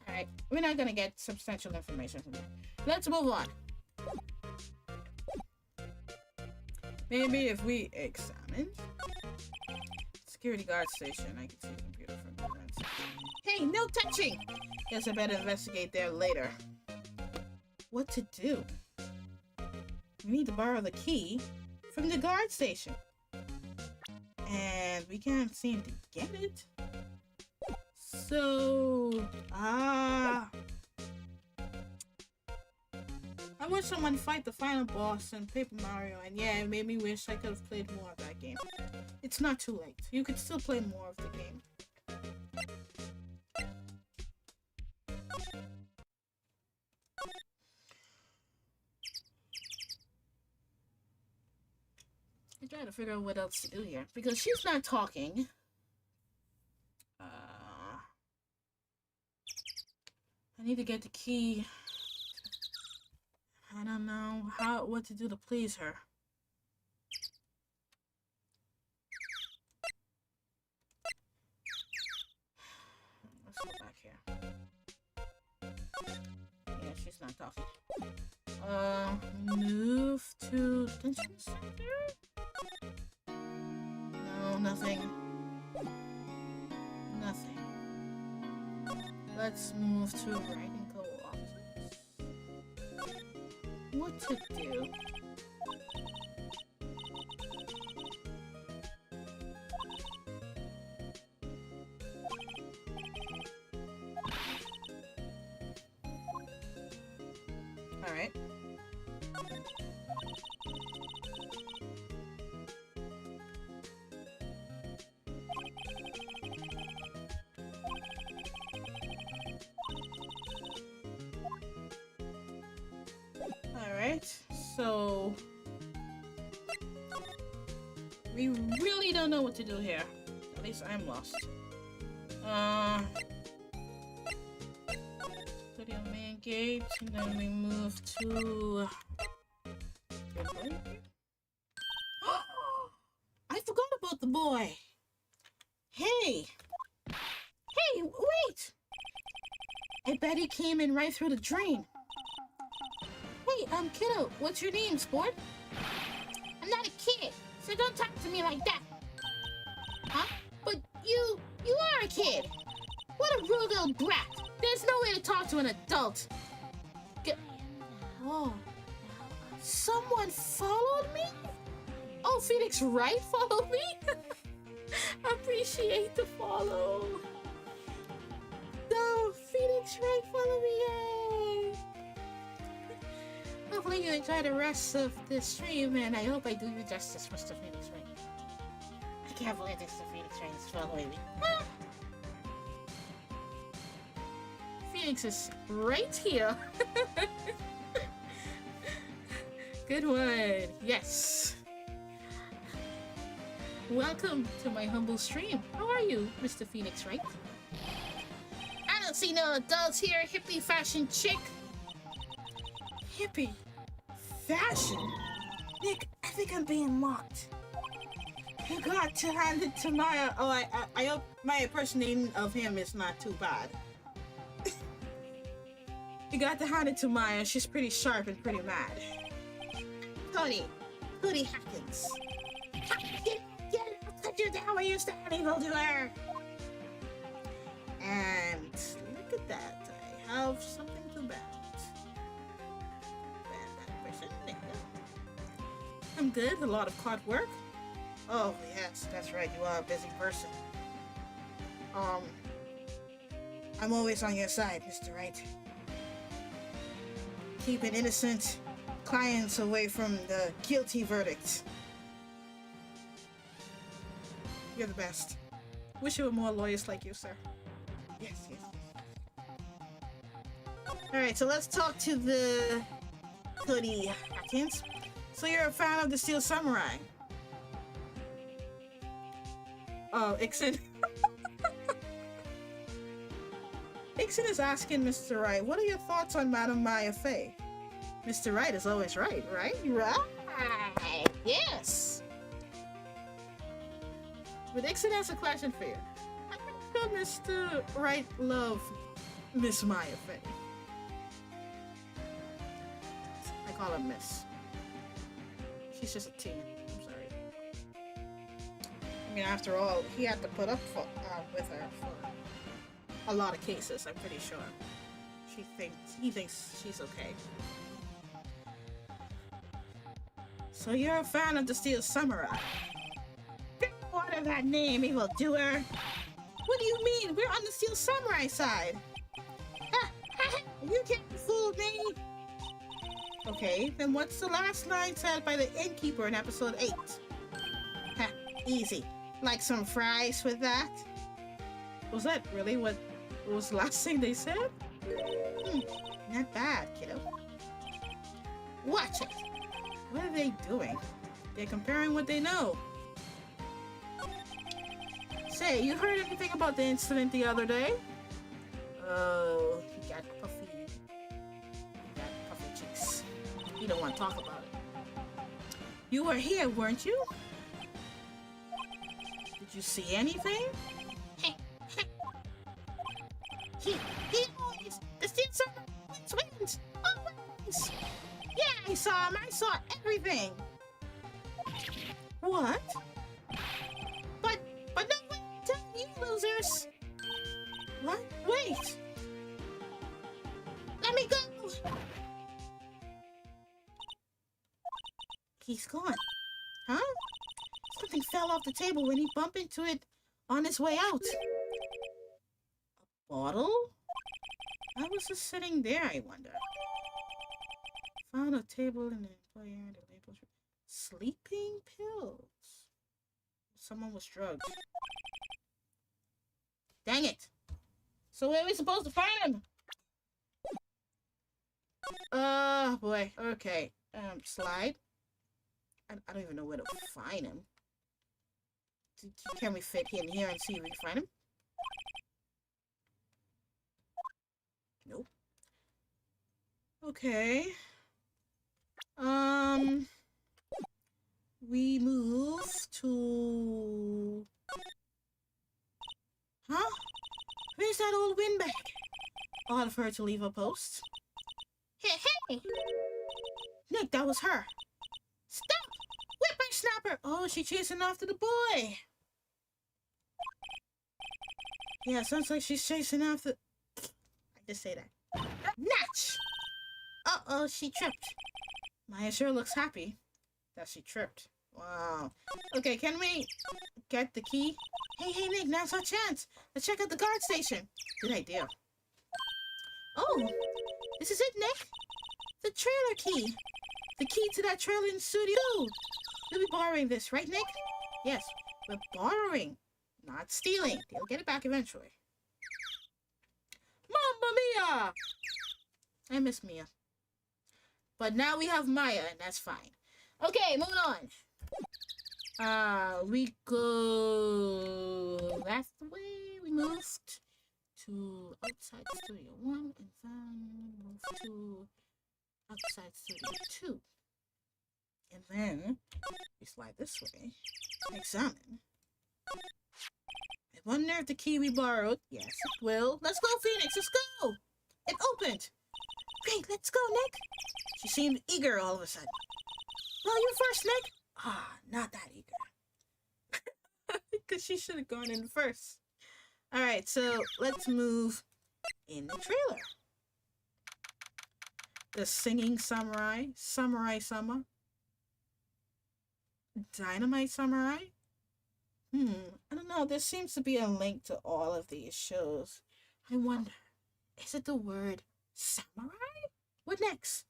[SPEAKER 2] Alright, we're not gonna get substantial information from her. Let's move on. Maybe if we examine security guard station, I can see the computer from the events. Hey, no touching! Guess I better investigate there later. What to do? We need to borrow the key from the guard station. And we can't seem to get it. So, I watched someone fight the final boss in Paper Mario, and yeah, it made me wish I could have played more of that game. It's not too late. You could still play more of the game. I try to figure out what else to do here, because she's not talking. I need to get the key. I don't know what to do to please her. Let's go back here. Yeah, she's not talking. Move to detention center? No, nothing. Nothing. Let's move to Wright and Co office. What to do? All right. Alright, so we really don't know what to do here. At least I'm lost. Go to the main gate, and then we move to... I forgot about the boy! Hey! Hey, wait! I bet he came in right through the drain. Hey, kiddo, what's your name, sport? I'm not a kid, so don't talk to me like that. Huh? But you are a kid. What a rude little brat. There's no way to talk to an adult. Oh, someone followed me? Oh, Phoenix Wright followed me? Appreciate the follow. No, Phoenix Wright followed me, yay! Hopefully you enjoy the rest of the stream, and I hope I do you justice, Mr. Phoenix Wright. I can't believe Mr. Phoenix Wright is following me. Phoenix is right here. Good one. Yes. Welcome to my humble stream. How are you, Mr. Phoenix Wright? I don't see no adults here, hippie fashion chick. Hippie fashion? Nick, I think I'm being mocked. You got to hand it to Maya. Oh, I hope my impersonation of him is not too bad. You got to hand it to Maya. She's pretty sharp and pretty mad. Cody Hackins. Get I'll cut you down where you stand, evildoer. And look at that. I have something to bounce. Bad person. I'm good. A lot of hard work. Oh, yes, that's right. You are a busy person. I'm always on your side, Mr. Wright. Keeping innocent clients away from the guilty verdict. You're the best. Wish you were more lawyers like you, sir. Yes. Alright, so let's talk to the Cody Hackins. So you're a fan of the Steel Samurai? Oh, Ixon. Ixon is asking Mr. Wright, what are your thoughts on Madame Maya Fey? Mr. Wright is always right, right? Right! Yes! But Ixon has a question for you. How does Mr. Wright love Miss Maya Fey? I call her Miss. She's just a teen. I'm sorry. I mean, after all, he had to put up with her for a lot of cases, I'm pretty sure. He thinks she's okay. So you're a fan of the Steel Samurai? Get out of that name, evildoer! What do you mean? We're on the Steel Samurai side! You can't fool me! Okay, then what's the last line said by the innkeeper in episode 8? Ha, easy. Like some fries with that? Was that really what was the last thing they said? Not bad, kiddo. Watch it! What are they doing? They're comparing what they know. Say, you heard anything about the incident the other day? Oh, he got puffy. Cheeks. You don't want to talk about it. You were here, weren't you? Did you see anything? He always, the Steel Samurai wins, always. Yeah, I saw him. I saw everything. What? But no, wait, tell you losers. What? Wait. Let me go. He's gone. Huh? Something fell off the table when he bumped into it on his way out. A bottle? How was it sitting there, I wonder? Found a table in the employee area. Sleeping pills. Someone was drugged. Dang it! So where are we supposed to find him? Boy. Okay. Slide. I don't even know where to find him. Can we fit in here and see if we can find him? Nope. Okay. We move to... Huh? Where's that old windbag? Odd of her to leave a post. Hey! Nick, that was her. Stop! Whippersnapper! Oh, she's chasing after the boy. Yeah, sounds like she's chasing after... I just say that. Natch! Uh-oh, she tripped. Maya sure looks happy that she tripped. Wow. Okay, can we get the key? Hey, Nick, now's our chance. Let's check out the guard station. Good idea. Oh, this is it, Nick. The trailer key. The key to that trailer in studio. You'll be borrowing this, right, Nick? Yes, we're borrowing, not stealing. They'll get it back eventually. Mamma Mia! I miss Mia. But now we have Maya, and that's fine. Okay, moving on. We go... That's the way we moved to outside studio 1 and then move to outside studio 2. And then we slide this way. Examine. I wonder if the key we borrowed... Yes, it will. Let's go, Phoenix! Let's go! It opened! Great, let's go, Nick! She seemed eager all of a sudden. Well, you first, Nick! Ah, not that eager. Because she should have gone in first. Alright, so let's move in the trailer. The Singing Samurai, Samurai Sama, Dynamite Samurai? I don't know. There seems to be a link to all of these shows. I wonder, is it the word samurai? What next?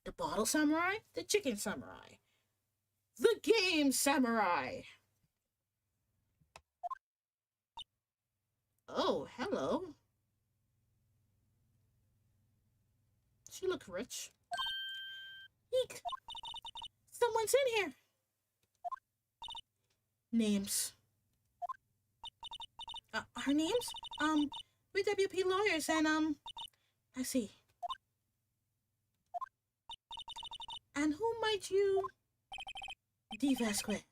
[SPEAKER 2] The bottle samurai? The chicken samurai? The game samurai? Oh, hello. She looks rich. Eek! Someone's in here. Names. Our names? We're WP lawyers and, I see. And who might you... D. Vasquez,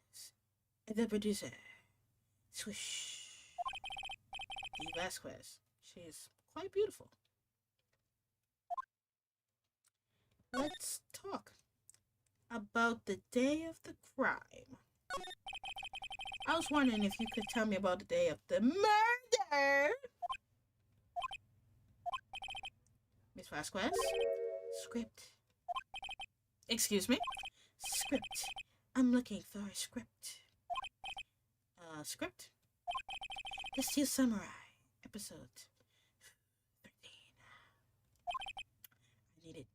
[SPEAKER 2] the producer. Swish. D. Vasquez. She is quite beautiful. Let's talk about the day of the crime. I was wondering if you could tell me about the day of the murder. Miss Vasquez? Script. Excuse me? Script. I'm looking for a script. Script? The Steel Samurai, episode 13. I need it.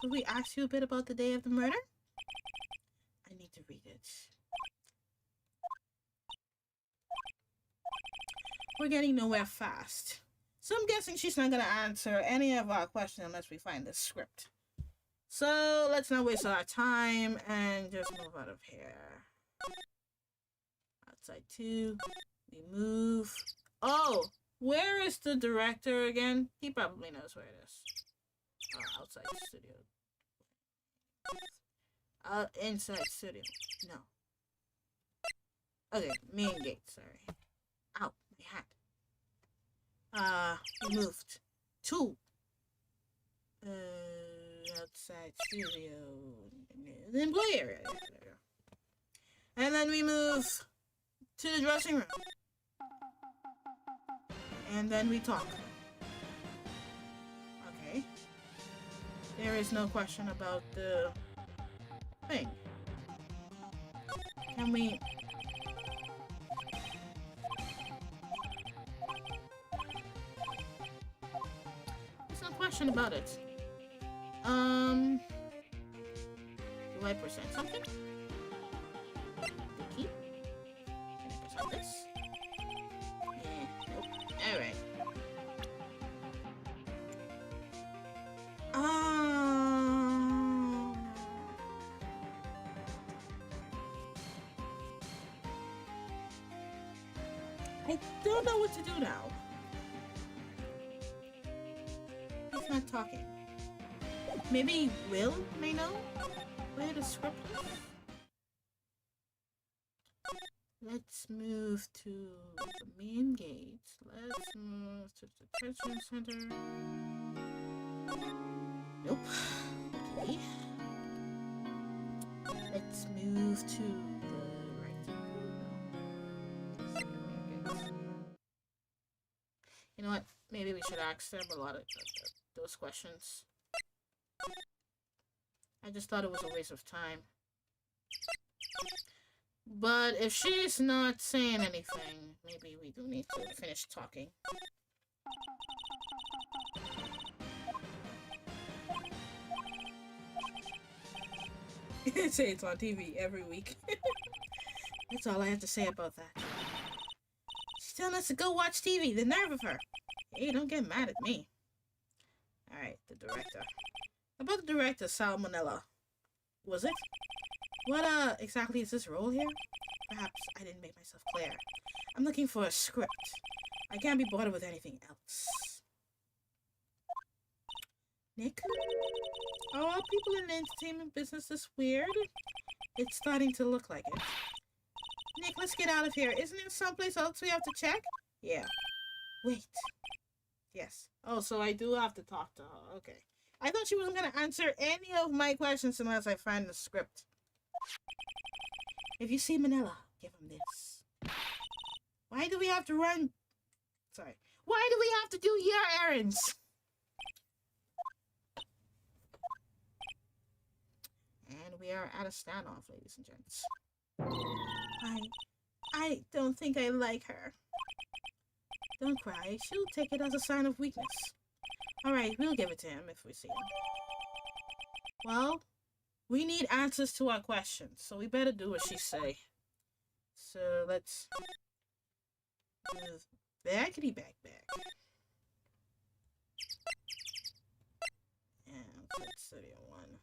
[SPEAKER 2] Could we ask you a bit about the day of the murder? I need to read it. We're getting nowhere fast. So I'm guessing she's not going to answer any of our questions unless we find the script. So let's not waste our time and just move out of here. Outside 2. We move. Oh, where is the director again? He probably knows where it is. Outside studio. Inside studio. No. Okay, main gate, sorry. Ow, my hat. We moved. 2. Outside studio. The employee area. Yeah, there we go. And then we move to the dressing room. And then we talk. Okay. There is no question about the thing. Can we... There's no question about it. Do I present something? The key? Can I present this? Yeah, nope. Alright. I don't know what to do now. He's not talking. Maybe Will may know where the script is. Let's move to the main gate. Let's move to the detention center. Nope. Okay. Let's move to the right. No. You know what? Maybe we should ask them a lot of those questions. I just thought it was a waste of time. But if she's not saying anything, maybe we do need to finish talking. Say it's on TV every week. That's all I have to say about that. She's telling us to go watch TV. The nerve of her. Hey, don't get mad at me. Alright, the director. About the director, Salmonella. Was it? What exactly is this role here? Perhaps I didn't make myself clear. I'm looking for a script. I can't be bothered with anything else. Nick? Are people in the entertainment business this weird? It's starting to look like it. Nick, let's get out of here. Isn't there someplace else we have to check? Yeah. Wait. Yes. Oh, so I do have to talk to her. Okay. I thought she wasn't going to answer any of my questions unless I find the script. If you see Manila, give him this. Why do we have to run? Sorry. Why do we have to do your errands? And we are at a standoff, ladies and gents. I don't think I like her. Don't cry. She'll take it as a sign of weakness. Alright, we'll give it to him if we see him. Well, we need answers to our questions, so we better do what she say. So let's move backity back. And let's study on one.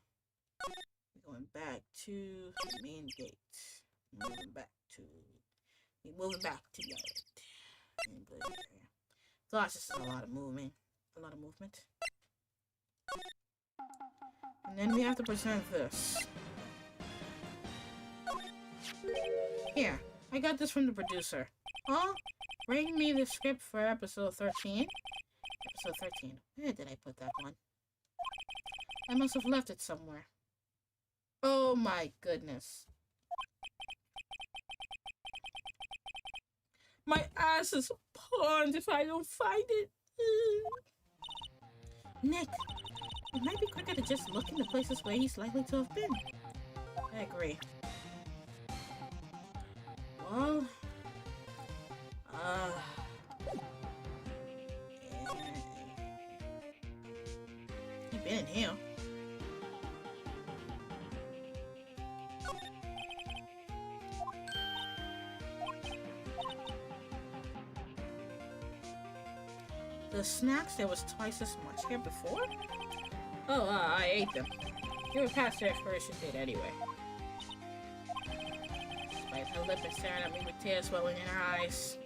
[SPEAKER 2] We're going back to the main gate. Moving back to the yard. And go here. Gosh, this is a lot of movement. And then we have to present this. Here, I got this from the producer. Huh? Bring me the script for episode 13. Episode 13. Where did I put that one? I must have left it somewhere. Oh my goodness. My ass is a pond if I don't find it. Nick, it might be quicker to just look in the places where he's likely to have been. I agree. Well, he been in here. The snacks, there was twice as much here before? Oh, I ate them. They were past their expiration date anyway. Despite her lip and staring at me with tears swelling in her eyes.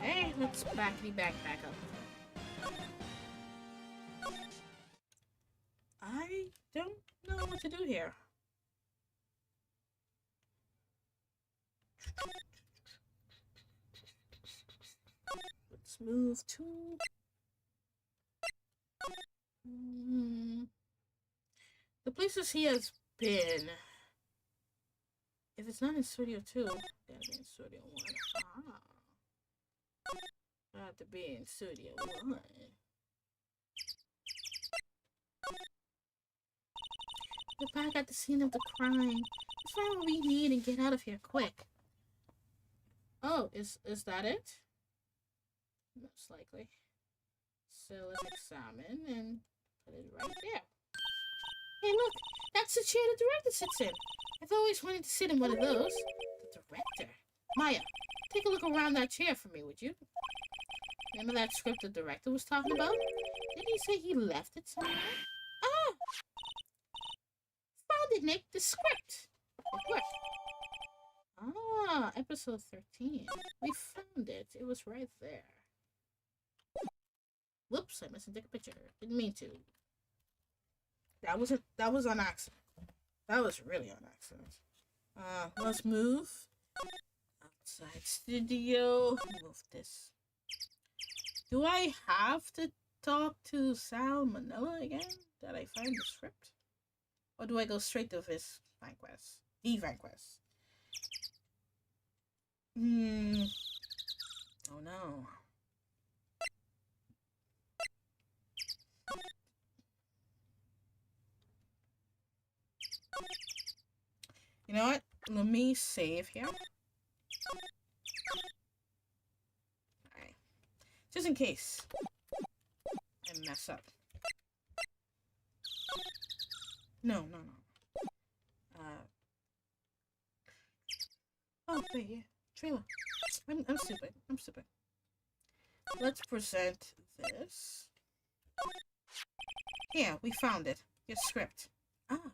[SPEAKER 2] Okay, let's backity back up. I don't know what to do here. Let's move to... the places he has been. If it's not in Studio 2, it'll be in Studio 1. I have to be in Studio 1. We're back at the scene of the crime. Let's find what we need and get out of here quick. Oh, is that it? Most likely. So let's examine and put it right there. Hey, look! That's the chair the director sits in. I've always wanted to sit in one of those. The director? Maya, take a look around that chair for me, would you? Remember that script the director was talking about? Didn't he say he left it somewhere? Ah! Found it, Nick! The script! It worked. Ah, episode 13. We found it. It was right there. Whoops, I must have taken a picture. Didn't mean to. That was on accident. That was really on accident. Let's move. Outside studio. Move this. Do I have to talk to Sal Manila again? Did I find the script? Or do I go straight to this Vanquest? The Vanquest. Oh no. You know what? Let me save here. Alright. Just in case I mess up. No. Oh, wait, yeah. Trailer. I'm stupid. Let's present this. Here, we found it. Your script. Ah.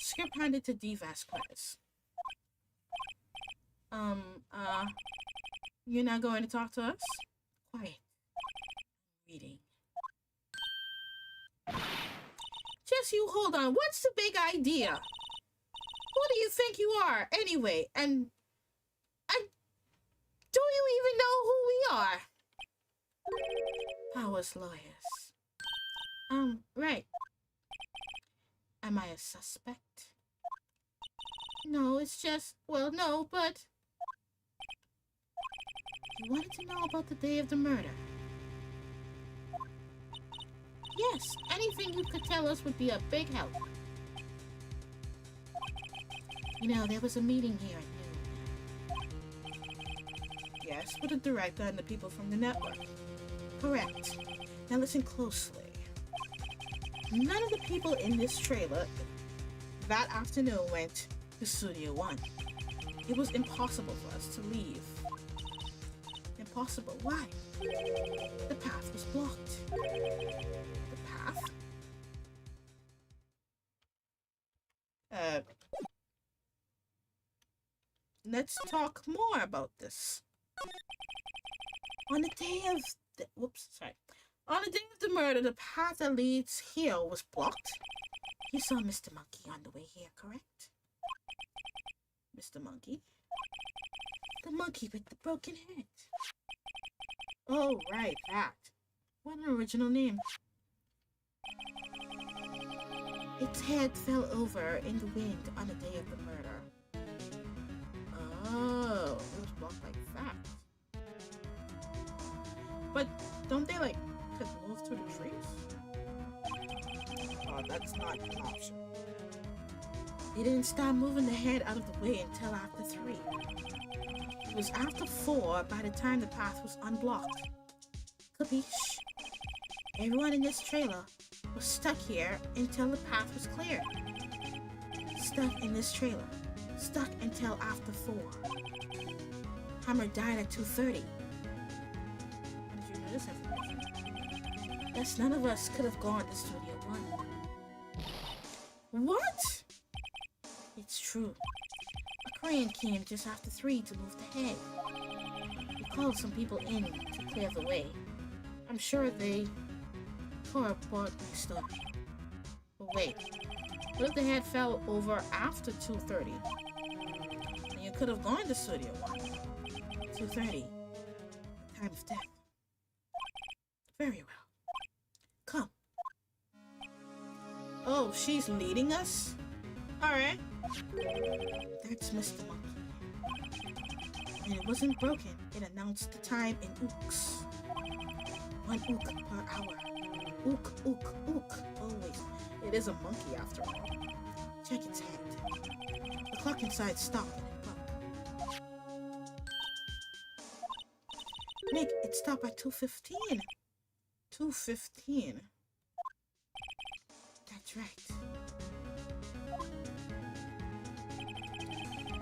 [SPEAKER 2] Script handed to D. Vasquez. You're not going to talk to us? Quiet. Reading. Just you hold on. What's the big idea? Who do you think you are, anyway? And do you even know who we are? Powers lawyers. Right. Am I a suspect? No, it's just, well, no, but... You wanted to know about the day of the murder? Yes, anything you could tell us would be a big help. You know, there was a meeting here at noon. Yes, with the director and the people from the network. Correct. Now listen closely. None of the people in this trailer that afternoon went to Studio One. It was impossible for us to leave. Impossible. Why? The path was blocked. The path? Let's talk more about this. On the day of the... Whoops, sorry. On the day of the murder, the path that leads here was blocked. You saw Mr. Monkey on the way here, correct? Mr. Monkey? The monkey with the broken head. Oh, right, that. What an original name. Its head fell over in the wind on the day of the murder. Oh, it was blocked like that. But don't they, like, could move through the trees? Oh, that's not an option. They didn't stop moving the head out of the way until after 3. It was after 4 by the time the path was unblocked. Capiche? Everyone in this trailer was stuck here until the path was cleared. Stuck in this trailer. Stuck until after 4. Hammer died at 2:30. How did you know this information? Yes, none of us could have gone to Studio One. What? It's true. A crane came just after 3 to move the head. We called some people in to clear the way. I'm sure they bought my story. But wait, what if the head fell over after 2:30? Then you could have gone to Studio One. 2:30. Time of death. Very well. Come. Oh, she's leading us? Alright. That's Mr. Monkey. And it wasn't broken. It announced the time in ooks. 1 ook per hour. Ook, ook, ook. Always. It is a monkey after all. Check its head. The clock inside stopped and it broke. Nick, it stopped at 2:15. 2:15. That's right.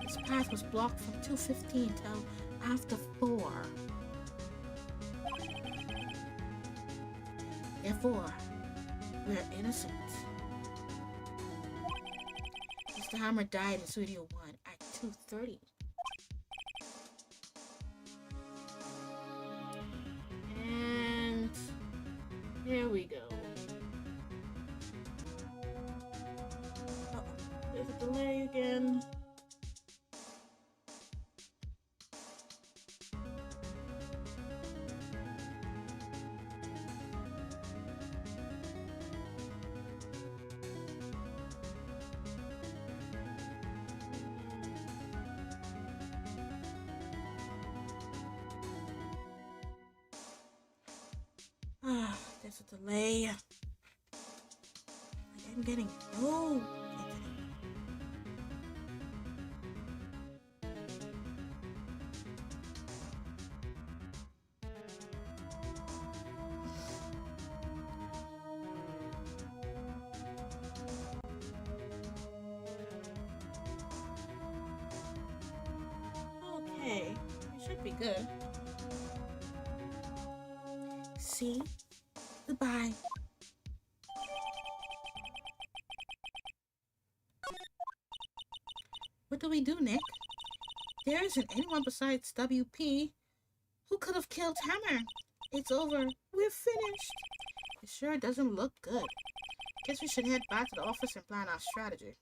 [SPEAKER 2] This path was blocked from 2:15 till after 4. Therefore, we're innocent. Mr. Hammer died in Studio One at 2:30. And here we go. Uh-oh, there's a delay again. There's a delay. I'm getting no internet. Okay, it should be good. See? Goodbye. do we do, Nick? There isn't anyone besides WP who could have killed Hammer. It's over. We're finished. It sure doesn't look good. Guess we should head back to the office and plan our strategy.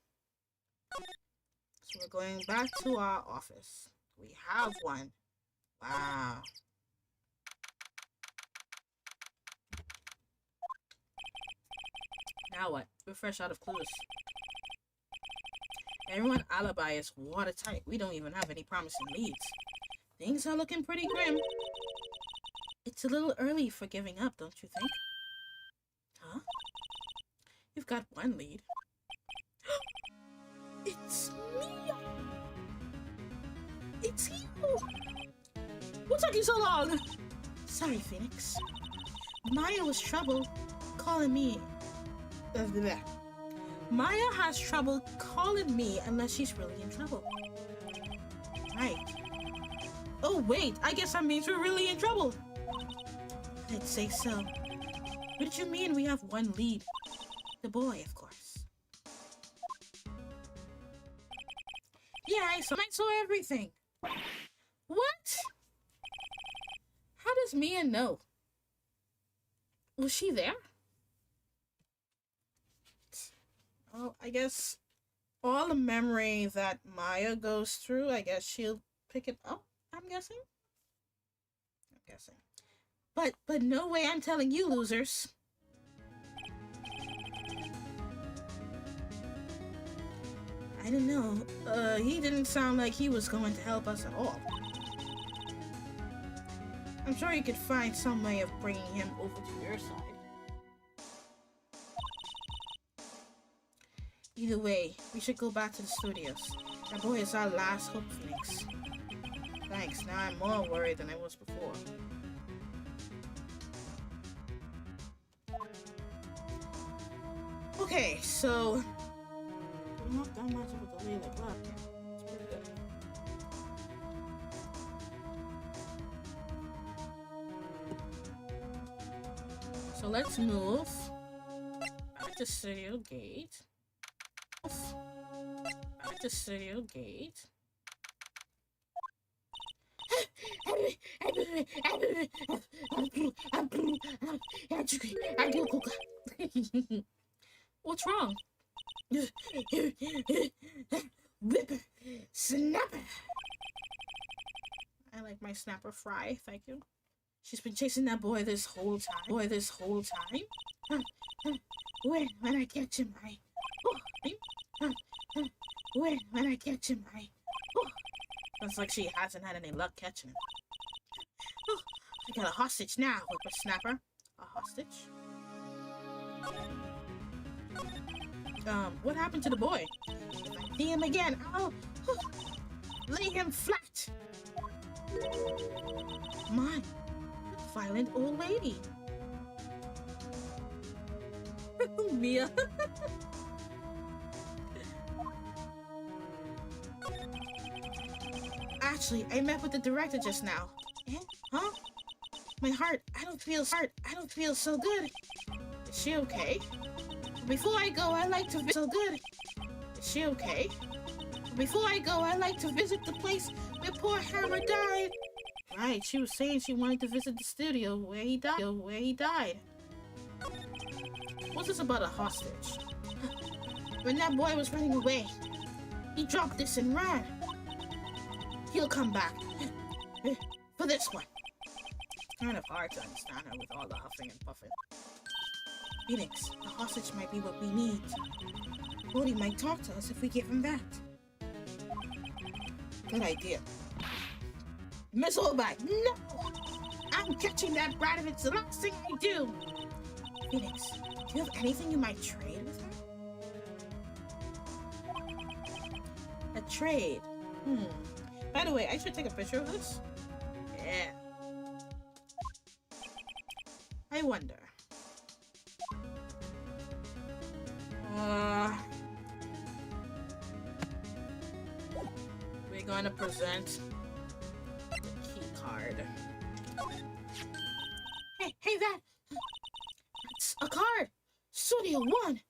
[SPEAKER 2] So we're going back to our office. We have one. Wow. Now what? We're fresh out of clues. Everyone's alibi is watertight. We don't even have any promising leads. Things are looking pretty grim. It's a little early for giving up, don't you think? Huh? You've got one lead. It's Mia! It's you! What took you so long? Sorry, Phoenix. Maya was trouble calling me. Maya has trouble calling me unless she's really in trouble. Right. Oh, wait. I guess that means we're really in trouble. I'd say so. What did you mean we have one lead? The boy, of course. Yeah, I saw everything. What? How does Mia know? Was she there? Oh, I guess all the memory that Maya goes through, I guess she'll pick it up, I'm guessing. But no way I'm telling you, losers. I don't know. He didn't sound like he was going to help us at all. I'm sure you could find some way of bringing him over to your side. Either way, we should go back to the studios. That boy is our last hope, Phoenix. Thanks, now I'm more worried than I was before. Okay, so... I'm not that much of a delay like that. It's pretty good. So let's move back to Studio Gate. Back to Studio Gate. What's wrong? Whipper snapper. I like my snapper fry, thank you. She's been chasing that boy this whole time. When I catch him, when I catch him, Looks like she hasn't had any luck catching him. Oh, I got a hostage now, whippersnapper. A hostage? What happened to the boy? If I see him again, I'll lay him flat. My violent old lady. Mia. Actually, I met with the director just now. Eh? Huh? My heart, I don't feel so good. Is she okay? Before I go, I like to visit so good. Is she okay? Before I go, I like to visit the place where poor Hammer died. Right, she was saying she wanted to visit the studio where he died. What's this about a hostage? When that boy was running away, he dropped this and ran. He'll come back. For this one. It's kind of hard to understand her with all the huffing and puffing. Phoenix, the hostage might be what we need. Brody might talk to us if we give him that. Good idea. Missile bag! No! I'm catching that brat if it's the last thing I do! Phoenix, do you have anything you might trade with her? A trade? By the way, I should take a picture of this. Yeah. I wonder. We're going to present the key card. Hey, it's a card! Studio 1!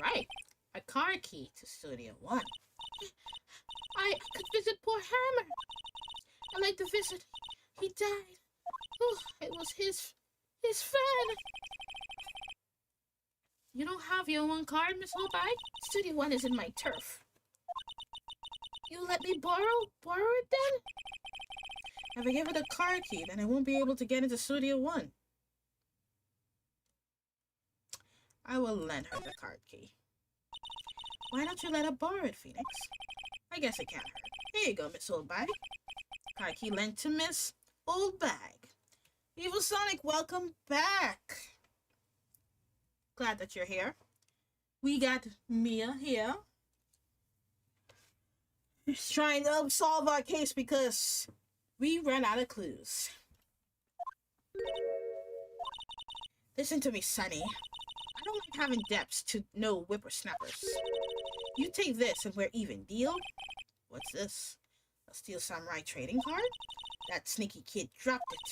[SPEAKER 2] Right, a card key to Studio 1. hammer. I'd like to visit. He died. Oh, it was his fan. You don't have your own card, Miss Hobai? Studio 1 is in my turf. You let me borrow it then? If I give her the card key, then I won't be able to get into Studio 1. I will lend her the card key. Why don't you let her borrow it, Phoenix? I guess it can't hurt. Here you go, Miss Oldbag. Card key lent to Miss Oldbag. Evil Sonic, welcome back. Glad that you're here. We got Mia here. She's trying to solve our case because we ran out of clues. Listen to me, Sonny. I don't like having depths to no whippersnappers. You take this and we're even, deal? What's this? A Steel Samurai trading card? That sneaky kid dropped it.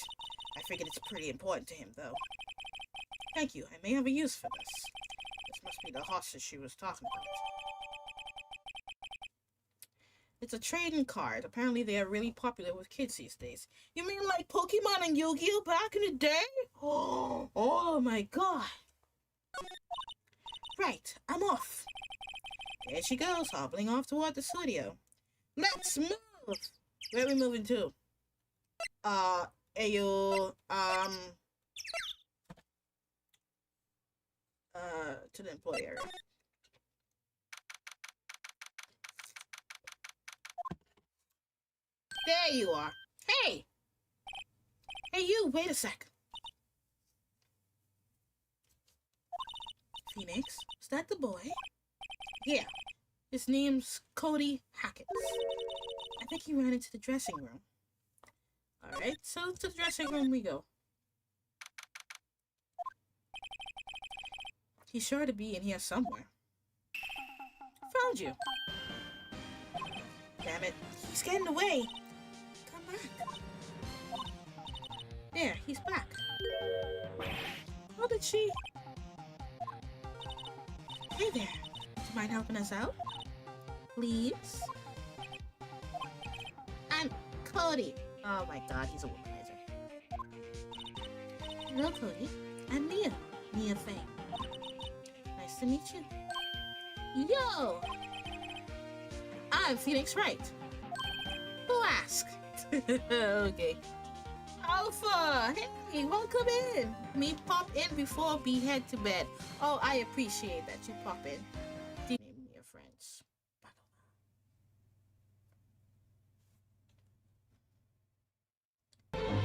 [SPEAKER 2] I figured it's pretty important to him, though. Thank you. I may have a use for this. This must be the hostage she was talking about. It's a trading card. Apparently they are really popular with kids these days. You mean like Pokemon and Yu-Gi-Oh back in the day? Oh my god. Right, I'm off. There she goes, hobbling off toward the studio. Let's move! Where are we moving to? To the employee area. There you are. Hey! Hey you, wait a sec. Phoenix, is that the boy? Yeah. His name's Cody Hackett. I think he ran into the dressing room. Alright, so to the dressing room we go. He's sure to be in here somewhere. Found you. Damn it. He's getting away. Come back. There, he's back. How did she... Hey there. Do you mind helping us out? Please? I'm Cody. Oh my god, he's a womanizer. Hello, Cody. I'm Mia. Mia Faye. Nice to meet you. Yo! I'm Phoenix Wright. Who asked? Okay. Alpha! Hey, welcome in! Me pop in before we head to bed. Oh, I appreciate that you pop in. Name your friends.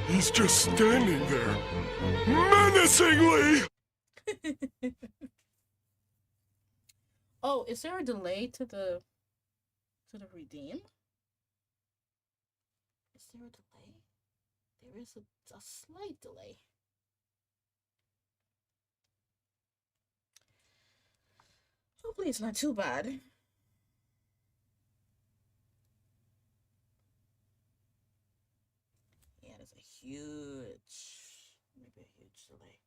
[SPEAKER 4] He's just standing there, menacingly!
[SPEAKER 2] Oh, is there a delay to the redeem? Is there a delay? There is a slight delay. Hopefully it's not too bad. Yeah, there's a maybe a huge delay.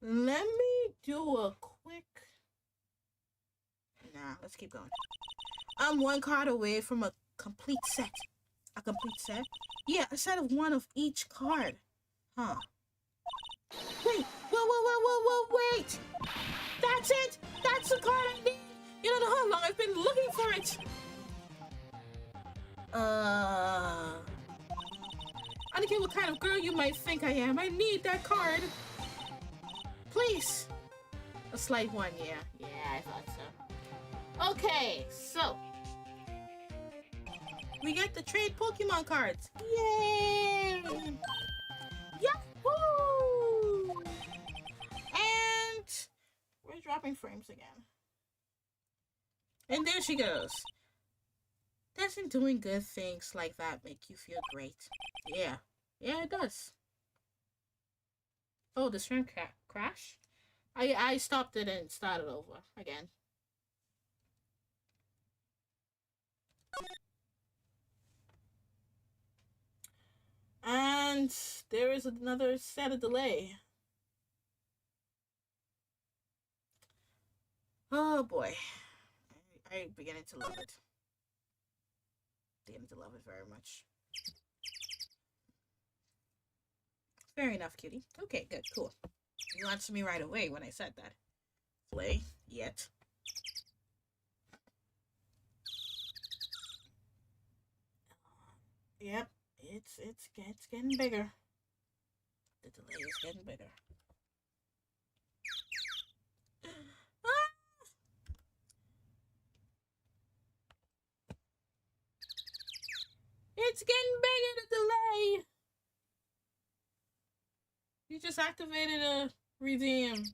[SPEAKER 2] Let me do a quick... Nah, let's keep going. I'm one card away from a complete set. A complete set? Yeah, a set of one of each card. Huh. Wait! Whoa, wait! That's it! That's the card I need! You don't know how long I've been looking for it! I don't care what kind of girl you might think I am. I need that card. Please. A slight one, yeah. Yeah, I thought so. Okay, so. We get to trade Pokemon cards. Yay! Yahoo! And we're dropping frames again. And there she goes. Doesn't doing good things like that make you feel great? Yeah. Yeah, it does. Oh, the stream crash? I stopped it and started over again. And there is another set of delay. Oh boy. I'm beginning to love it. Beginning to love it very much. Fair enough, cutie. Okay, good, cool. You answered me right away when I said that. Play yet. Yep, it's getting bigger. The delay is getting bigger. Ah! It's getting bigger, the delay. You just activated a redeem.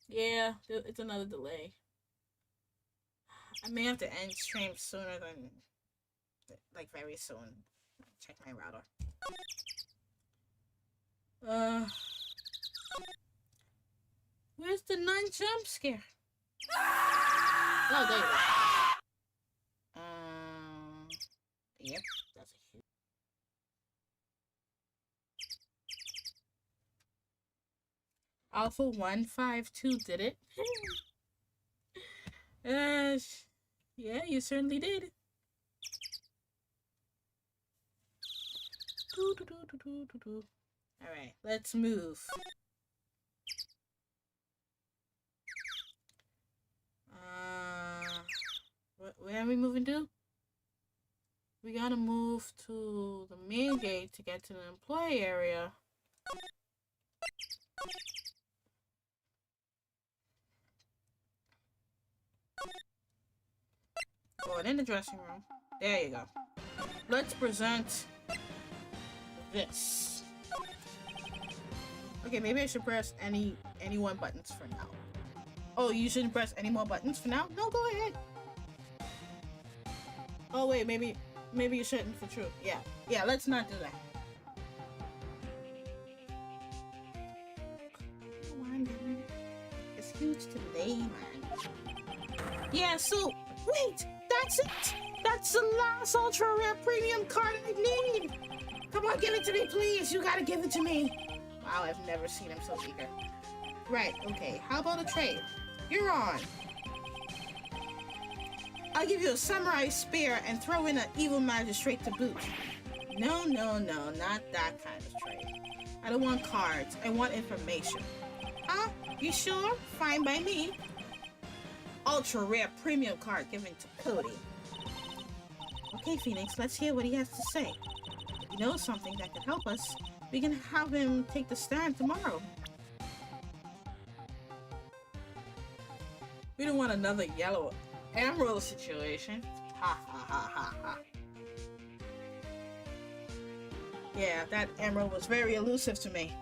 [SPEAKER 2] Yeah, it's another delay. I may have to end stream sooner than, like, very soon. Check my router. Where's the non-jump scare? Oh, there you go. Yep, that's a huge. Alpha 152 did it. Yeah, you certainly did. Alright, let's move. Where are we moving to? We gotta move to the main gate to get to the employee area. Going in the dressing room. There you go. Let's present this. Okay, maybe I should press any one buttons for now. Oh, you shouldn't press any more buttons for now? No, go ahead. Oh wait, maybe you shouldn't for true. Yeah, let's not do that. Come on, man. It's huge today, man. Yeah, so wait, that's it. That's the last ultra rare premium card I need. Come on, give it to me, please. You gotta give it to me. Wow, I've never seen him so eager. Right, okay. How about a trade? You're on. I'll give you a samurai spear and throw in an evil magistrate to boot. No, not that kind of trade. I don't want cards. I want information. Huh? You sure? Fine by me. Ultra rare premium card given to Cody. Okay, Phoenix, let's hear what he has to say. If he knows something that could help us, we can have him take the stand tomorrow. We don't want another yellow emerald situation. Ha ha ha ha ha. Yeah, that emerald was very elusive to me.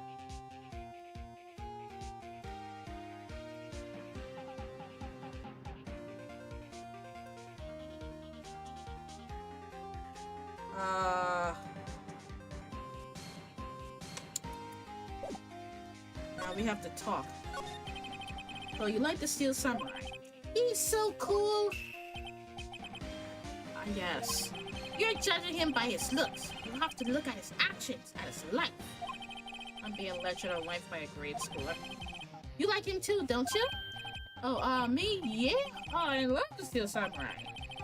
[SPEAKER 2] Now we have to talk. Oh, you like the Steel Samurai? He's so cool. Yes. You're judging him by his looks. You have to look at his actions, at his life. I'm being lectured on life by a grade schooler. You like him too, don't you? Oh, me? Yeah? Oh, I love the Steel Samurai.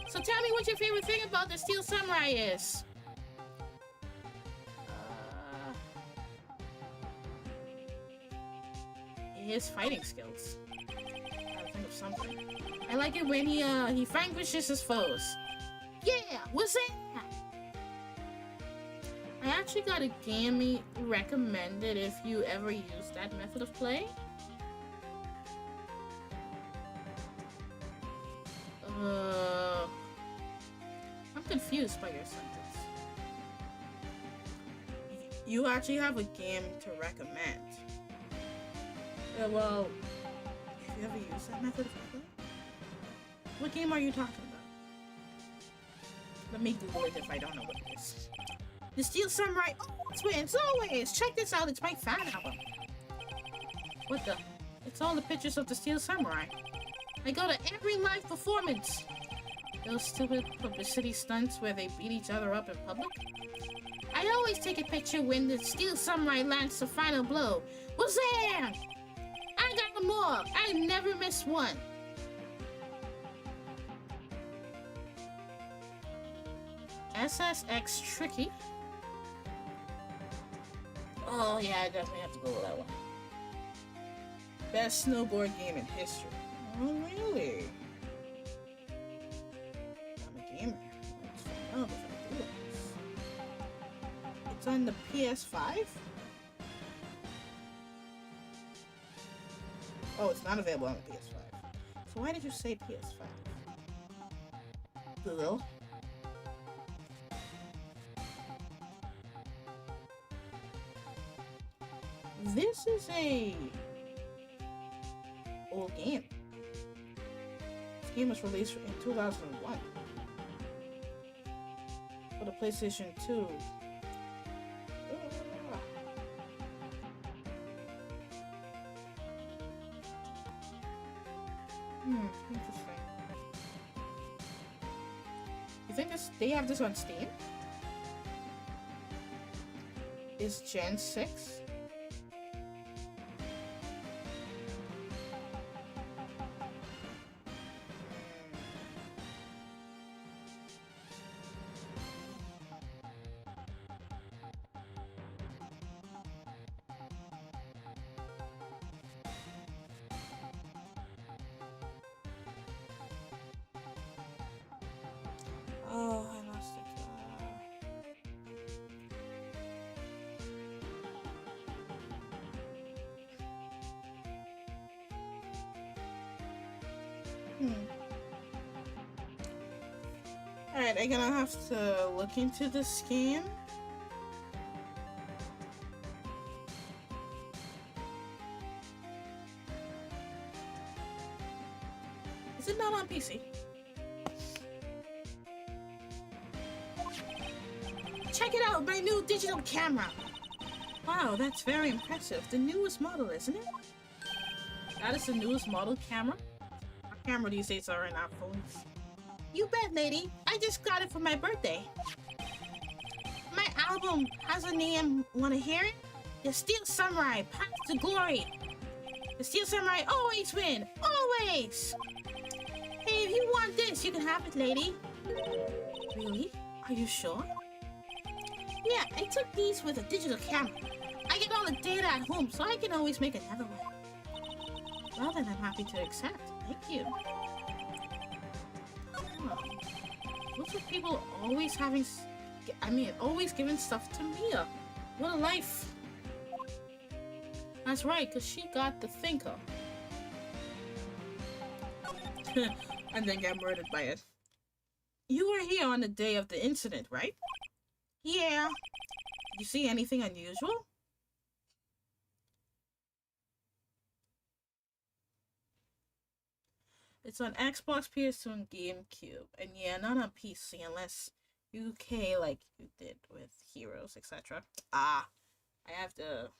[SPEAKER 2] So tell me what your favorite thing about the Steel Samurai is. His fighting skills. I gotta think of something. I like it when he vanquishes his foes. Yeah, what's that? I actually got a game recommended if you ever use that method of play. I'm confused by your sentence. You actually have a game to recommend. Well, have you ever used that method of play? What game are you talking about? Let me Google it if I don't know what it is. The Steel Samurai always wins, always! Check this out, it's my fan album. What the? It's all the pictures of the Steel Samurai. I go to every live performance. Those stupid publicity stunts where they beat each other up in public. I always take a picture when the Steel Samurai lands the final blow. Wazam! I got them all! I never miss one. SSX Tricky. Oh yeah, I definitely have to go with that one. Best snowboard game in history. Oh really? I'm a gamer. Let's find out if I do this. It's on the PS5? Oh, it's not available on the PS5. So why did you say PS5? Google. This is a old game. This game was released in 2001 for the PlayStation 2. Interesting. You think they have this on Steam? Is Gen 6? Oh, I lost it. Alright, I'm gonna have to look into this game. Is it not on PC? Check it out, my new digital camera. Wow, that's very impressive. The newest model, isn't it? That is the newest model camera. Our camera these days are in our phones. You bet, lady. I just got it for my birthday. My album has a name. Wanna hear it? The Steel Samurai, Path to Glory. The Steel Samurai always win. Always. Hey, if you want this, you can have it, lady. Really? Are you sure? Yeah, I took these with a digital camera. I get all the data at home, so I can always make another one. Well, then I'm happy to accept. Thank you. What's with people always having... always giving stuff to Mia? What a life. That's right, because she got the thinker. And then got murdered by it. You were here on the day of the incident, right? Yeah. Did you see anything unusual? It's on Xbox, PS2, and GameCube. And yeah, not on PC unless UK like you did with Heroes, etc. Ah, I have to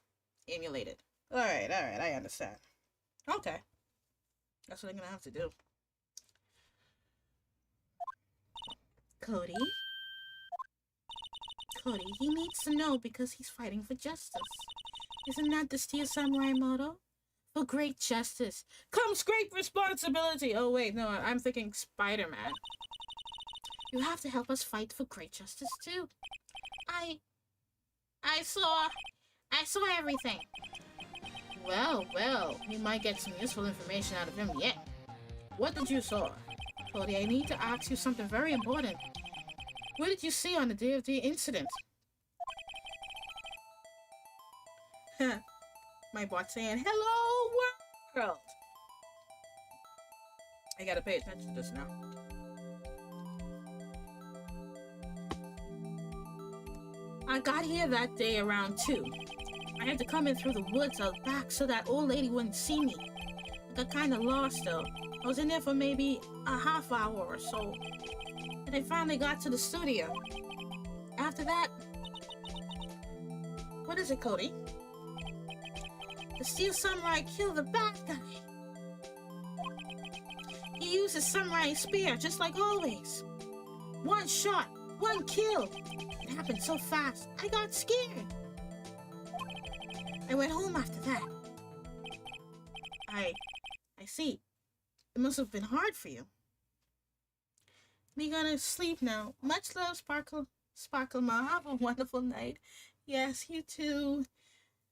[SPEAKER 2] emulate it. Alright, I understand. Okay. That's what I'm gonna have to do. Cody? Cody, he needs to know because he's fighting for justice. Isn't that the Steel Samurai motto? For great justice comes great responsibility. Oh wait, no, I'm thinking Spider-Man. You have to help us fight for great justice too. I saw everything. Well, we might get some useful information out of him yet. What did you saw? Cody, I need to ask you something very important. What did you see on the day of the incident? My bot saying, hello world! I gotta pay attention to this now. I got here that day around 2. I had to come in through the woods out back so that old lady wouldn't see me. I got kinda lost though. I was in there for maybe a half hour or so. And I finally got to the studio. After that... What is it, Cody? The Steel Samurai killed the bad guy. He used his samurai spear, just like always. One shot, one kill. It happened so fast, I got scared. I went home after that. I see. It must have been hard for you. We gonna sleep now. Much love, Sparkle. Sparkle Ma. Have a wonderful night. Yes, you too.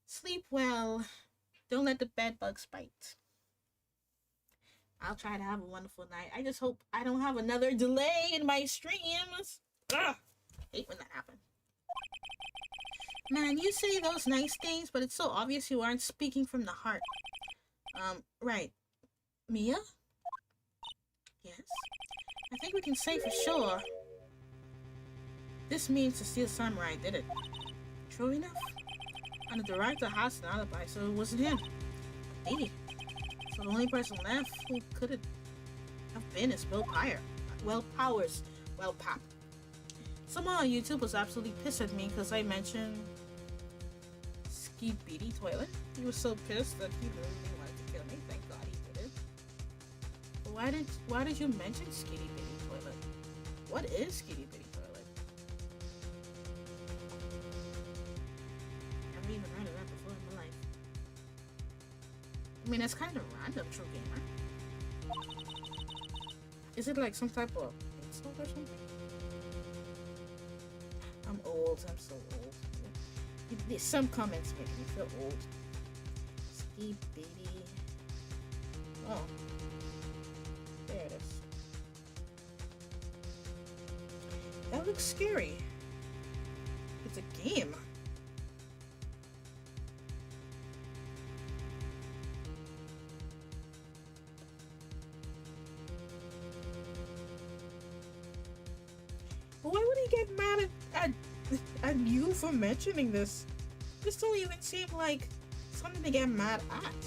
[SPEAKER 2] Sleep well. Don't let the bed bugs bite. I'll try to have a wonderful night. I just hope I don't have another delay in my streams. Ugh. Hate when that happens. Man, you say those nice things, but it's so obvious you aren't speaking from the heart. Right. Mia? Yes? I think we can say for sure. This means the Steel Samurai did it. True enough. And the director has an alibi, so it wasn't him. Me. So the only person left who could have been is Will Powers. Well, Pop. Someone on YouTube was absolutely pissed at me because I mentioned Ski Beatty Toilet. He was so pissed that he literally wanted to kill me. Thank God he did it. But why did you mention Skitty Bitty Toilet? What is Skitty Bitty Toilet? I've never even heard of that before in my life. I mean, that's kind of random, True Gamer. Is it like some type of insult or something? I'm old. I'm so old. Some comments make me feel old. Ski Bitty. Oh. There it is. That looks scary. It's a game. Why would he get mad at you for mentioning this? This don't even seem like something to get mad at.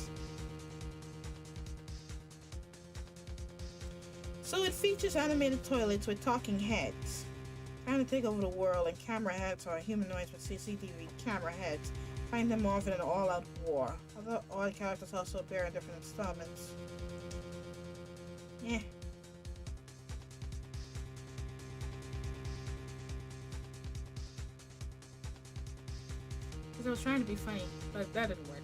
[SPEAKER 2] So it features animated toilets with talking heads trying to take over the world, and camera heads are humanoids with CCTV camera heads. Find them off in an all-out war. Other odd characters also appear in different installments. Yeah. I was trying to be funny, but that didn't work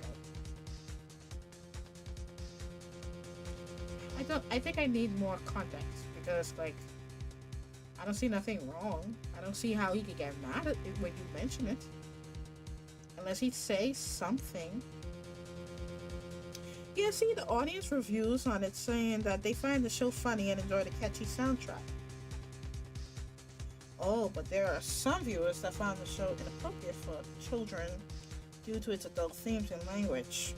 [SPEAKER 2] out. I think I need more context because, like, I don't see nothing wrong. I don't see how he could get mad at it when you mention it. Unless he'd say something. Yeah, see the audience reviews on it saying that they find the show funny and enjoy the catchy soundtrack. Oh, but there are some viewers that found the show inappropriate for children due to its adult themes and language.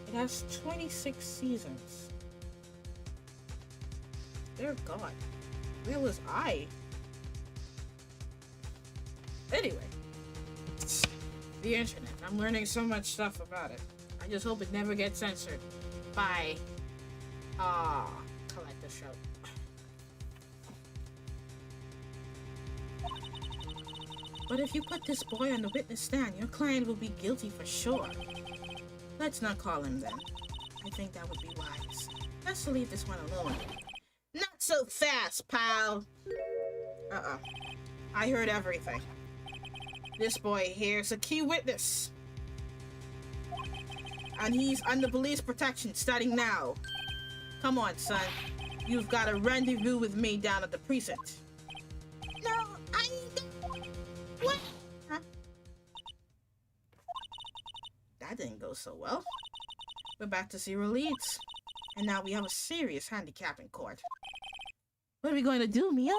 [SPEAKER 2] It has 26 seasons. Dear God, where was I? Anyway. The internet. I'm learning so much stuff about it. I just hope it never gets censored by Collector Show. But if you put this boy on the witness stand, your client will be guilty for sure. Let's not call him then. I think that would be wise. Let's leave this one alone. Not so fast, pal! I heard everything. This boy here is a key witness. And he's under police protection starting now. Come on, son. You've got a rendezvous with me down at the precinct. No, I don't. What? Huh? That didn't go so well. We're back to 0 leads. And now we have a serious handicap in court. What are we going to do, Mia?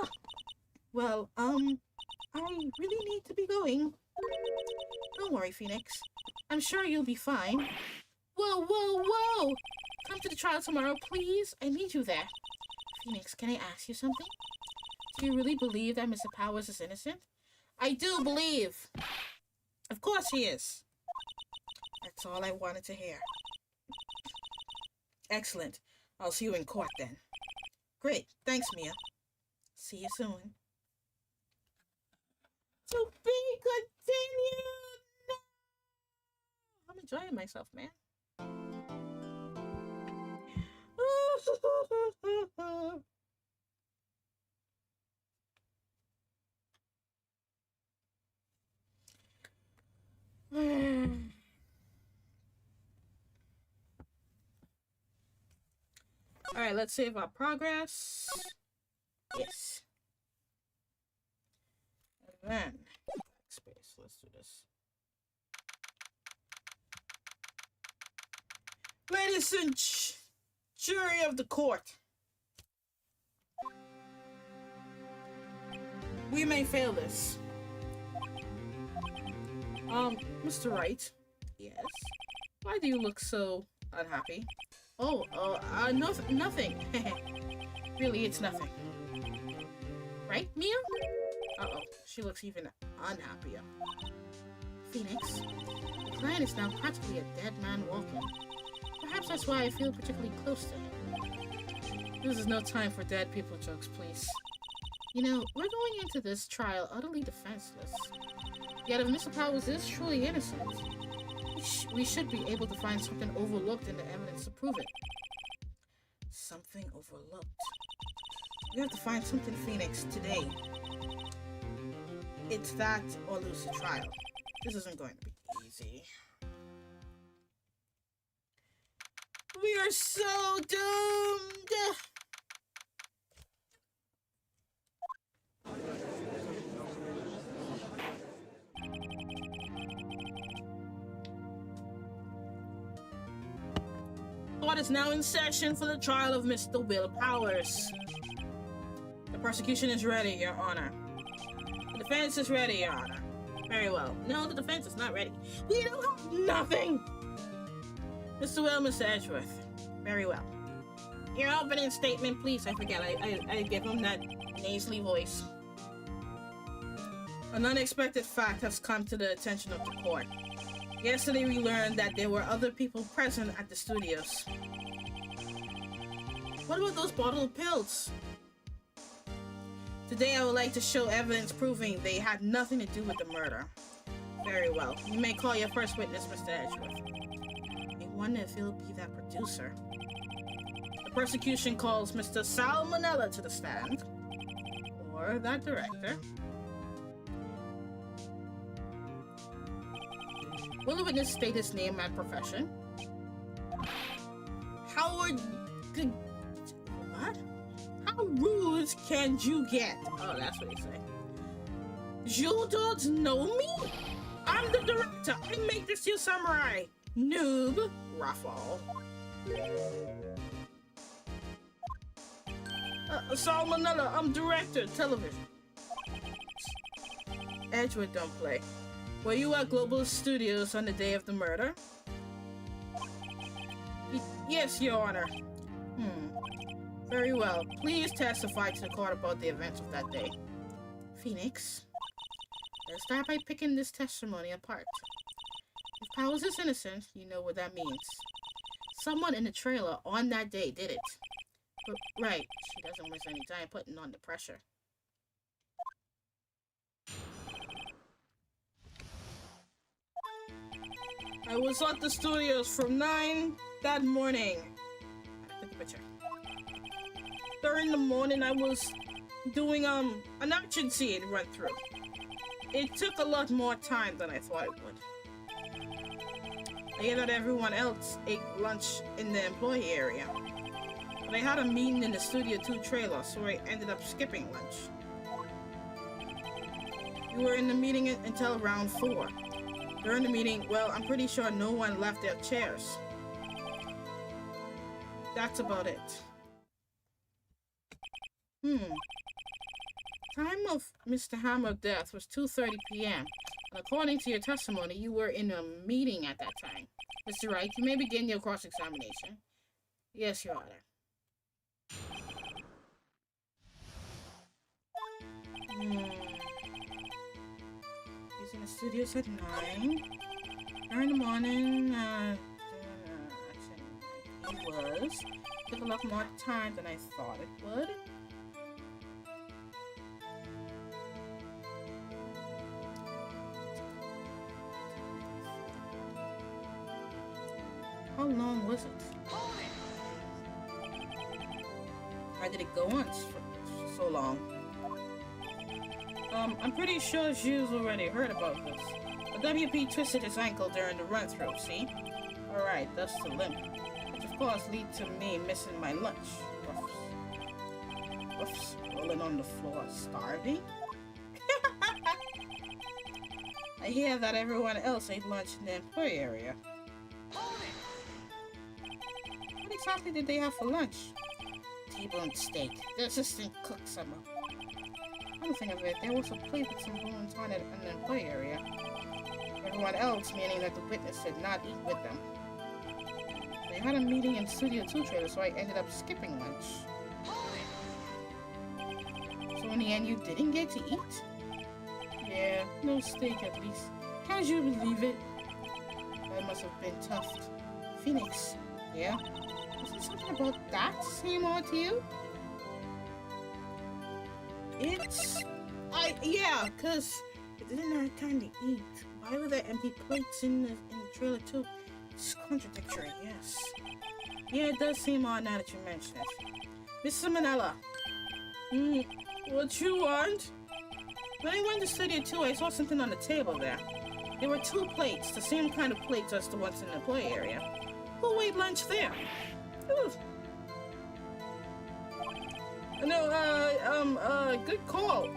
[SPEAKER 2] Well, I really need to be going. Don't worry, Phoenix. I'm sure you'll be fine. Whoa, whoa, whoa! Come to the trial tomorrow, please. I need you there. Phoenix, can I ask you something? Do you really believe that Mr. Powers is innocent? I do believe. Of course he is. That's all I wanted to hear. Excellent. I'll see you in court then. Great. Thanks, Mia. See you soon. To be continued. No. I'm enjoying myself, man. Alright, let's save our progress. Yes. And then, space, let's do this. Ladies and jury of the court. We may fail this. Mr. Wright. Yes? Why do you look so unhappy? Oh, nothing. Really, it's nothing. Right, Mia? Uh-oh, she looks even unhappier. Phoenix, the client is now practically a dead man walking. Perhaps that's why I feel particularly close to him. This is no time for dead people jokes, please. You know, we're going into this trial utterly defenseless. Yet if Mr. Powers is truly innocent, we should be able to find something overlooked in the evidence to prove it. Something overlooked. We have to find something, Phoenix, today. It's that or lose the trial. This isn't going to be easy. We are so doomed! Court is now in session for the trial of Mr. Will Powers. The prosecution is ready, Your Honor. The defense is ready, Your Honor. Very well. No, the defense is not ready. We don't have nothing! Mr. Will, Mr. Edgeworth. Very well. Your opening statement, please. I forget. I give him that nasally voice. An unexpected fact has come to the attention of the court. Yesterday we learned that there were other people present at the studios. What about those bottled pills? Today I would like to show evidence proving they had nothing to do with the murder. Very well. You may call your first witness, Mr. Edgeworth. I wonder if he'll be that producer. The prosecution calls Mr. Salmonella to the stand. Or that director. Will the witness state his name and profession? Howard... What? How rude can you get? Oh, that's what he said. You don't know me? I'm the director. I make this your samurai. Noob. Raffle. Salmonella, I'm director, television. Edgewood don't play. Were you at Global Studios on the day of the murder? Yes, Your Honor. Very well. Please testify to the court about the events of that day. Phoenix, let's start by picking this testimony apart. If Powers is innocent, you know what that means. Someone in the trailer on that day did it. But, right, she doesn't waste any time putting on the pressure. I was at the studios from 9 that morning. I took a picture. During the morning, I was doing an action scene run through. It took a lot more time than I thought it would. I hear that everyone else ate lunch in the employee area. But I had a meeting in the Studio 2 trailer, so I ended up skipping lunch. We were in the meeting until around 4. During the meeting, well, I'm pretty sure no one left their chairs. That's about it. Time of Mr. Hammer's death was 2:30 p.m. And according to your testimony, you were in a meeting at that time. Mr. Wright, you may begin your cross-examination. Yes, Your Honor. He's in the studios at 9. During the morning, he was. Took a lot more time than I thought it would. How long was it? Why did it go on for so long? I'm pretty sure Jules already heard about this. The WP twisted his ankle during the run-through, see? Alright, that's the limp. Which of course lead to me missing my lunch. Whoops, rolling on the floor, starving? I hear that everyone else ate lunch in the employee area. What exactly did they have for lunch? T-bone steak. The assistant cooked some. Come to think of it, there was a plate with some bones on it in the employee area. Everyone else, meaning that the witness, did not eat with them. They had a meeting in Studio 2 trailer, so I ended up skipping lunch. So in the end, you didn't get to eat? Yeah, no steak at least. Can't you believe it? That must have been tough. Phoenix, yeah? Was there something about that seem odd to you? Yeah, cause it didn't have time to eat. Why were there empty plates in the trailer too? It's contradictory, yes. Yeah, it does seem odd now that you mention it. Mr. Manella. What you want? When I went to Studio 2, I saw something on the table there. There were 2 plates, the same kind of plates as the ones in the employee area. Who ate lunch there? Ooh. No, good call.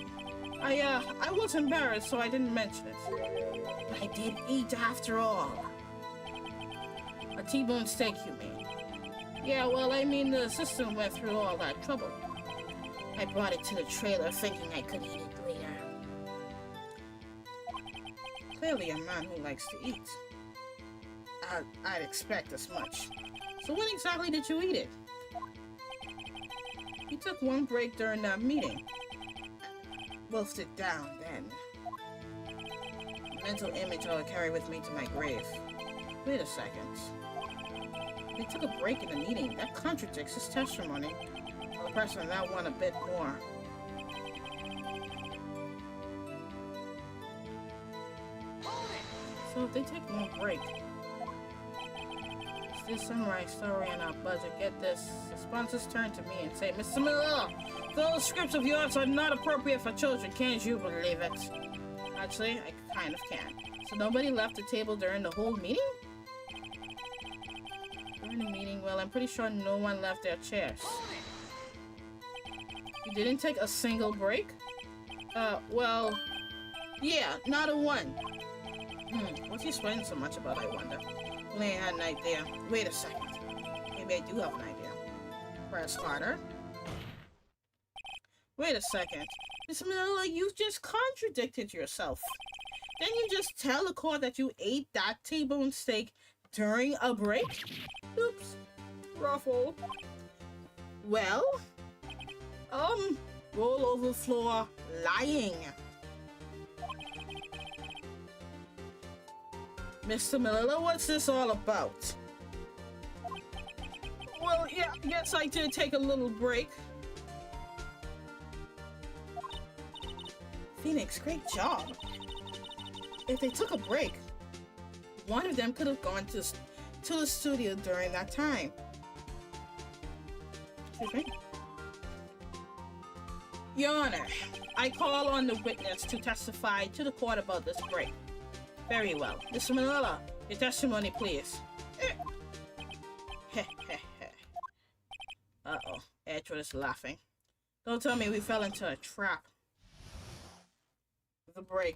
[SPEAKER 2] I was embarrassed, so I didn't mention it. But I did eat after all. A T-bone steak, you mean? Yeah, well, I mean, the assistant went through all that trouble. I brought it to the trailer thinking I could eat it later. Clearly a man who likes to eat. I'd expect as much. So when exactly did you eat it? He took one break during that meeting. Wolfed it down then. A mental image I'll carry with me to my grave. Wait a second. He took a break in the meeting. That contradicts his testimony. I'll press on that one a bit more. So if they take one break, this samurai story in our budget. Get this. The sponsors turn to me and say, Mr. Miller, those scripts of yours are not appropriate for children. Can't you believe it? Actually, I kind of can. So nobody left the table during the whole meeting? During the meeting, well, I'm pretty sure no one left their chairs. You didn't take a single break? Well, yeah, not a one. What's he sweating so much about, I wonder? Well, I had an idea. Wait a second. Maybe I do have an idea. Press harder. Wait a second. Miss Manila, you just contradicted yourself. Didn't you just tell the court that you ate that T-bone steak during a break? Oops. Ruffle. Well? Roll over floor, lying. Mr. Miller, what's this all about? Well, yeah, I guess I did take a little break. Phoenix, great job. If they took a break, one of them could have gone to the studio during that time. Excuse me? Your Honor, I call on the witness to testify to the court about this break. Very well. Mr. Manila, your testimony, please. Uh-oh. Edgewood is laughing. Don't tell me we fell into a trap. The break.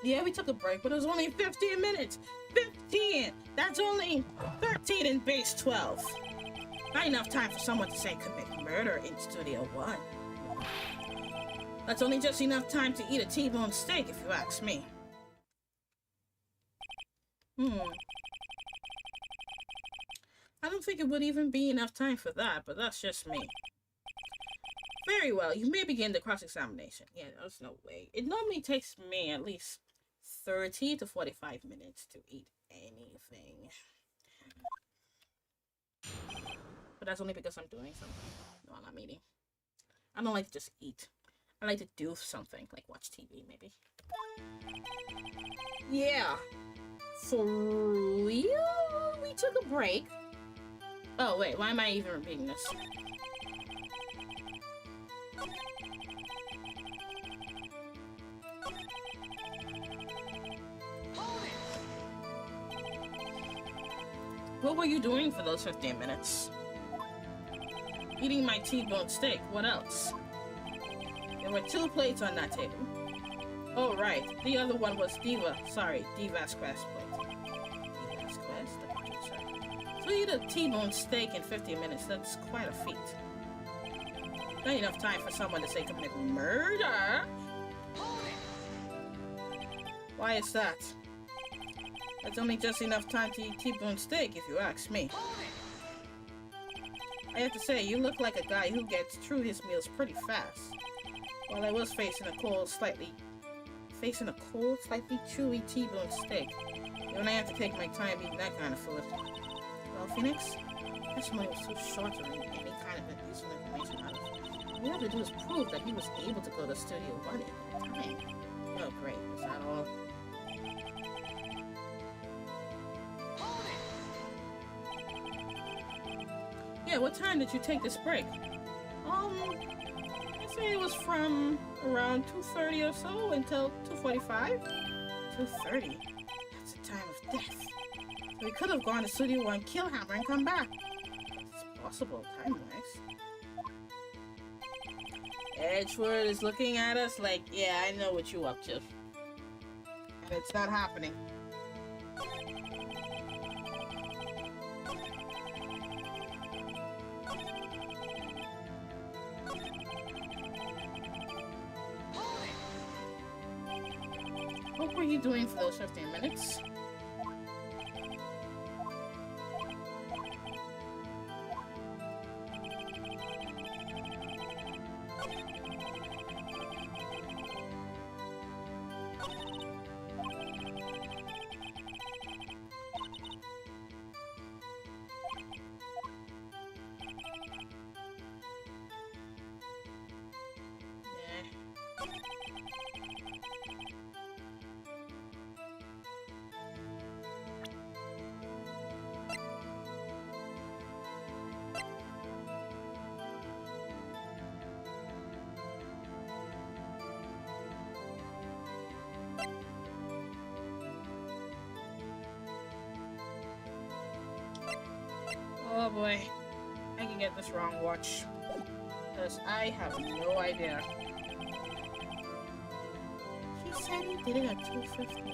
[SPEAKER 2] Yeah, we took a break, but it was only 15 minutes. 15! That's only 13 in base 12. Not enough time for someone to say commit murder in Studio 1. That's only just enough time to eat a T-bone steak, if you ask me. I don't think it would even be enough time for that, but that's just me. Very well, you may begin the cross-examination. Yeah, there's no way. It normally takes me at least 30 to 45 minutes to eat anything. But that's only because I'm doing something while I'm eating. I don't like to just eat. I like to do something, like watch TV, maybe. Yeah. For real? We took a break? Oh, wait, why am I even repeating this? What were you doing for those 15 minutes? Eating my T-bone steak. What else? There were 2 plates on that table. Oh, right. The other one was Diva. Sorry, Diva's Quest plate. Diva's Quest? So you eat a T-bone steak in 15 minutes. That's quite a feat. Not enough time for someone to say commit murder. Why is that? That's only just enough time to eat T-bone steak, if you ask me. I have to say, you look like a guy who gets through his meals pretty fast. While I was facing a cold, slightly chewy T-bone steak, even I have to take my time eating that kind of food. Well, Phoenix, testimony was too short to read any kind of useful information out of it. All we have to do is prove that he was able to go to Studio 1 at a time. Oh, great. Is that all? Yeah, what time did you take this break? I'd say it was from around 2:30 or so until 2:45. 2:30? That's the time of death. So we could have gone to Studio 1, kill Hammer, and come back. It's possible, time-wise. Edgewood is looking at us like, yeah, I know what you're up to. And it's not happening. What were you doing for those 15 minutes? Oh boy, I can get this wrong watch, because I have no idea. He said he did it at 2:50.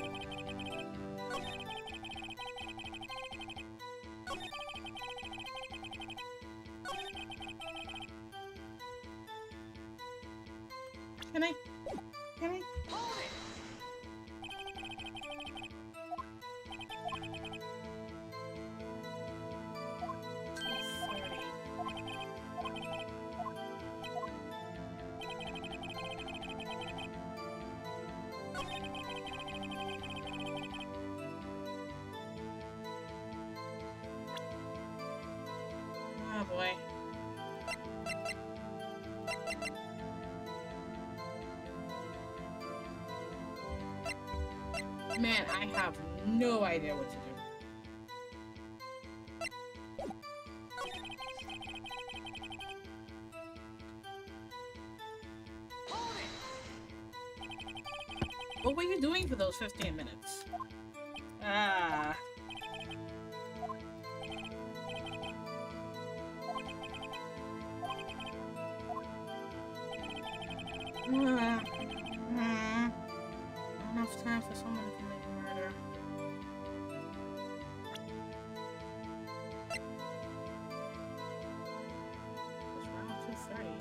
[SPEAKER 2] Can I? Oh boy. Man, I have no idea what to do. What were you doing for those 15 minutes? Ah. Enough time for someone to commit murder. It's around 2:30.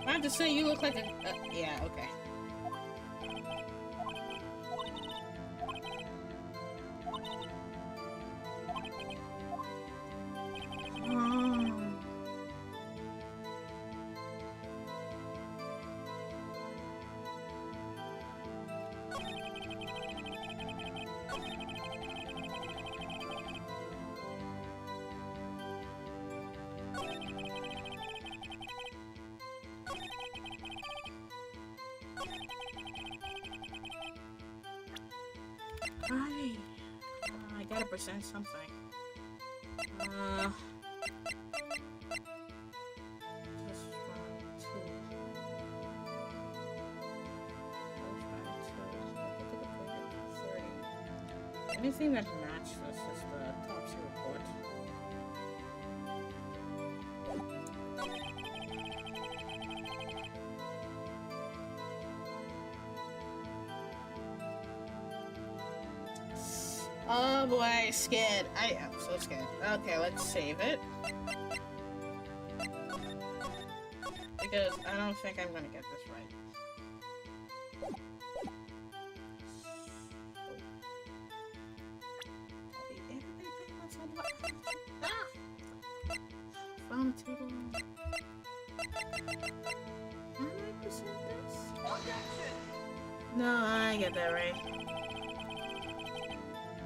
[SPEAKER 2] I have to say, you look like a yeah, okay. I gotta present something. This round 2. Anything that matches this is the autopsy report. Oh boy, scared. I am so scared. Okay, let's save it. Because I don't think I'm gonna get this right. Found a table. How do I present this? No, I get that right.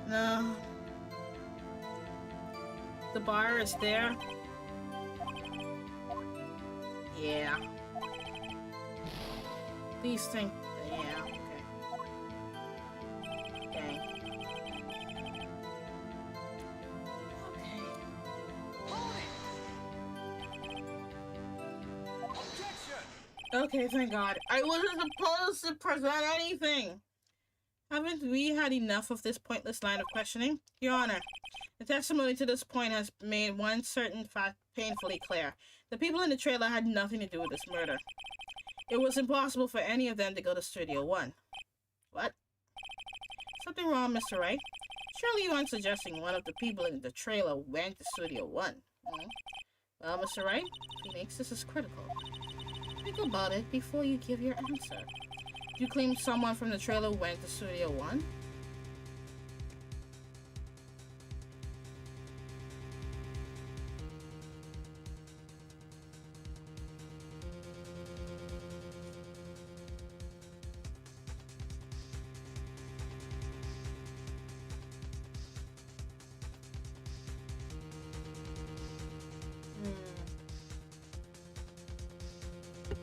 [SPEAKER 2] No. The bar is there. Yeah. These things. Yeah, okay. Okay. Okay, thank God. I wasn't supposed to present anything. Haven't we had enough of this pointless line of questioning? Your Honor, the testimony to this point has made one certain fact painfully clear. The people in the trailer had nothing to do with this murder. It was impossible for any of them to go to Studio 1. What? Something wrong, Mr. Wright? Surely you aren't suggesting one of the people in the trailer went to Studio 1. Hmm? Well, Mr. Wright, Phoenix, this is critical. Think about it before you give your answer. You claim someone from the trailer went to Studio 1?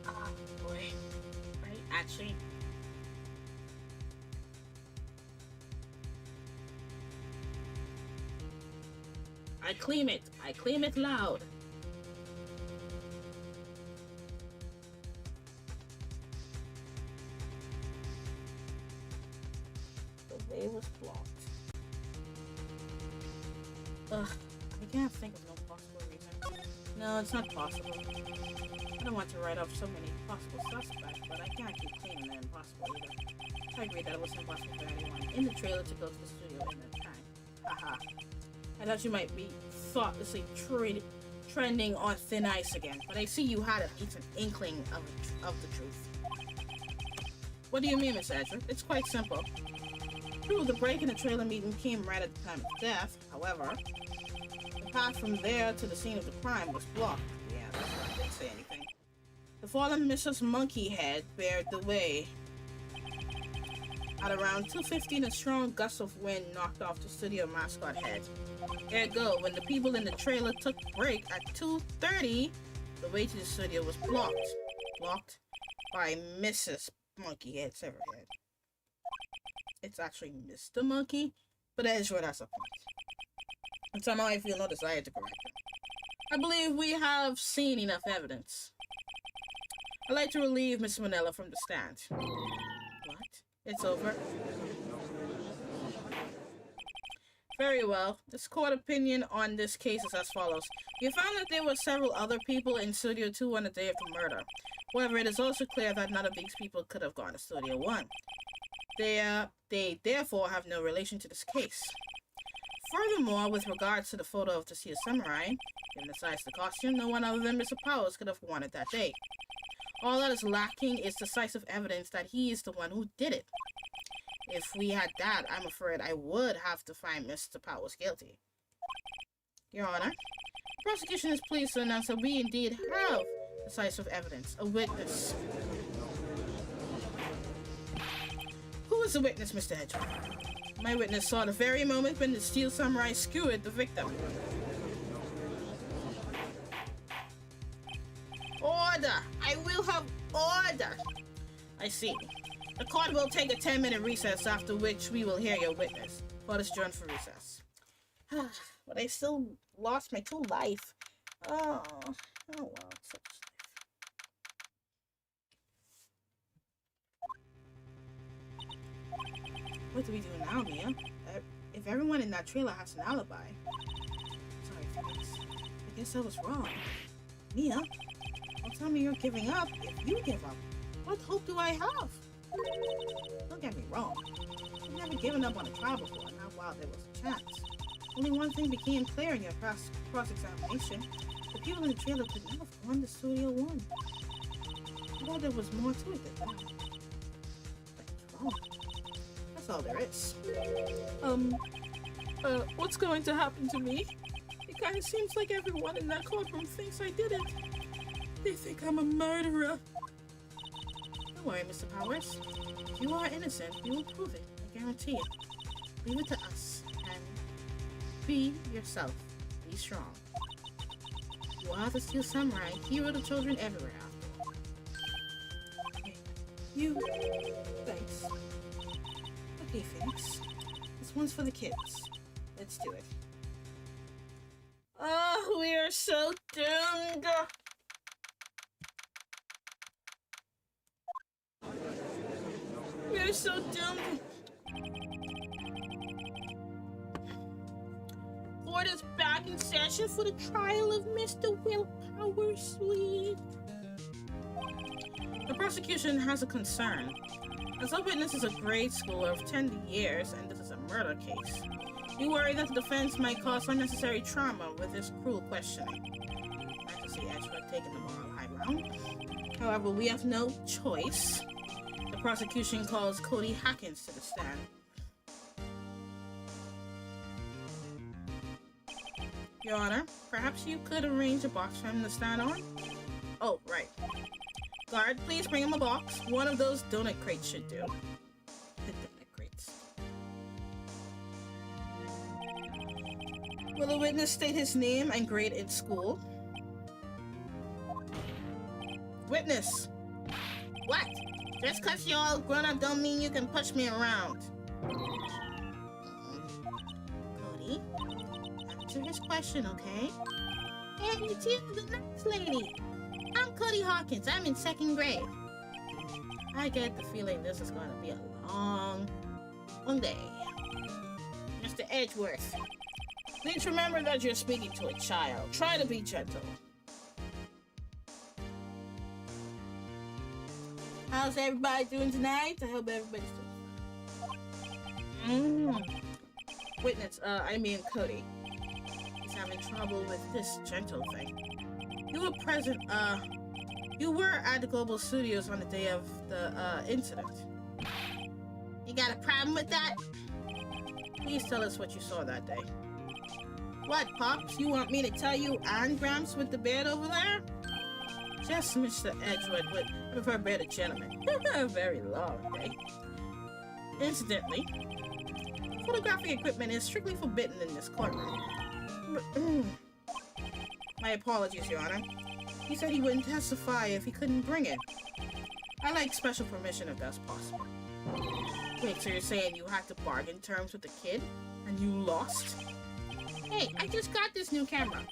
[SPEAKER 2] Ah, boy. Right, actually. I claim it. I claim it loud. The way was blocked. Ugh, I can't think of no possible reason. No, it's not possible. I don't want to write off so many possible suspects, but I can't keep claiming they're impossible either. I agree that it was impossible for anyone in the trailer to go to the studio in that time. Haha. I thought you might be thoughtlessly trending on thin ice again, but I see you had at least an inkling of the truth. What do you mean, Miss Edgeworth? It's quite simple. True, the break in the trailer meeting came right at the time of death. However, the path from there to the scene of the crime was blocked. Yeah, that's why I didn't say anything. The fallen Mrs. Monkeyhead bared the way. At around 2:15, a strong gust of wind knocked off the studio mascot head. Ergo, when the people in the trailer took a break at 2:30, the way to the studio was blocked. Blocked by Mrs. Monkeyhead Severhead. It's actually Mr. Monkey, but Edgeworth has a point. And somehow I feel no desire to correct him. I believe we have seen enough evidence. I'd like to relieve Miss Manella from the stand. What? It's over. Very well. This court opinion on this case is as follows. You found that there were several other people in Studio 2 on the day of the murder. However, it is also clear that none of these people could have gone to Studio 1. They therefore have no relation to this case. Furthermore, with regards to the photo of the Steel Samurai, given the size of the costume, no one other than Mr. Powers could have worn it that day. All that is lacking is decisive evidence that he is the one who did it. If we had that, I'm afraid I would have to find Mr. Powers guilty. Your Honor, the prosecution is pleased to announce that we indeed have decisive evidence, a witness. Who is the witness, Mr. Hedgehoג? My witness saw the very moment when the Steel Samurai skewered the victim. Order! I will have order! I see. The court will take a 10-minute recess, after which we will hear your witness. Court is adjourned for recess. But I still lost my 2 life. Oh well, such life. What do we do now, Mia? If everyone in that trailer has an alibi. Sorry, Phoenix. I guess I was wrong. Mia, don't tell me you're giving up. If you give up, what hope do I have? Don't get me wrong. I've never given up on a trial before, not while there was a chance. Only one thing became clear in your cross-examination. The people in the trailer could not have gone to Studio 1. I thought there was more to it than that. But wrong. That's all there is. What's going to happen to me? It kind of seems like everyone in that courtroom thinks I did it. They think I'm a murderer. Don't worry, Mr. Powers. If you are innocent, we will prove it. I guarantee it. Leave it to us. And be yourself. Be strong. You are the Steel Samurai, hero to children everywhere after all. Okay. You. Thanks. Okay, Phoenix. This one's for the kids. Let's do it. Oh, we are so doomed. We are so doomed. Court is back in session for the trial of Mr. Willpower Sweet. The prosecution has a concern. As our witness is a grade schooler of 10 years and this is a murder case, we worry that the defense might cause unnecessary trauma with this cruel questioning. Not to say Edgewood taking the moral high ground. However, we have no choice. The prosecution calls Cody Hackins to the stand. Your Honor, perhaps you could arrange a box for him to stand on? Oh, right. Guard, please bring him a box. One of those donut crates should do. The donut crates. Will the witness state his name and grade in school? Witness! What? Just cause you're all grown up don't mean you can push me around. Cody, answer his question, okay? Hey, it's you, the next lady. I'm Cody Hawkins. I'm in 2nd grade. I get the feeling this is going to be a long day. Mr. Edgeworth, please remember that you're speaking to a child. Try to be gentle. How's everybody doing tonight? I hope everybody's doing Witness, I mean Cody. He's having trouble with this gentle thing. You were present, you were at the Global Studios on the day of the, incident. You got a problem with that? Please tell us what you saw that day. What, Pops? You want me to tell you and Gramps with the beard over there? Just Mr. Edgewood would prefer bearded gentlemen. A very long day. Incidentally, photographic equipment is strictly forbidden in this courtroom. My apologies, Your Honor. He said he wouldn't testify if he couldn't bring it. I like special permission if that's possible. Wait, so you're saying you had to bargain terms with the kid? And you lost? Hey, I just got this new camera.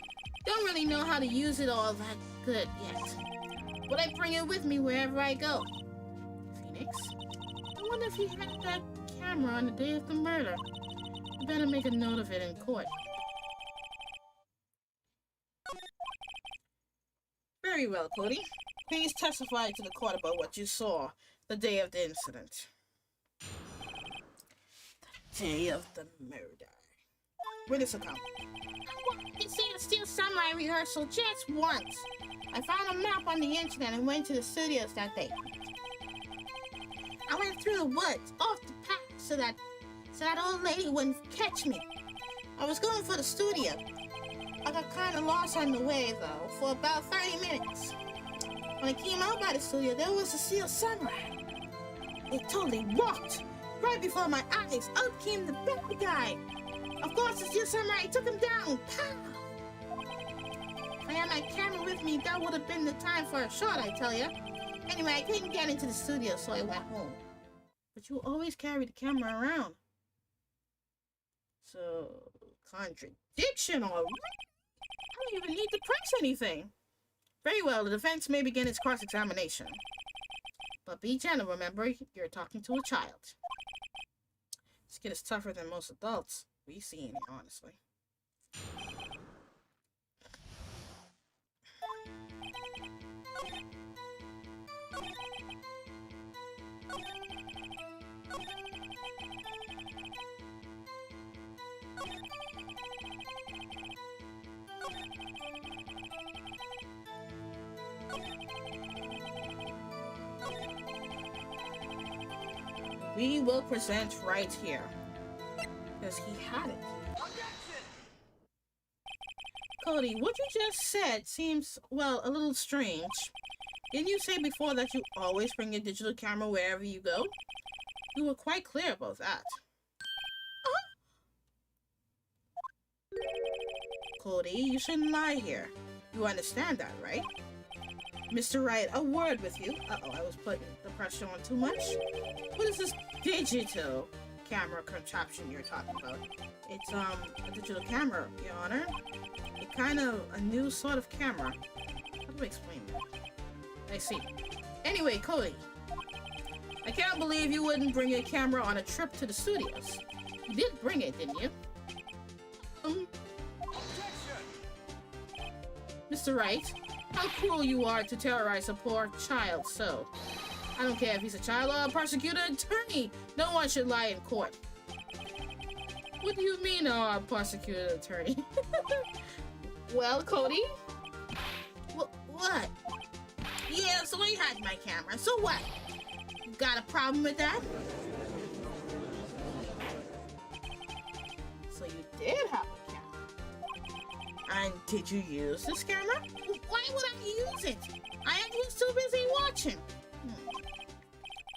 [SPEAKER 2] Don't really know how to use it all that good yet. But I bring it with me wherever I go. Phoenix? I wonder if he had that camera on the day of the murder. You better make a note of it in court. Very well, Cody. Please testify to the court about what you saw the day of the incident. The day of the murder. Witness account. I wanted to see a Steel Samurai rehearsal just once. I found a map on the internet and went to the studios that day. I went through the woods, off the path, so that old lady wouldn't catch me. I was going for the studio. I got kind of lost on the way, though, for about 30 minutes. When I came out by the studio, there was a Steel Samurai. It totally walked right before my eyes. Out came the bad guy. Of course, the Steel Samurai took him down. Pow! If I had my camera with me, that would have been the time for a shot, I tell ya. Anyway, I couldn't get into the studio, so I went home. but you always carry the camera around. So, contradiction already? I don't even need to press anything. Very well, the defense may begin its cross-examination. But be gentle, remember, you're talking to a child. This kid is tougher than most adults we've seen, honestly. We will present right here. Because he had it. Cody, what you just said seems, well, a little strange. Didn't you say before that you always bring your digital camera wherever you go? You were quite clear about that. Cody, you shouldn't lie here. You understand that, right? Mr. Wright, a word with you. Uh-oh, I was putting the pressure on too much. What is this digital camera contraption you're talking about? It's, a digital camera, Your Honor. It's kind of a new sort of camera. How do I explain that? I see. Anyway, Cody. I can't believe you wouldn't bring your camera on a trip to the studios. You did bring it, didn't you? Mr. Wright, how cruel you are to terrorize a poor child so. I don't care if he's a child or a prosecutor attorney. No one should lie in court. What do you mean, prosecutor attorney? Well, Cody? What? Yeah, so I had my camera. So what? You got a problem with that? So you did have a camera. And did you use this camera? Why would I use it? I was too busy watching.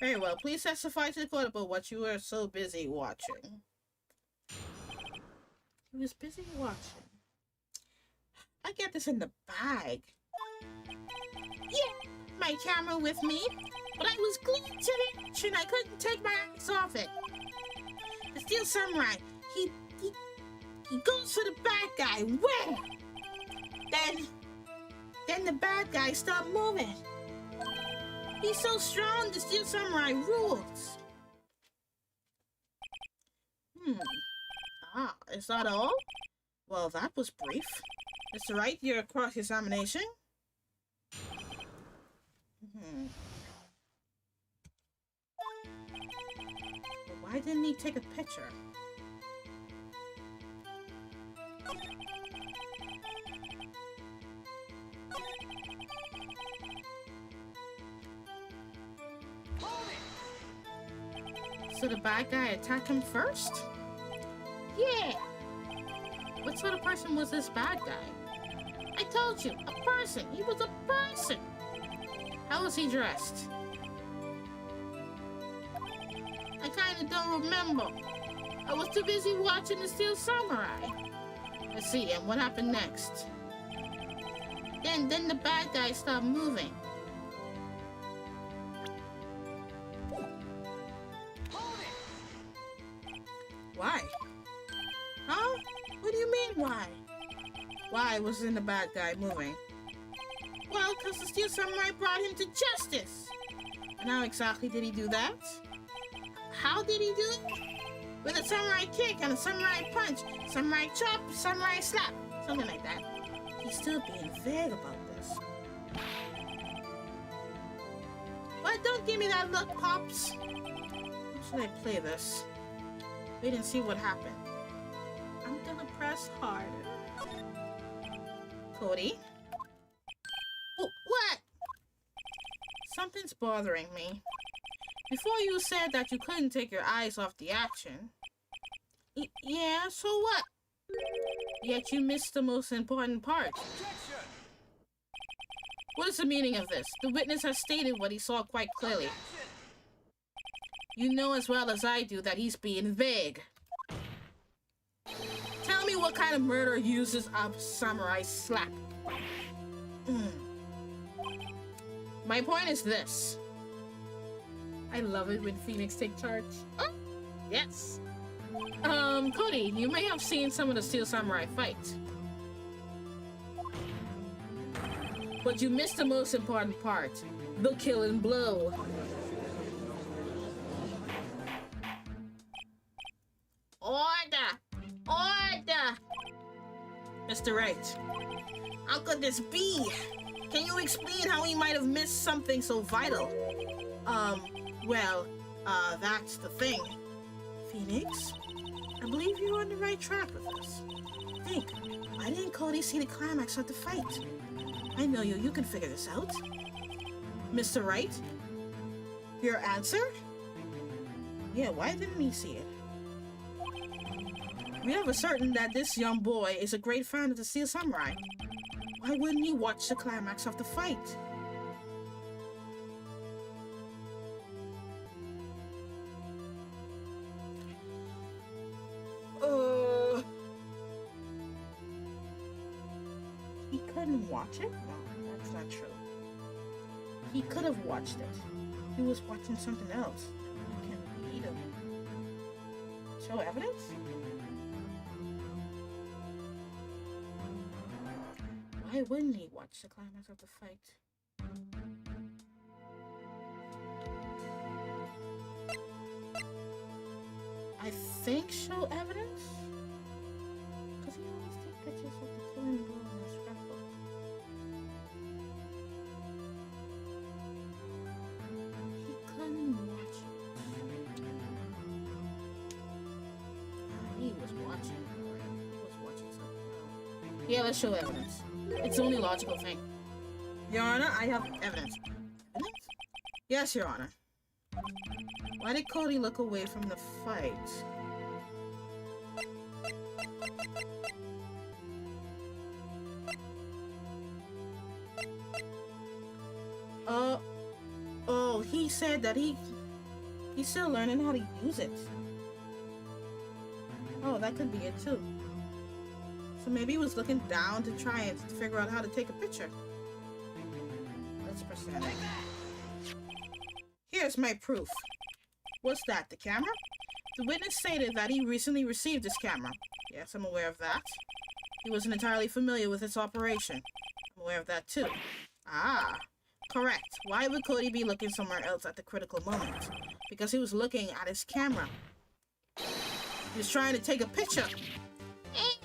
[SPEAKER 2] Very well, please testify to the court about what you were so busy watching. He was busy watching. I get this in the bag. Yeah, my camera with me, but I was glued to the action. I couldn't take my eyes off it. The Steel Samurai, he goes for the bad guy. Where? Then the bad guy stopped moving. He's so strong, the Steel Samurai rules. Is that all? Well, that was brief. Mr. Wright, your cross-examination? But why didn't he take a picture? So the bad guy attacked him first? Yeah! What sort of person was this bad guy? I told you, a person! He was a person! How was he dressed? I kinda don't remember. I was too busy watching the Steel Samurai. Let's see, and what happened next? Then the bad guy stopped moving. Why? Huh? What do you mean, why? Why wasn't the bad guy moving? Well, because the Steel Samurai brought him to justice. And how exactly did he do that? How did he do it? With a samurai kick and a samurai punch, samurai chop, samurai slap, something like that. He's still being vague about this. But don't give me that look, Pops. How should I play this? Wait and see what happened. I'm gonna press harder. Cody? What? Something's bothering me. Before you said that you couldn't take your eyes off the action. Yeah, so what? Yet you missed the most important part. What is the meaning of this? The witness has stated what he saw quite clearly. You know as well as I do that he's being vague. Tell me what kind of murder uses a samurai slap. My point is this. I love it when Phoenix take charge. Oh, yes. Cody, you may have seen some of the Steel Samurai fights. But you missed the most important part, the killing blow. Order! Order! Mr. Wright, how could this be? Can you explain how he might have missed something so vital? That's the thing. Phoenix, I believe you're on the right track with us. Think, why didn't Cody see the climax of the fight? I know you can figure this out. Mr. Wright? Your answer? Yeah, why didn't he see it? We have ascertained that this young boy is a great fan of the Steel Samurai. Why wouldn't he watch the climax of the fight? He couldn't watch it? No, that's not true. He could have watched it. He was watching something else. You can read him. Show evidence? Why wouldn't he watch the climax of the fight? I think show evidence? Because he always takes pictures of the killing blow in his scrapbook. He couldn't watch it. He was watching, right? He was watching something else. Yeah, let's show evidence. It's the only logical thing. Your Honor, I have evidence. Evidence? Yes, Your Honor. Why did Cody look away from the fight? He said that he's still learning how to use it. Oh, that could be it too. So maybe he was looking down to try and figure out how to take a picture. Let's present it. Here's my proof. What's that, the camera? The witness stated that he recently received this camera. Yes, I'm aware of that. He wasn't entirely familiar with its operation. I'm aware of that too. Ah, correct. Why would Cody be looking somewhere else at the critical moment? Because he was looking at his camera. He was trying to take a picture. Hey!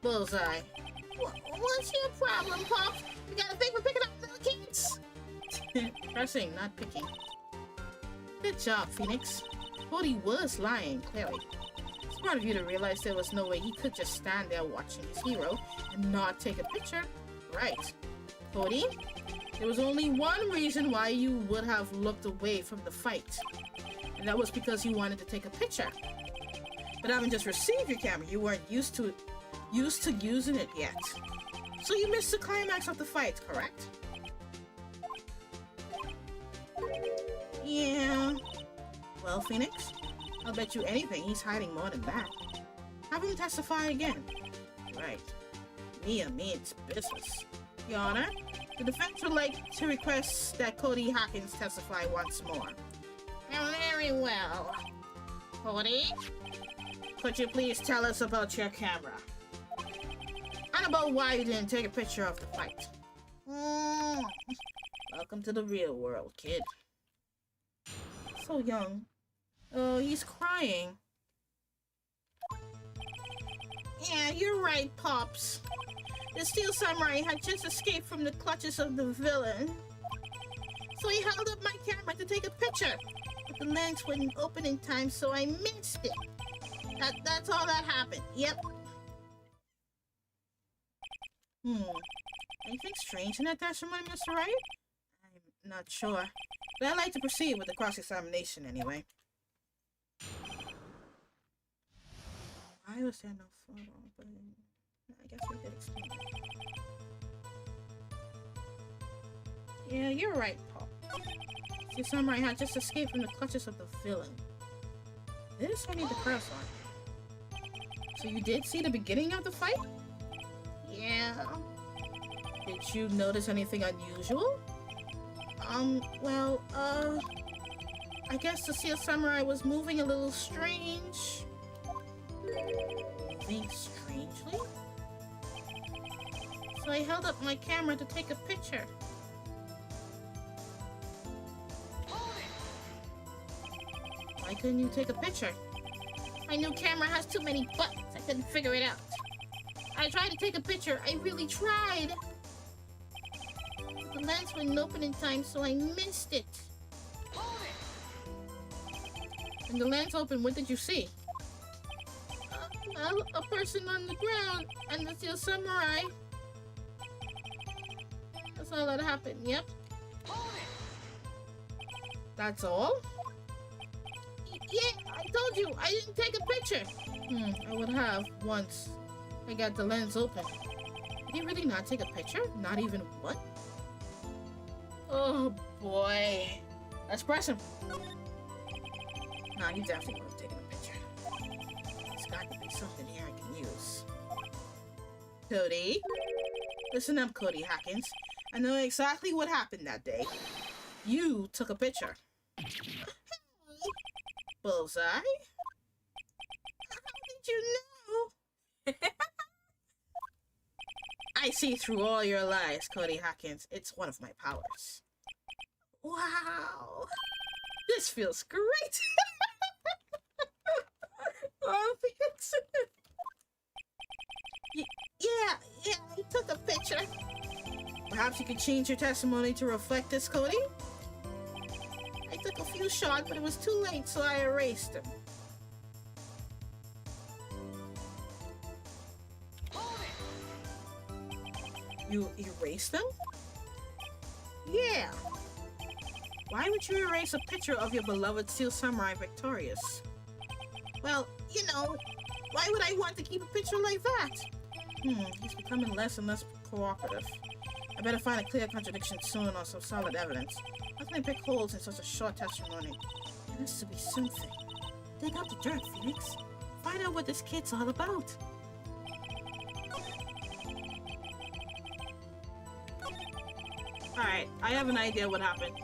[SPEAKER 2] Bullseye. What's your problem, Pops? You got a thing for picking up little kids? Pressing, not picking. Good job, Phoenix. Cody was lying, clearly. Smart of you to realize there was no way he could just stand there watching his hero and not take a picture. Right. Cody, there was only one reason why you would have looked away from the fight. And that was because you wanted to take a picture. But having just received your camera, you weren't used to using it yet. So you missed the climax of the fight, correct? Yeah. Well, Phoenix, I'll bet you anything he's hiding more than that. Have him testify again. Right. Mia means business. Your Honor, the defense would like to request that Cody Hawkins testify once more. Very well. Cody, could you please tell us about your camera? And about why you didn't take a picture of the fight. Welcome to the real world, kid. So young. Oh, he's crying. Yeah, you're right, Pops. The Steel Samurai had just escaped from the clutches of the villain. So he held up my camera to take a picture. But the lens wouldn't open in time, so I missed it. That's all that happened. Yep. Anything strange in that testimony, Mr. Wright? I'm not sure. But I'd like to proceed with the cross-examination anyway. Why was there no photo? But I guess we could explain that. Yeah, you're right, Paul. The Samurai had just escaped from the clutches of the villain. This I need to press on. So you did see the beginning of the fight? Yeah. Did you notice anything unusual? I guess the Steel Samurai was moving a little strange. Moving strangely? So I held up my camera to take a picture. Why couldn't you take a picture? My new camera has too many buttons. I couldn't figure it out. I tried to take a picture. I really tried. But the lens wouldn't open in time, so I missed it. When the lens opened, what did you see? A person on the ground and the Steel Samurai. That's all that happened. Yep. That's all? Yeah, I told you, I didn't take a picture. I would have once I got the lens open. Did he really not take a picture? Not even one? Oh boy. Let's press him. Nah, he definitely would have taken a picture. There's got to be something here I can use. Cody? Listen up, Cody Hackins. I know exactly what happened that day. You took a picture. Bullseye? How did you know? I see through all your lies, Cody Hackins. It's one of my powers. Wow. This feels great. Oh, thanks. Yeah, I took a picture. Perhaps you could change your testimony to reflect this, Cody? I took a few shots, but it was too late, so I erased them. You erased them? Yeah. Why would you erase a picture of your beloved Steel Samurai victorious? Well, you know, why would I want to keep a picture like that? He's becoming less and less cooperative. I better find a clear contradiction soon or some solid evidence. How can I pick holes in such a short testimony? There has to be something. Dig up the dirt, Phoenix. Find out what this kid's all about. Alright, I have an idea what happened.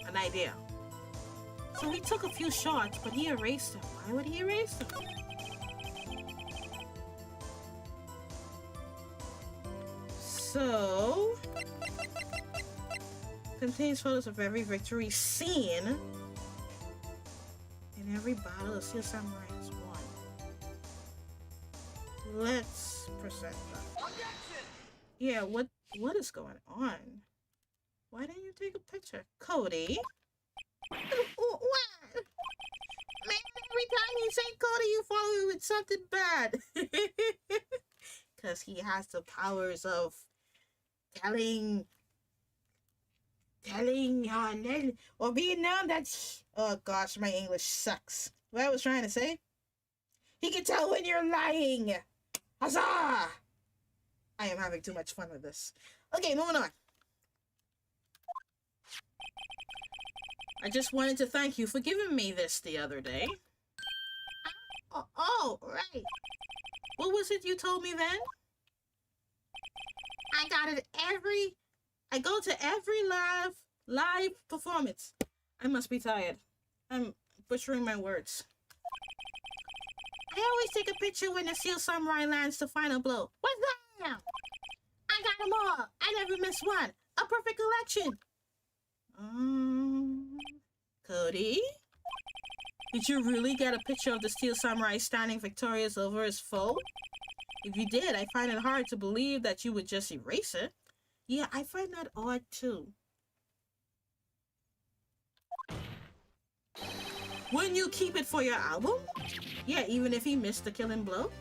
[SPEAKER 2] An idea. So we took a few shots, but he erased them. Why would he erase them? So... contains photos of every victory seen in every battle the Steel Samurai has won. Let's present that. Yeah, what is going on? Why didn't you take a picture? Cody? What? Man, every time you say Cody, you follow me with something bad. Because he has the powers of telling or being known that oh gosh, my English sucks. What I was trying to say? He can tell when you're lying. Huzzah! I am having too much fun with this. Okay, moving on. I just wanted to thank you for giving me this the other day. Oh, right. What was it you told me then? I go to every live performance. I must be tired. I'm butchering my words. I always take a picture when the Steel Samurai lands the final blow. What's that now? I got them all. I never miss one. A perfect collection. Cody? Did you really get a picture of the Steel Samurai standing victorious over his foe? If you did, I find it hard to believe that you would just erase it. Yeah, I find that odd too. Wouldn't you keep it for your album? Yeah, even if he missed the killing blow?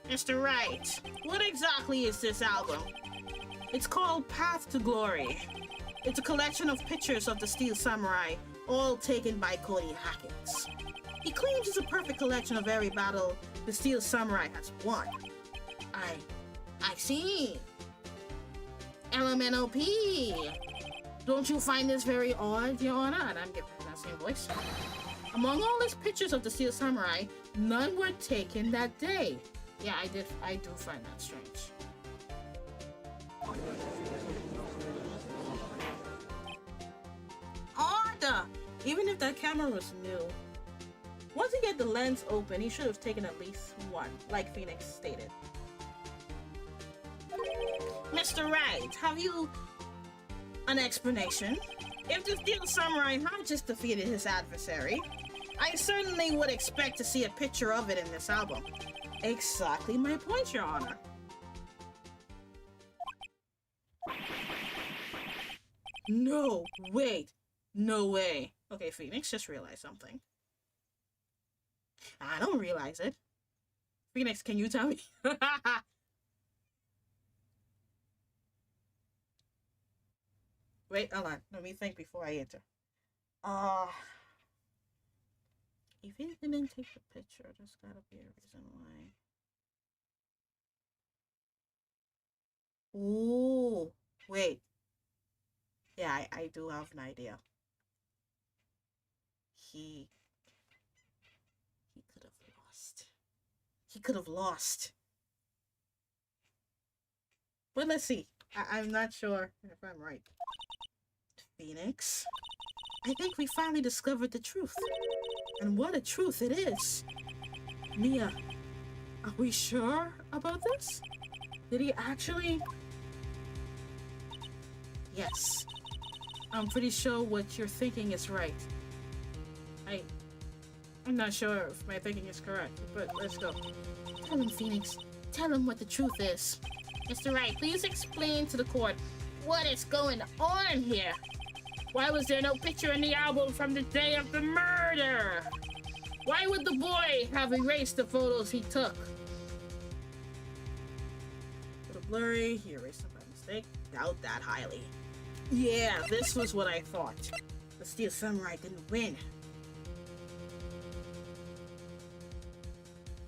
[SPEAKER 2] Mr. Wright, what exactly is this album? It's called Path to Glory. It's a collection of pictures of the Steel Samurai, all taken by Cody Hackins. He claims it's a perfect collection of every battle the Steel Samurai has won. I see. LMNOP. Don't you find this very odd, Your Honor? And I'm giving that same voice. Among all his pictures of the Steel Samurai, none were taken that day. Yeah, I do find that strange. Order! Even if that camera was new, once he get the lens open, he should have taken at least one, like Phoenix stated. Mr. Wright, have you an explanation? If the Steel Samurai had just defeated his adversary, I certainly would expect to see a picture of it in this album. Exactly my point, Your Honor. No, wait. No way. Okay, Phoenix just realized something. I don't realize it. Phoenix, can you tell me? Wait, hold on. Let me think before I answer. If he didn't take the picture, there's gotta be a reason why. Ooh, wait. Yeah, I do have an idea. He could have lost. He could have lost. But let's see. I'm not sure if I'm right. Phoenix, I think we finally discovered the truth. And what a truth it is. Mia, are we sure about this? Did he actually... Yes. I'm pretty sure what you're thinking is right. I'm not sure if my thinking is correct, but let's go. Tell him, Phoenix. Tell him what the truth is. Mr. Wright, please explain to the court what is going on here. Why was there no picture in the album from the day of the murder? Why would the boy have erased the photos he took? A little blurry, he erased them by mistake. Doubt that highly. Yeah, this was what I thought. The Steel Samurai didn't win.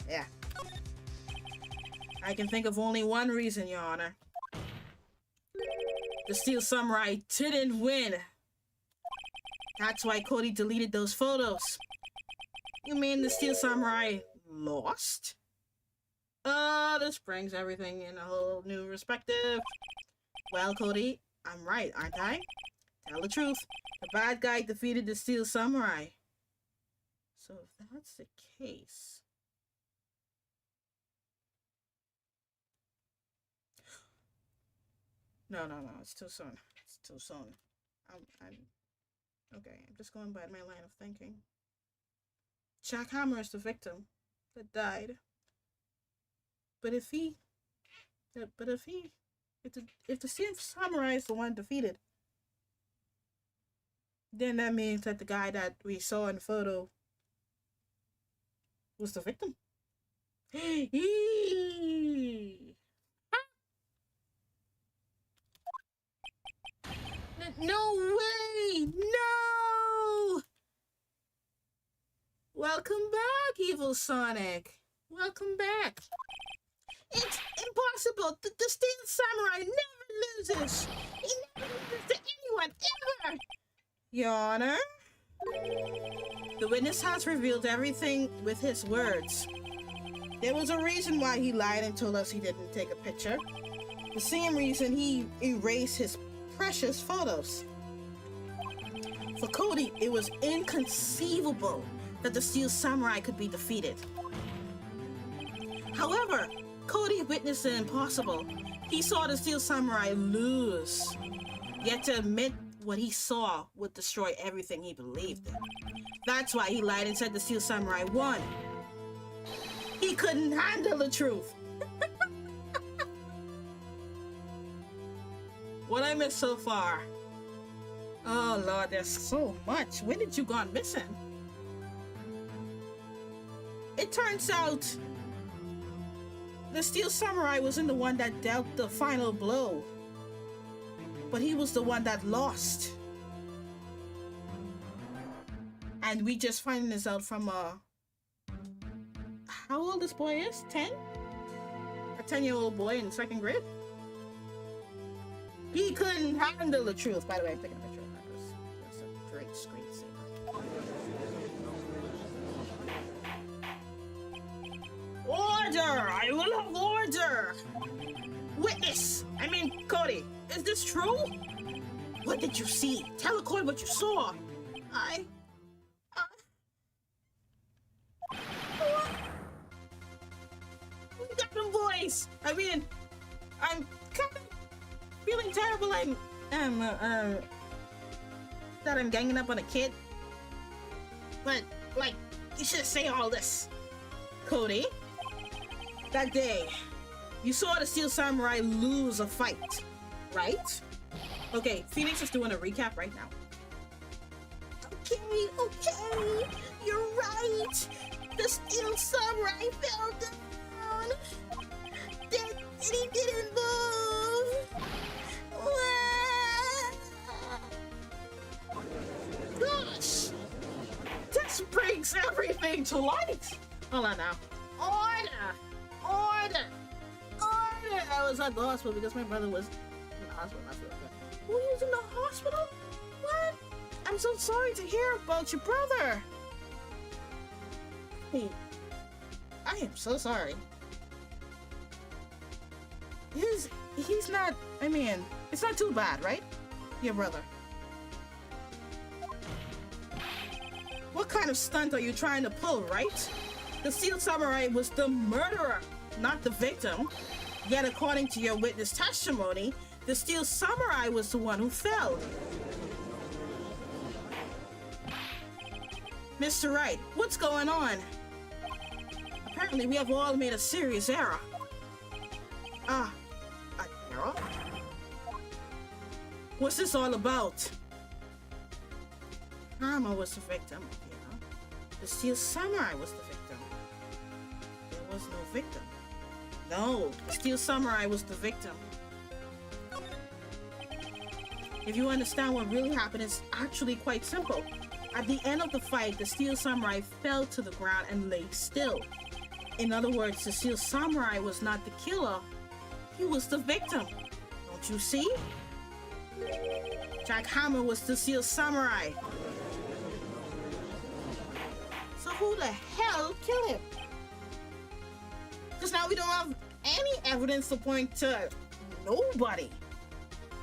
[SPEAKER 2] Yeah. I can think of only one reason, Your Honor. The Steel Samurai didn't win. That's why Cody deleted those photos. You mean the Steel Samurai lost? This brings everything in a whole new perspective. Well, Cody, I'm right, aren't I? Tell the truth. The bad guy defeated the Steel Samurai. So if that's the case... No, it's too soon. It's too soon. Okay, I'm just going by my line of thinking. Jack Hammer is the victim that died. But if the Steel Samurai is the one defeated, then that means that the guy that we saw in the photo was the victim. No way! No! Welcome back, Evil Sonic. Welcome back. It's impossible. The Steel Samurai never loses. He never loses to anyone, ever. Your Honor, the witness has revealed everything with his words. There was a reason why he lied and told us he didn't take a picture. The same reason he erased his precious photos. For Cody, it was inconceivable that the Steel Samurai could be defeated. However, Cody witnessed the impossible. He saw the Steel Samurai lose. Yet to admit what he saw would destroy everything he believed in. That's why he lied and said the Steel Samurai won. He couldn't handle the truth. What I missed so far? Oh Lord, there's so much. When did you go missing? It turns out the Steel Samurai wasn't the one that dealt the final blow, but he was the one that lost. And we just finding this out from how old this boy is? 10? A 10-year-old boy in second grade? He couldn't handle the truth. By the way, I'm taking a picture of that. That's a great screensaver. Order! I will have order! Witness! I mean, Cody, is this true? What did you see? Tell Cody what you saw. We got the voice. I mean, I'm kind of feeling terrible. That I'm ganging up on a kid. But, like, you should say all this. Cody, that day, you saw the Steel Samurai lose a fight, right? Okay, Phoenix is doing a recap right now. Okay, you're right. The Steel Samurai fell down. Then he didn't move. Gosh, this brings everything to light. Hold on now. Order. I was at the hospital because my brother was in the hospital. Who was in the hospital? What? I'm so sorry to hear about your brother. Hey, I am so sorry. He's not, I mean, it's not too bad, right? Your brother. What kind of stunt are you trying to pull, right? The Steel Samurai was the murderer, not the victim. Yet according to your witness testimony, the Steel Samurai was the one who fell. Mr. Wright, what's going on? Apparently we have all made a serious error. An error? What's this all about? Hammer was the victim, yeah. The Steel Samurai was the victim. There was no victim. No, the Steel Samurai was the victim. If you understand what really happened, it's actually quite simple. At the end of the fight, the Steel Samurai fell to the ground and lay still. In other words, the Steel Samurai was not the killer, he was the victim. Don't you see? Jack Hammer was the Steel Samurai. So who the hell killed him? Because now we don't have any evidence to point to nobody.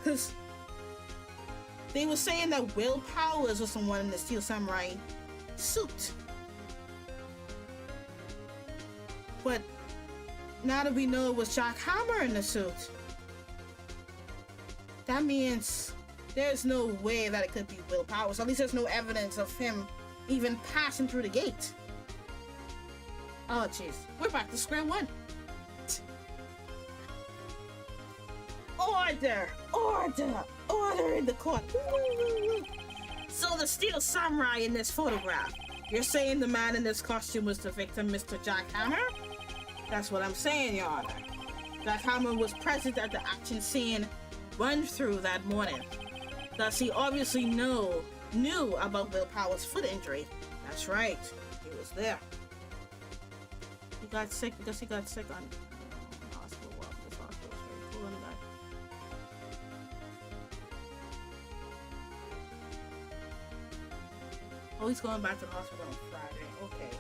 [SPEAKER 2] Because they were saying that Will Powers was someone in the Steel Samurai suit. But now that we know it was Jack Hammer in the suit, that means there's no way that it could be Will Powers. At least there's no evidence of him even passing through the gate. Oh jeez, we're back to square one. Order in the court. So the Steel Samurai in this photograph, you're saying the man in this costume was the victim, Mr. Jack Hammer? That's what I'm saying, Your Honor. Jack Hammer was present at the action scene run through that morning. Thus he obviously knew about Will Powers' foot injury. That's right, he was there. He got sick because he got sick on hospital. Well, this hospital is very cool on the guy. Oh, he's going back to the hospital on Friday. Okay.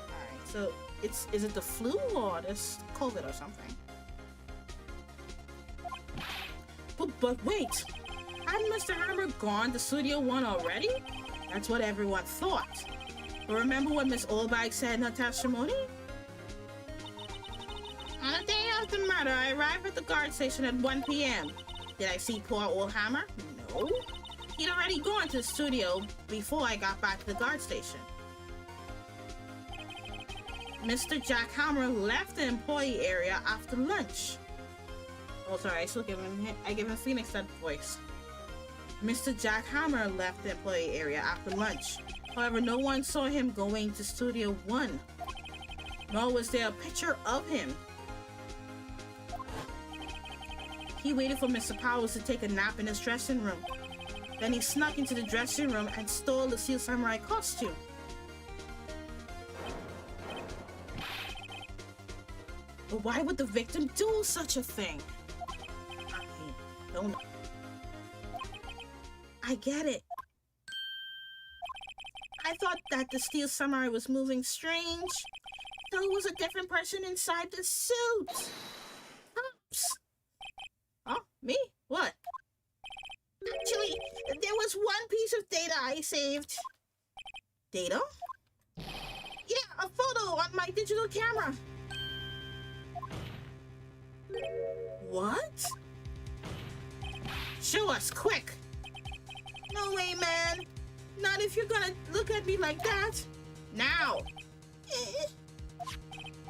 [SPEAKER 2] Alright, so is it the flu or this COVID or something? But wait! Hadn't Mr. Hammer gone to Studio One already? That's what everyone thought. But remember what Miss Oldbag said in her testimony? On the day of the murder, I arrived at the guard station at 1 p.m. Did I see poor old Hammer? No. He'd already gone to the studio before I got back to the guard station. Mr. Jack Hammer left the employee area after lunch. Oh, sorry, I give him Phoenix that voice. Mr. Jack Hammer left the employee area after lunch. However, no one saw him going to Studio One. Nor was there a picture of him. He waited for Mr. Powers to take a nap in his dressing room. Then he snuck into the dressing room and stole the Steel Samurai costume. But why would the victim do such a thing? I don't know. I get it. I thought that the Steel Samurai was moving strange. Though it was a different person inside the suit. Oops. saved. Data? Yeah, a photo on my digital camera. What? Show us, quick. No way, man. Not if you're gonna look at me like that. Now.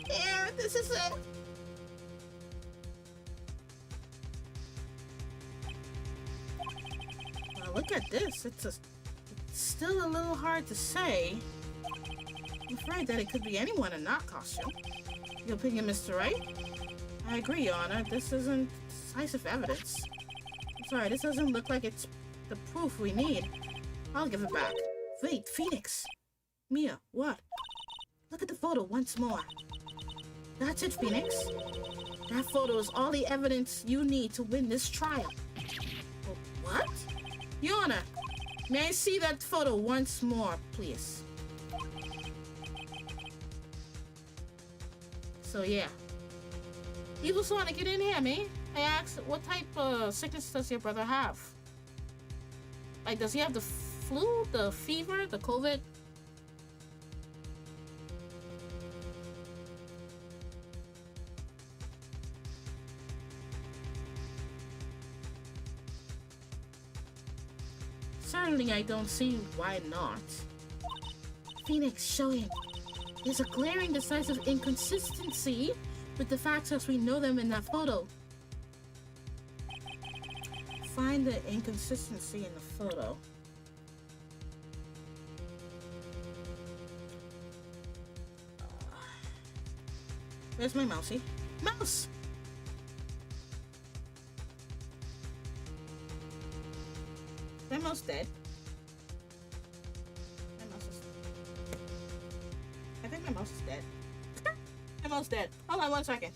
[SPEAKER 2] Yeah, this is it. Well, look at this. It's still a little hard to say. I'm afraid that it could be anyone in that costume. Your opinion, Mr. Wright? I agree, Your Honor. This isn't decisive evidence. I'm sorry, this doesn't look like it's the proof we need. I'll give it back. Wait, Phoenix! Mia, what? Look at the photo once more. That's it, Phoenix. That photo is all the evidence you need to win this trial. Oh, what? Your Honor, may I see that photo once more, please? So, yeah. Evil Sonic, get in here, man. I asked, what type of sickness does your brother have? Like, does he have the flu, the fever, the COVID? Certainly, I don't see why not. Phoenix, show him. There's a glaring, decisive inconsistency with the facts as we know them in that photo. Find the inconsistency in the photo. Where's my mousey? Mouse! My mouse dead. My mouse is... I think my mouse is dead. My mouse dead. Hold on 1 second.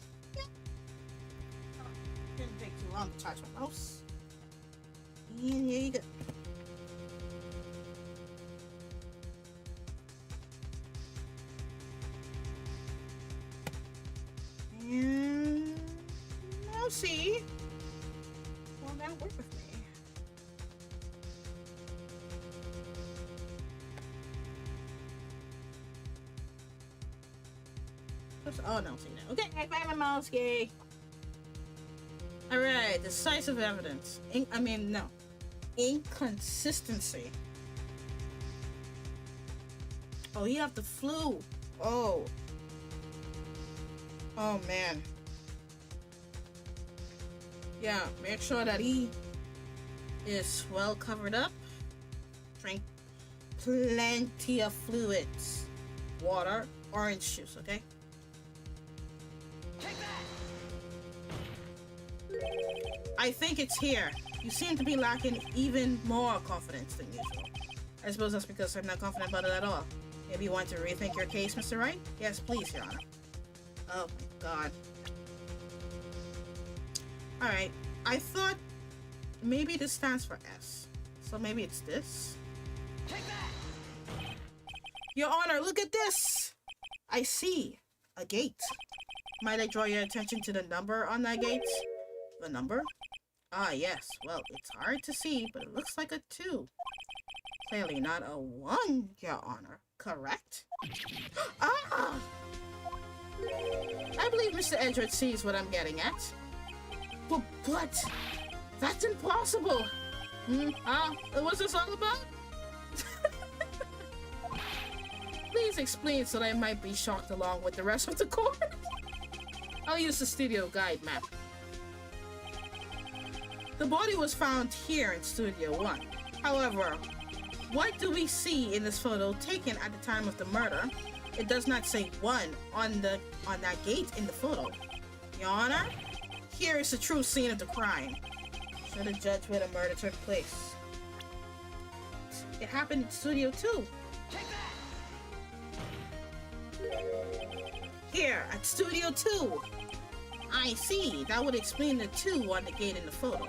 [SPEAKER 2] Didn't take too long to charge my mouse. And here you go. And mousey. Well, that'll work with me. Oh, no, see now. Okay, I found my mouse, yay. Alright, decisive evidence. Inconsistency. Oh, he have the flu. Oh. Oh, man. Yeah, make sure that he is well covered up. Drink plenty of fluids. Water, orange juice, okay? I think it's here. You seem to be lacking even more confidence than usual. I suppose that's because I'm not confident about it at all. Maybe you want to rethink your case, Mr. Wright? Yes, please, Your Honor. Oh my god. Alright, I thought maybe this stands for S. So maybe it's this? Your Honor, look at this! I see a gate. Might I draw your attention to the number on that gate? The number? Ah, yes. Well, it's hard to see, but it looks like a 2. Clearly not a 1, Your Honor. Correct? Ah! I believe Mr. Edgeworth sees what I'm getting at. But that's impossible! What's this all about? Please explain so that I might be shocked along with the rest of the court. I'll use the studio guide map. The body was found here in Studio 1. However, what do we see in this photo taken at the time of the murder? It does not say 1 on that gate in the photo. Your Honor, here is the true scene of the crime. Show the judge where the murder took place. It happened in Studio 2. Here, at Studio 2. I see. That would explain the 2 on the gate in the photo.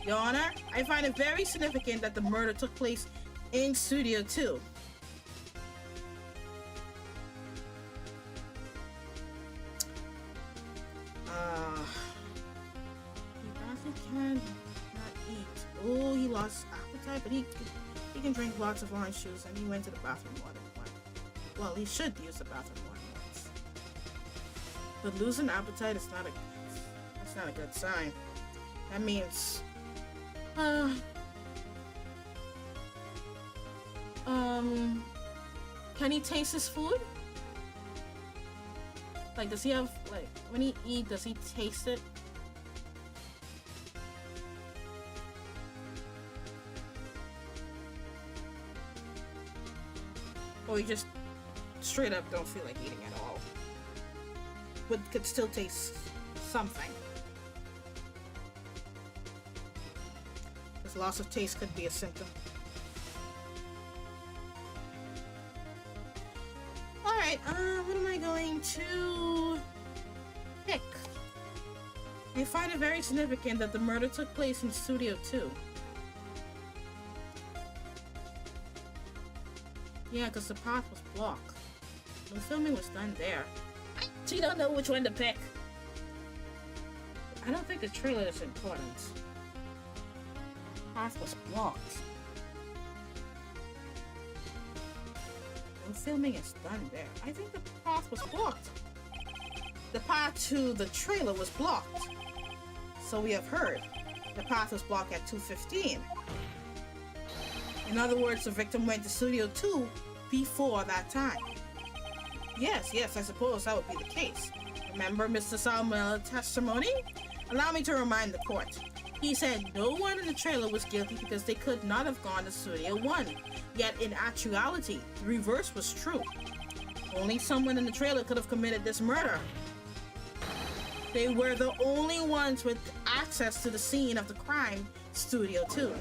[SPEAKER 2] Your Honor, I find it very significant that the murder took place in Studio 2. He can not eat. Oh, he lost appetite, but he He can drink lots of orange juice, and he went to the bathroom more than once. Well, he should use the bathroom more than once. But losing appetite is not a good sign. That means, can he taste his food? Like, does he have, like, when he eats, does he taste it? Or you just straight up don't feel like eating at all, but could still taste something. Because loss of taste could be a symptom. Alright, what am I going to pick? I find it very significant that the murder took place in Studio 2. Yeah, because the path was blocked. The filming was done there. I actually don't know which one to pick. I don't think the trailer is important. The path was blocked. The filming is done there. I think the path was blocked. The path to the trailer was blocked. So we have heard. The path was blocked at 2:15. In other words, the victim went to Studio 2 before that time. Yes, I suppose that would be the case. Remember Mr. Salmonella testimony? Allow me to remind the court. He said no one in the trailer was guilty because they could not have gone to Studio 1. Yet in actuality, the reverse was true. Only someone in the trailer could have committed this murder. They were the only ones with access to the scene of the crime, Studio 2.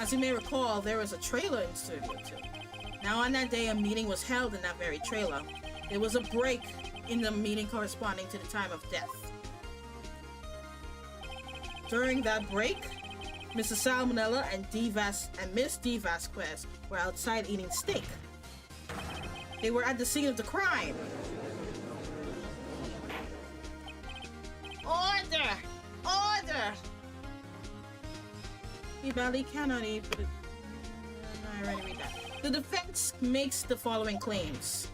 [SPEAKER 2] As you may recall, there was a trailer in Studio 2. Now on that day, a meeting was held in that very trailer. There was a break in the meeting corresponding to the time of death. During that break, Mr. Salmonella and Miss D. Vasquez were outside eating steak. They were at the scene of the crime. Order! Order! He barely cannot eat, but I already read that. The defense makes the following claims.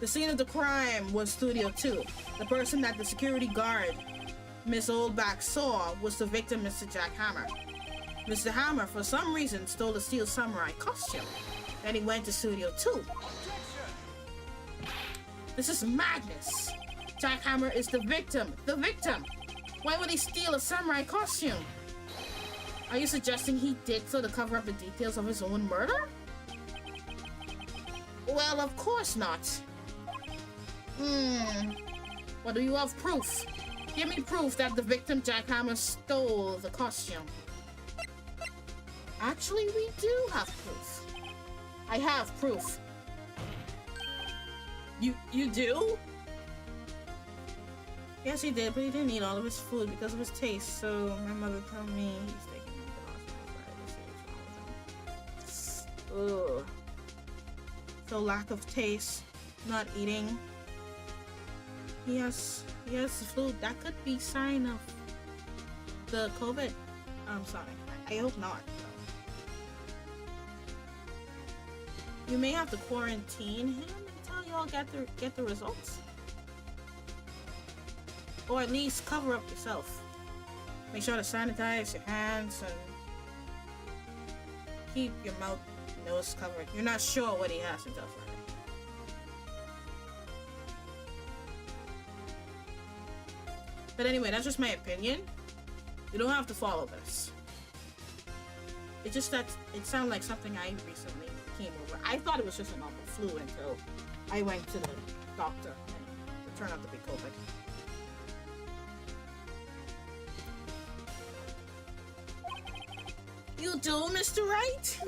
[SPEAKER 2] The scene of the crime was Studio 2. The person that the security guard, Miss Oldback, saw was the victim, Mr. Jack Hammer. Mr. Hammer, for some reason, stole a steel samurai costume. Then he went to Studio 2. This is madness. Jack Hammer is the victim. The victim! Why would he steal a samurai costume? Are you suggesting he did so to cover up the details of his own murder? Well, of course not. Well, do you have proof? Give me proof that the victim, Jack Hammer, stole the costume. Actually, we do have proof. I have proof. You do? Yes, he did, but he didn't eat all of his food because of his taste, so my mother told me he's taking him to the hospital for it. Ugh. So lack of taste, not eating. He has the flu. That could be sign of the COVID. I'm sorry. I hope not. You may have to quarantine him until y'all get the results. Or at least cover up yourself. Make sure to sanitize your hands and keep your mouth and nose covered. You're not sure what he has until Friday. But anyway, that's just my opinion. You don't have to follow this. It's just that it sounded like something I recently came over. I thought it was just a normal flu until I went to the doctor and it turned out to be COVID. You do, Mr. Wright?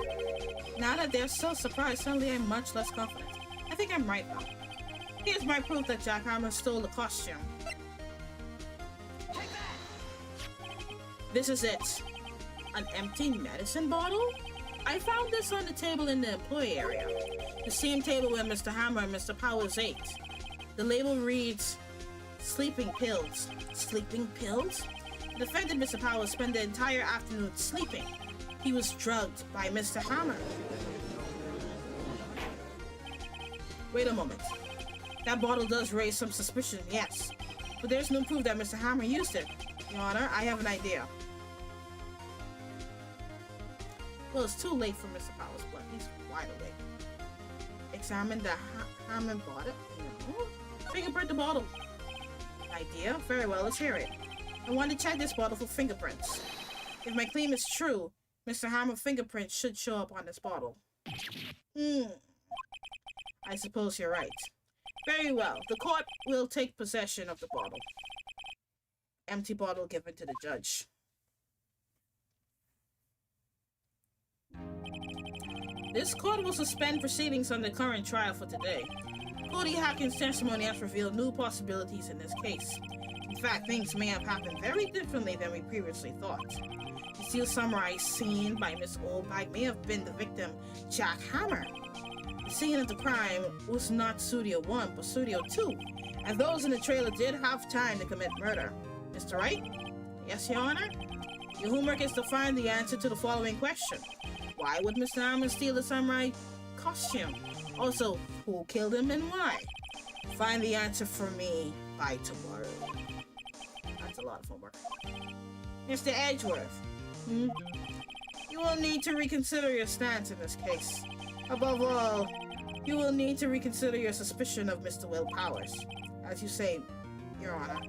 [SPEAKER 2] Now that they're so surprised, suddenly I'm much less confident. I think I'm right though. Here's my proof that Jack Hammer stole the costume. This is it. An empty medicine bottle? I found this on the table in the employee area. The same table where Mr. Hammer and Mr. Powers ate. The label reads, sleeping pills. Sleeping pills? The defendant, Mr. Powers, spent the entire afternoon sleeping. He was drugged by Mr. Hammer. Wait a moment. That bottle does raise some suspicion, yes. But there's no proof that Mr. Hammer used it. Your Honor, I have an idea. Well, it's too late for Mr. Powers, but he's wide awake. Examine the Hammer bottle. No. Fingerprint the bottle. Idea? Very well, let's hear it. I want to check this bottle for fingerprints. If my claim is true, Mr. Hammer's fingerprint should show up on this bottle. I suppose you're right. Very well. The court will take possession of the bottle. Empty bottle given to the judge. This court will suspend proceedings on the current trial for today. Cody Hackins' testimony has revealed new possibilities in this case. In fact, things may have happened very differently than we previously thought. The steel samurai seen by Miss Oldbag may have been the victim, Jack Hammer. The scene of the crime was not Studio 1, but Studio 2, and those in the trailer did have time to commit murder. Mr. Wright? Yes, Your Honor? Your homework is to find the answer to the following question. Why would Mr. Hammer steal the samurai costume? Also, who killed him and why? Find the answer for me by tomorrow. That's a lot of homework. Mr. Edgeworth, you will need to reconsider your stance in this case. Above all, you will need to reconsider your suspicion of Mr. Will Powers. As you say, Your Honor,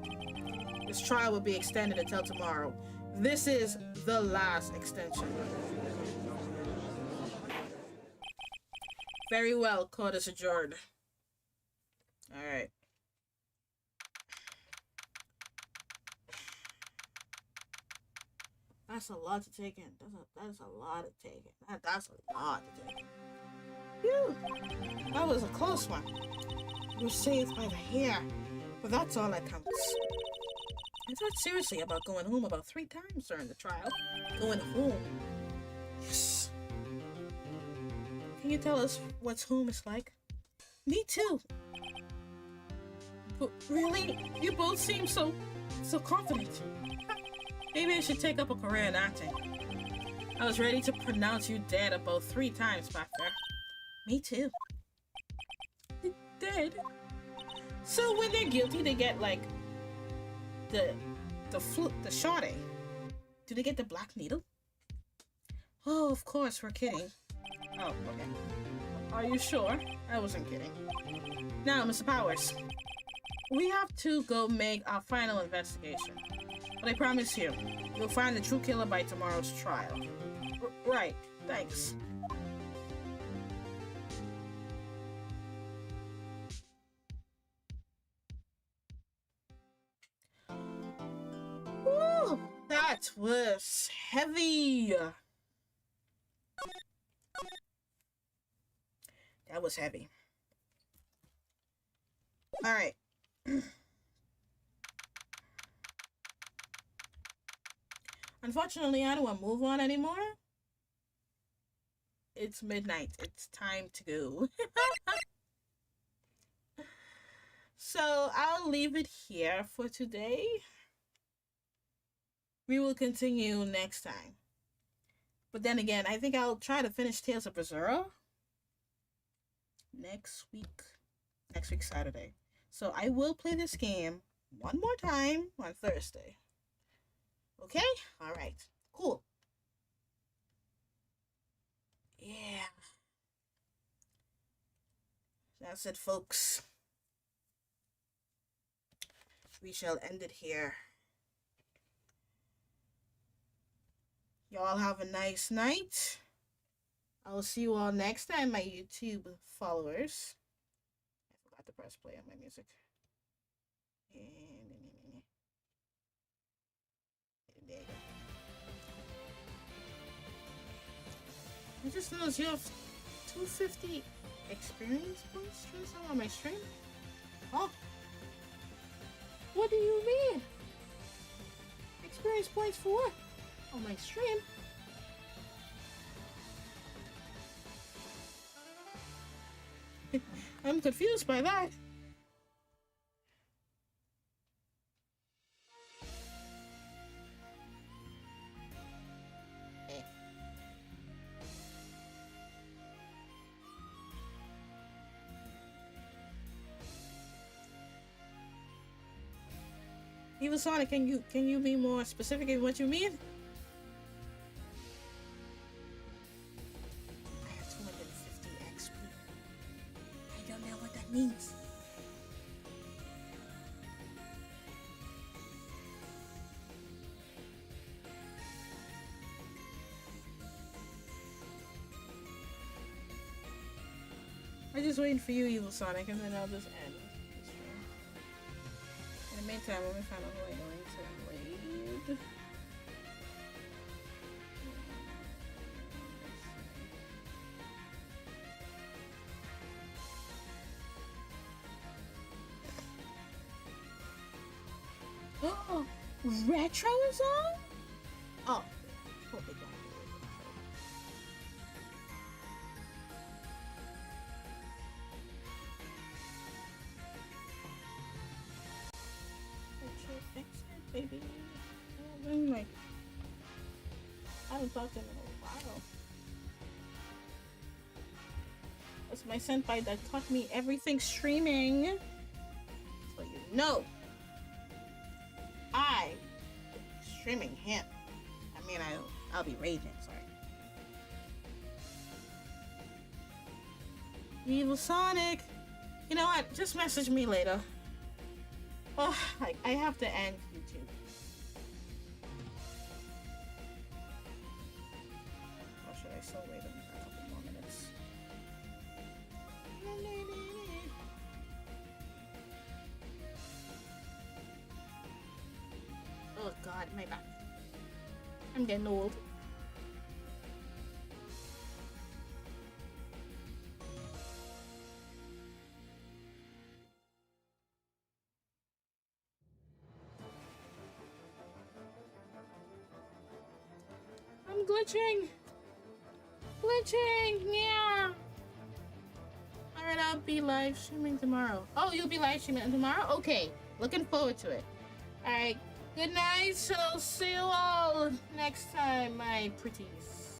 [SPEAKER 2] this trial will be extended until tomorrow. This is the last extension. Very well, court is adjourned. Alright. That's a lot to take in. That's a lot to take in. That's a lot to take in. Phew. That was a close one. You were saved by the hair. But that's all that counts. I thought seriously about going home about 3 times during the trial. Going home. Yes. Can you tell us what's home is like? Me too. But really? You both seem so confident. Maybe I should take up a career in acting. I was ready to pronounce you dead about 3 times back there. Me too. Dead? So when they're guilty, they get like the shot. Do they get the black needle? Oh, of course, we're kidding. Oh, okay. Are you sure? I wasn't kidding. Now, Mr. Powers, we have to go make our final investigation. But I promise you, you'll find the true killer by tomorrow's trial. Right, thanks. Woo! That was heavy! That was heavy. Alright. Unfortunately, I don't want to move on anymore. It's midnight. It's time to go. So, I'll leave it here for today. We will continue next time. But then again, I think I'll try to finish Tales of Berseria next week. Next week, Saturday. So, I will play this game one more time on Thursday. Okay? Alright. Cool. Yeah. That's it, folks. We shall end it here. Y'all have a nice night. I'll see you all next time, my YouTube followers. I forgot to press play on my music. There you go. I just noticed you have 250 experience points on my stream. Oh. What do you mean? Experience points for what? On my stream? I'm confused by that. Evil Sonic, can you be more specific in what you mean? I have 250 XP. I don't know what that means. I'm just waiting for you, Evil Sonic, and then I'll just end this stream. In the meantime, let me find out who I'm going to raid. Oh, Retro is on? Oh, hope they don't. Baby. I'm like, I haven't talked to him in a while. That's my senpai that taught me everything streaming. So you know, I will be streaming him. I mean, I'll be raiding. Sorry. Evil Sonic. You know what? Just message me later. Oh, I have to end YouTube. Or should I still wait a couple more minutes? Oh God, my back. I'm getting old. I'm glitching! Glitching! Yeah! Alright, I'll be live streaming tomorrow. Oh, you'll be live streaming tomorrow? Okay. Looking forward to it. Alright. Good night. So see you all next time, my pretties.